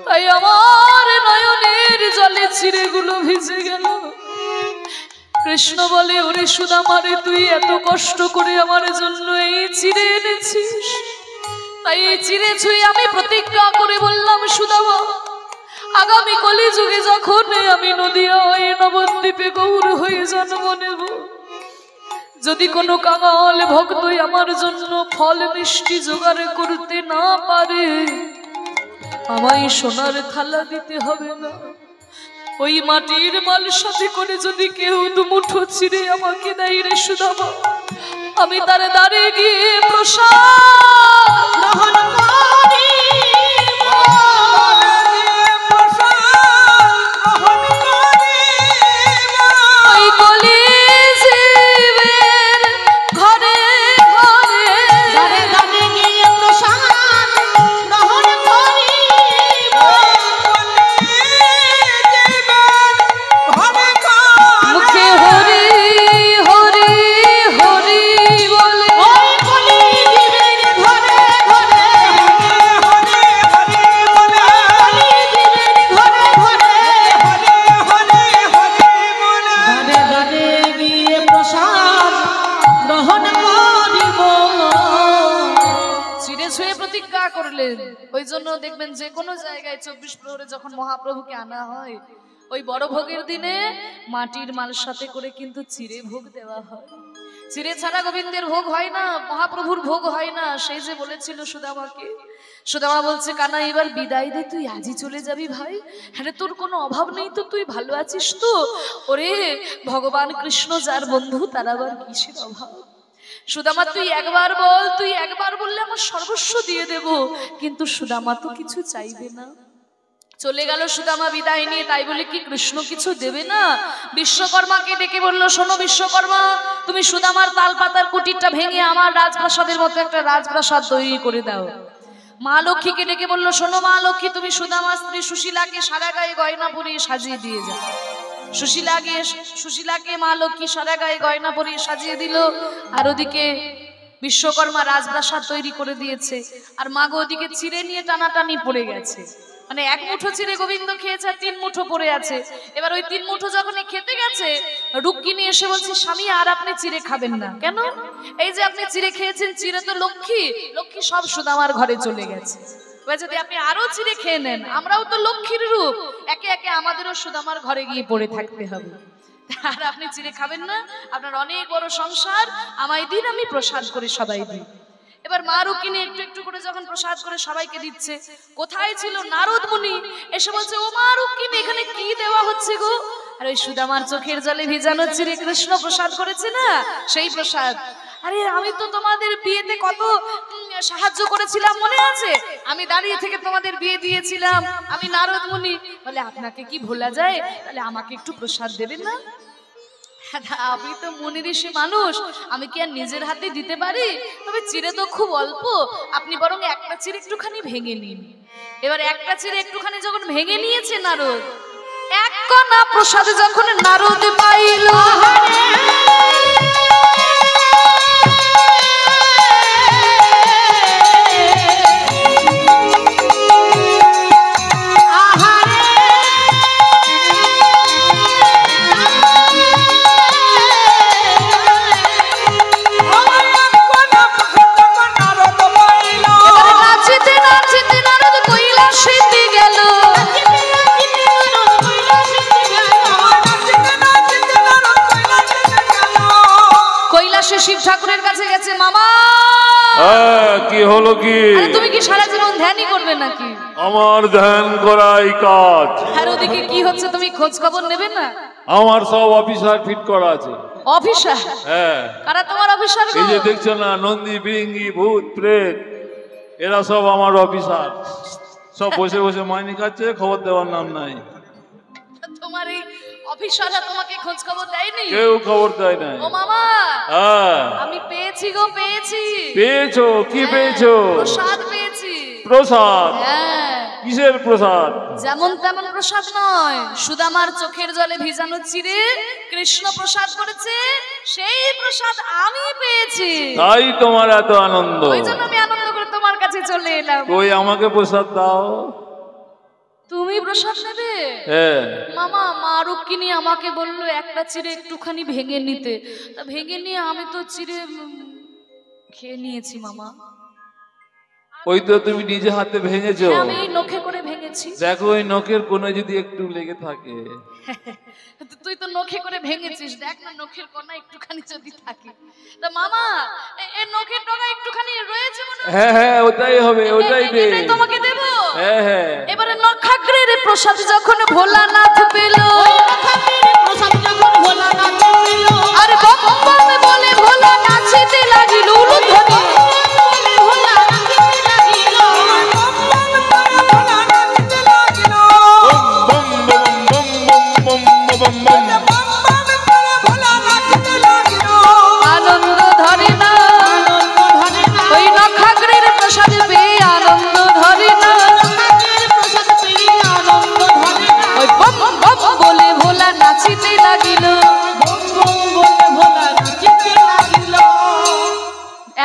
Speaker 1: তাই আমার নয়নের জলে চিড়েগুলো ভিজে গেল। কৃষ্ণ বলে, ওরে সুদামারে, তুই এত কষ্ট করে আমার জন্য এই চিড়ে এনেছিস, তাই এই চিড়ে ছুঁয়ে আমি প্রতিজ্ঞা করে বললাম, সুদামা, আগামী কলিযুগে যখন আমি নদিয়া হয়ে নবদ্বীপে গৌর হয়ে জন্ম নেব, যদি কোনো কাঙাল ভক্তই আমার জন্য ফল মিষ্টি জোগাড় করতে না পারে, আমায় সোনার থালা দিতে হবে না, ওই মাটির মাল সাথে করে যদি কেউ দুমুঠো চিড়ে আমাকে দেয় রে সুদামা, আমি তার দ্বারে গিয়ে প্রসাদ গ্রহণ করি। ওই জন্য দেখবেন যে কোনো জায়গায় 24 প্রহরে যখন মহাপ্রভুকে আনা হয়, ওই বড় ভোগের দিনে মাটির মাল সাথে করে কিন্তু চিড়ে ভোগ দেওয়া হয়। চিড়ে ছাড়া গোবিন্দের ভোগ হয় না, মহাপ্রভুর ভোগ হয় না। সেই যে বলেছিল সুদামাকে, সুদামা বলছে, কানা এবার বিদায় দে, তুই আজই চলে যাবি ভাই। হ্যাঁ, তোর কোনো অভাব নেই তো, তুই ভালো আছিস তো? ওরে ভগবান কৃষ্ণ যার বন্ধু, তার আবার কিসের অভাব? সুদামা, তুই একবার বল, তুই একবার বললে আমার সর্বস্ব দিয়ে দেব। কিন্তু সুদামা তো কিছু চাইবে না। চলে গেল সুদামা বিদায় নিয়ে। তাই বলে কি কৃষ্ণ কিছু দেবে না? বিশ্বকর্মাকে ডেকে বলল, শোনো বিশ্বকর্মা, তুমি সুদামার তাল পাতার কুটিরটা ভেঙে আমার রাজপ্রাসাদের মতো একটা রাজপ্রাসাদ তৈরি করে দাও। মা লক্ষ্মীকে ডেকে বলল, শোনো মা লক্ষ্মী, তুমি সুদামার স্ত্রী সুশীলাকে সারা গায়ে গয়না পরিয়ে সাজিয়ে দিয়ে যাও। সুশীলাকে মা লক্ষ্মী সারা গায়ে গয়না পরিয়ে সাজিয়ে দিল। আর ওদিকে বিশ্বকর্মা রাজপ্রাসাদ তৈরি করে দিয়েছে। আর মা গো ওদিকে চিড়ে নিয়ে টানাটানি পড়ে গেছে। মানে এক মুঠো চিড়ে গোবিন্দ খেয়েছে, 3 মুঠো পড়ে আছে। এবার ওই 3 মুঠো যখন খেতে গেছে, রুক্মিণী এসে বলছে, স্বামী আর আপনি চিড়ে খাবেন না কেন? এই যে আপনি চিড়ে খেয়েছেন, চিড়ে তো লক্ষ্মী সব সুদামার ঘরে চলে গেছে। যদি আপনি আরো চিড়ে খেয়ে নেন, আমরাও তো লক্ষ্মীর রূপ, একে একে আমাদেরও সুদামার ঘরে গিয়ে পড়ে থাকতে হবে। আর আপনি চিড়ে খাবেন না? আপনার অনেক বড় সংসার, আমায় দিন, আমি প্রসাদ করে সবাই দিই। এবার মা রুক্মিণী একটু একটু করে যখন প্রসাদ করে সবাইকে দিচ্ছে, কোথায় ছিল নারদ মুনি? এসে বলছে, ও মা রুক্মিণী, এখানে কি দেওয়া হচ্ছে গো? আর ওই সুদামার চোখের জলে ভিজানো চিড়ে কৃষ্ণ প্রসাদ করেছে না, সেই প্রসাদ। আরে আমি তো তোমাদের বিয়েতে কত সাহায্য করেছিলাম, মনে আছে? আমি দাঁড়িয়ে থেকে তোমাদের বিয়ে দিয়েছিলাম, আমি নারদ মুনি। বলে, আপনাকে কি ভোলা যায়? তাহলে আমাকে একটু প্রসাদ দেবেন না? আমি তো মুনি ঋষি মানুষ, আমি কি আর নিজের হাতে দিতে পারি? তবে চিড়ে তো খুব অল্প, আপনি বরং একটা চিড়ে একটুখানি ভেঙে নিন। এবার একটা চিড়ে একটুখানি যখন ভেঙে নিয়েছে নারদ, এক কণা প্রসাদ যখন নারদ পাইল, শিব ঠাকুরের কাছে গেছে। মামা
Speaker 3: কি হলো? কি
Speaker 1: তুমি কি সারা জীবন ধ্যানই করবে নাকি?
Speaker 3: আমার ধ্যান করাই কাজ।
Speaker 1: আর ওদিকে কি হচ্ছে তুমি খোঁজ খবর নেবে না?
Speaker 3: আমার সব অফিসার ফিট করা আছে।
Speaker 1: অফিসার? হ্যাঁ। কারা তোমার অফিসার?
Speaker 3: এই যে দেখছো না, নন্দী বিরিঙ্গি ভূত প্রেত, এরা সব আমার অফিসার। সব বসে বসে মাইনে খাচ্ছে, খবর দেওয়ার নাম নাই।
Speaker 1: তোমার এই অফিসাররা তোমাকে খোঁজ খবর দেয়নি?
Speaker 3: কেউ খবর দেয় না।
Speaker 1: ও মামা, আমি পেয়েছি গো, পেয়েছি।
Speaker 3: পেয়েছো? কি পেয়েছো?
Speaker 1: প্রসাদ পেয়েছি।
Speaker 3: প্রসাদ?
Speaker 1: হ্যাঁ।
Speaker 3: কিসের প্রসাদ?
Speaker 1: যেমন তেমন প্রসাদ নয়, সুদামার চোখের জলে ভিজানো চিড়ে কৃষ্ণ প্রসাদ করেছে, সেই প্রসাদ আমি পেয়েছি।
Speaker 3: তাই তোমার এত আনন্দ?
Speaker 1: ওই জন্য আমি আনন্দ করে তোমার কাছে চলে এলাম।
Speaker 3: ওই আমাকে প্রসাদ দাও।
Speaker 1: তুমি প্রসাদ নেবে?
Speaker 3: হ্যাঁ।
Speaker 1: মামা, মা রুক্মিণী আমাকে বললো একটা চিড়ে একটুখানি ভেঙে নিতে, তা ভেঙে নিয়ে আমি তো চিড়ে খেয়ে নিয়েছি মামা।
Speaker 3: ওই তো তুমি নিজে হাতে ভেঙেছো।
Speaker 1: আমি নখে করে ভেঙেছি।
Speaker 3: দেখো ওই নখের কোণে যদি একটু লেগে থাকে।
Speaker 1: তুই তো নখে করে ভেঙেছিস, দেখ না নখের কোণা একটুখানি যদি থাকে। তা মামা, এই নখের ডগা একটুখানি রয়েছে মনে হয়।
Speaker 3: হ্যাঁ হ্যাঁ, ওটাই হবে, ওটাই দে।
Speaker 1: এটাই তোমাকে দেব।
Speaker 3: হ্যাঁ হ্যাঁ।
Speaker 1: এবারে নখাগ্রের প্রসাদ যখন ভোলানাথ পেল,
Speaker 2: প্রসাদ যখন ভোলানাথ পেল,
Speaker 1: আর বম বম বলে ভোলা নাচিতে লাগিল উলুধ্বনি। আনন্দ ধরে না ওই নখাগ্রের প্রসাদ পেয়ে, আনন্দ ধরে না ওই বম বম বলে ভোলা নাচিতে লাগিল।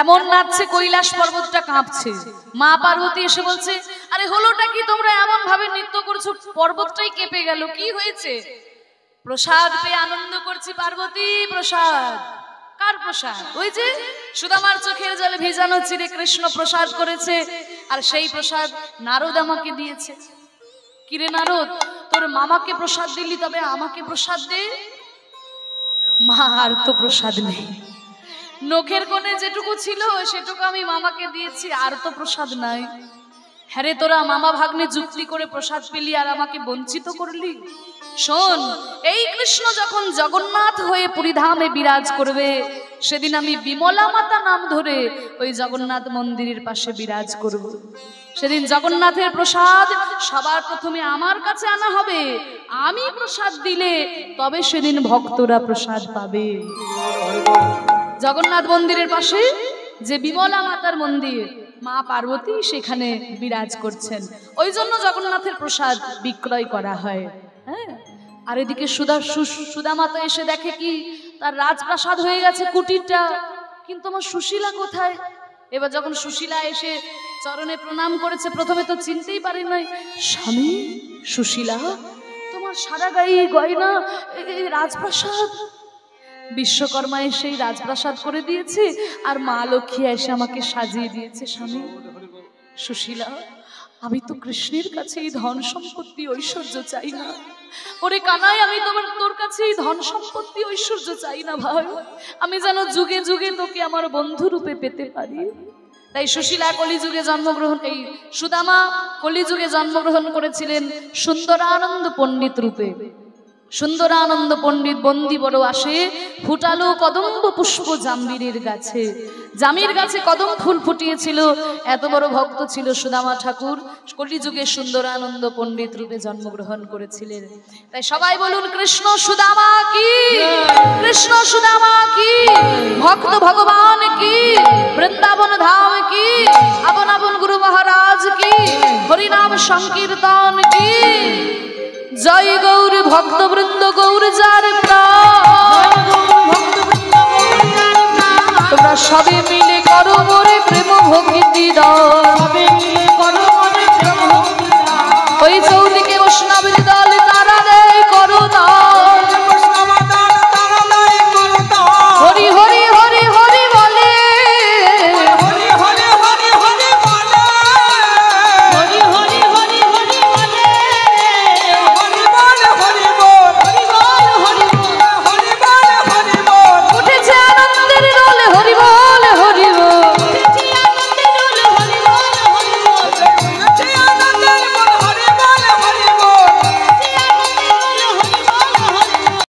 Speaker 1: এমন নাচছে কৈলাস পর্বতটা কাঁপছে। মা পার্বতী এসে বলছে, আরে হলোটা কি, তোমরা এমন ভাবে নৃত্য করছো পর্বতটাই কেঁপে গেল, কি হয়েছে? প্রসাদ পেয়ে আনন্দ করছি পার্বতী। প্রসাদ? কার প্রসাদ? ওই যে সুদামার চোখের জলে ভেজানো চিড়ে কৃষ্ণ প্রসাদ করেছে, আর সেই প্রসাদ নারদ আমাকে দিয়েছে। কিরে নারদ, তোর মামাকে প্রসাদ দিলি, তবে আমাকে প্রসাদ দে। মা, আর তো প্রসাদ নেই, নখের কোণে যেটুকু ছিল সেটুকু আমি মামাকে দিয়েছি, আর তো প্রসাদ নাই। হ্যাঁ রে, তোরা মামা ভাগ্নে যুক্তি করে প্রসাদ পেলি আর আমাকে বঞ্চিত করলি। শোন, এই কৃষ্ণ যখন জগন্নাথ হয়ে পুরীধামে বিরাজ করবে, সেদিন আমি বিমলা মাতা নাম ধরে ওই জগন্নাথ মন্দিরের পাশে বিরাজ করব। সেদিন জগন্নাথের প্রসাদ সবার প্রথমে আমার কাছে আনা হবে। আমি প্রসাদ দিলে তবে সেদিন ভক্তরা প্রসাদ পাবে। জগন্নাথ মন্দিরের পাশে যে বিমলা মাতার মন্দির, মা পার্বতী সেখানে বিরাজ করছেন, ওই জন্য জগন্নাথের প্রসাদ বিক্রয় করা হয়। হ্যাঁ, আর এদিকে সুদামা তো এসে দেখে কি তার রাজপ্রাসাদ হয়ে গেছে কুটিরটা, কিন্তু আমার সুশীলা কোথায়? এবার যখন সুশীলা এসে চরণে প্রণাম করেছে, প্রথমে তো চিনতেই পারে নাই। স্বামী, সুশীলা, তোমার সারা গায়ে গয়না, রাজপ্রাসাদ। বিশ্বকর্মা এসে রাজপ্রাসাদ করে দিয়েছে, আর মা লক্ষ্মী এসে আমাকে সাজিয়ে দিয়েছে। স্বামী, সুশীলা, আমি তো কৃষ্ণের কাছে এই ধন সম্পত্তি ঐশ্বর্য চাই না। ওরে কানাই, আমি তোর কাছে এই ধন সম্পত্তি ঐশ্বর্য চাই না ভাই, আমি যেন যুগে যুগে তোকে আমার বন্ধু রূপে পেতে পারি। তাই সুশীলা কলিযুগে জন্মগ্রহণ, এই সুদামা কলিযুগে জন্মগ্রহণ করেছিলেন সুন্দরানন্দ পণ্ডিত রূপে। সুন্দরানন্দ পণ্ডিত বন্দি বড় আসে, ফুটালো কদম্ব পুষ্প জাম্বিরের গাছে। জামির গাছে কদম ফুল ফুটিয়েছিল, এত বড় ভক্ত ছিল সুদামা ঠাকুর। কলিযুগে সুন্দরানন্দ পণ্ডিত রূপে জন্মগ্রহণ করেছিলেন। তাই সবাই বলুন, কৃষ্ণ সুদামা কি, কৃষ্ণ সুদামা কি, ভক্ত ভগবান কি, বৃন্দাবন ধাম কি, আপন আপন গুরু মহারাজ কি, হরিনাম সংকীর্তন কি। জয় গৌর ভক্তবৃন্দ, গৌর যার প্রাণ, তোমরা সবে মিলে করো মোরে প্রেম ভক্তি দাও।